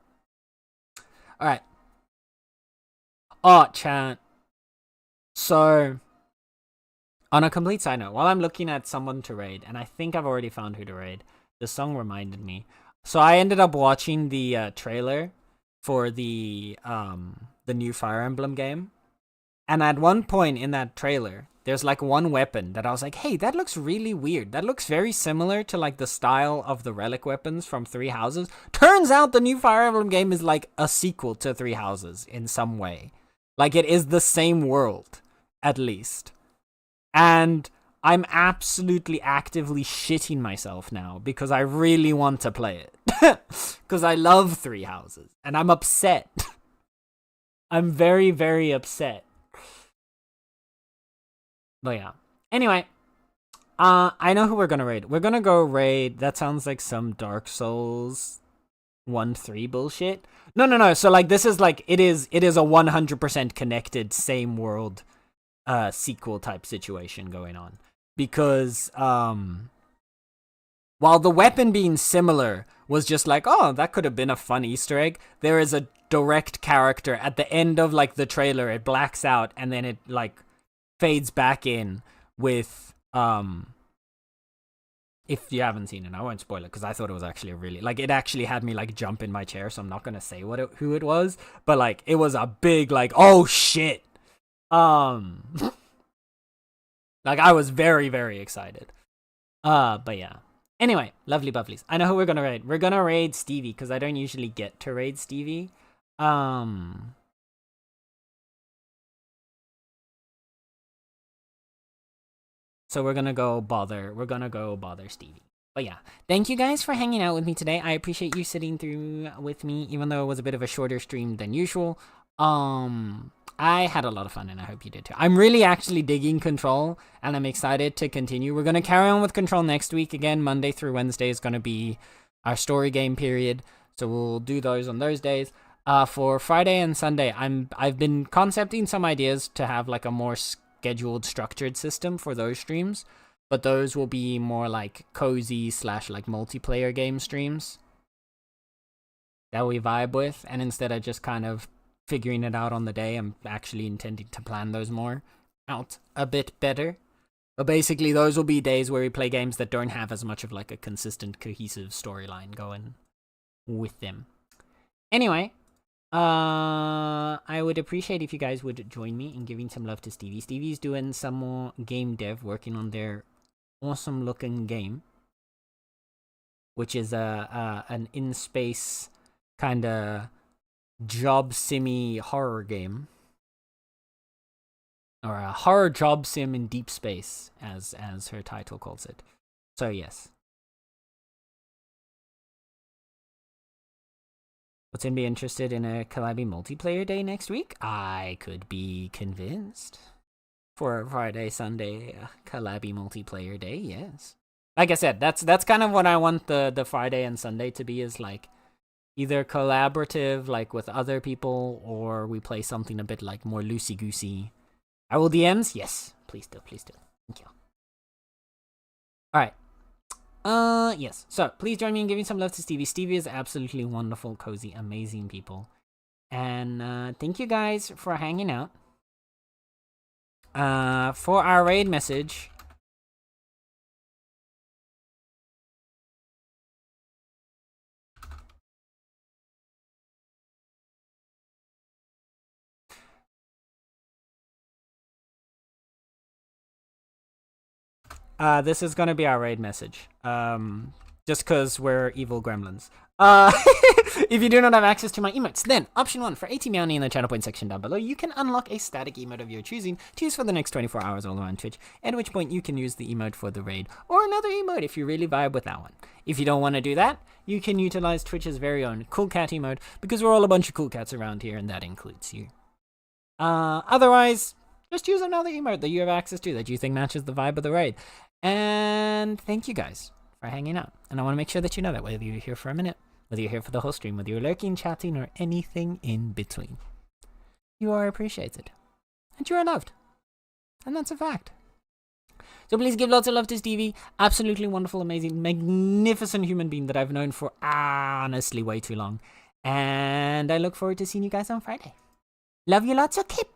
Alright. Oh, chat. So, on a complete side note, while I'm looking at someone to raid, and I think I've already found who to raid, the song reminded me. So I ended up watching the trailer for the new Fire Emblem game. And at one point in that trailer, there's like one weapon that I was like, hey, that looks really weird. That looks very similar to like the style of the relic weapons from Three Houses. Turns out the new Fire Emblem game is like a sequel to Three Houses in some way. Like it is the same world, at least. And I'm absolutely actively shitting myself now because I really want to play it. Because I love Three Houses. And I'm upset. I'm very, very upset. But yeah. Anyway. I know who we're gonna raid. We're gonna go raid. That sounds like some Dark Souls 1-3 bullshit. No. So like this is like it is a 100% connected same world sequel type situation going on. Because while the weapon being similar was just like, oh, that could have been a fun Easter egg, there is a direct character at the end of like the trailer. It blacks out and then it like fades back in with if you haven't seen it, I won't spoil it because I thought it was actually a really like it actually had me like jump in my chair, so I'm not gonna say who it was, but like it was a big like oh shit. Like I was very, very excited. But yeah. Anyway, lovely bubblies. I know who we're gonna raid. We're gonna raid Stevie because I don't usually get to raid Stevie. So we're gonna go bother Stevie. But yeah, thank you guys for hanging out with me today. I appreciate you sitting through with me, even though it was a bit of a shorter stream than usual. I had a lot of fun and I hope you did too. I'm really actually digging Control and I'm excited to continue. We're gonna carry on with Control next week again. Monday through Wednesday is gonna be our story game period, so we'll do those on those days. For Friday and Sunday, I've been concepting some ideas to have like a more scheduled, structured system for those streams, but those will be more like cozy / like multiplayer game streams that we vibe with, and instead of just kind of figuring it out on the day, I'm actually intending to plan those more out a bit better. But basically those will be days where we play games that don't have as much of like a consistent, cohesive storyline going with them. Anyway, I would appreciate if you guys would join me in giving some love to Stevie. Stevie's doing some more game dev, working on their awesome looking game, which is an in-space kind of job simmy horror game, or a horror job sim in deep space, as her title calls it. So yes. Would Tim be interested in a collabby multiplayer day next week? I could be convinced. For a Friday, Sunday collabby multiplayer day, yes. Like I said, that's kind of what I want the Friday and Sunday to be, is like either collaborative, like with other people, or we play something a bit like more loosey-goosey. I will DMs? Yes. Please do. Thank you. Alright. Yes. So, please join me in giving some love to Stevie. Stevie is absolutely wonderful, cozy, amazing people. And, thank you guys for hanging out. For our raid message... this is gonna be our raid message. Just cause we're evil gremlins. If you do not have access to my emotes, then option 1 for ATMeowny in the channel point section down below, you can unlock a static emote of your choosing to use for the next 24 hours all around Twitch, at which point you can use the emote for the raid, or another emote if you really vibe with that one. If you don't want to do that, you can utilize Twitch's very own cool cat emote, because we're all a bunch of cool cats around here, and that includes you. Otherwise, just use another emote that you have access to that you think matches the vibe of the raid. And thank you guys for hanging out. And I want to make sure that you know that whether you're here for a minute, whether you're here for the whole stream, whether you're lurking, chatting, or anything in between, you are appreciated. And you are loved. And that's a fact. So please give lots of love to Stevie. Absolutely wonderful, amazing, magnificent human being that I've known for honestly way too long. And I look forward to seeing you guys on Friday. Love you lots of kips.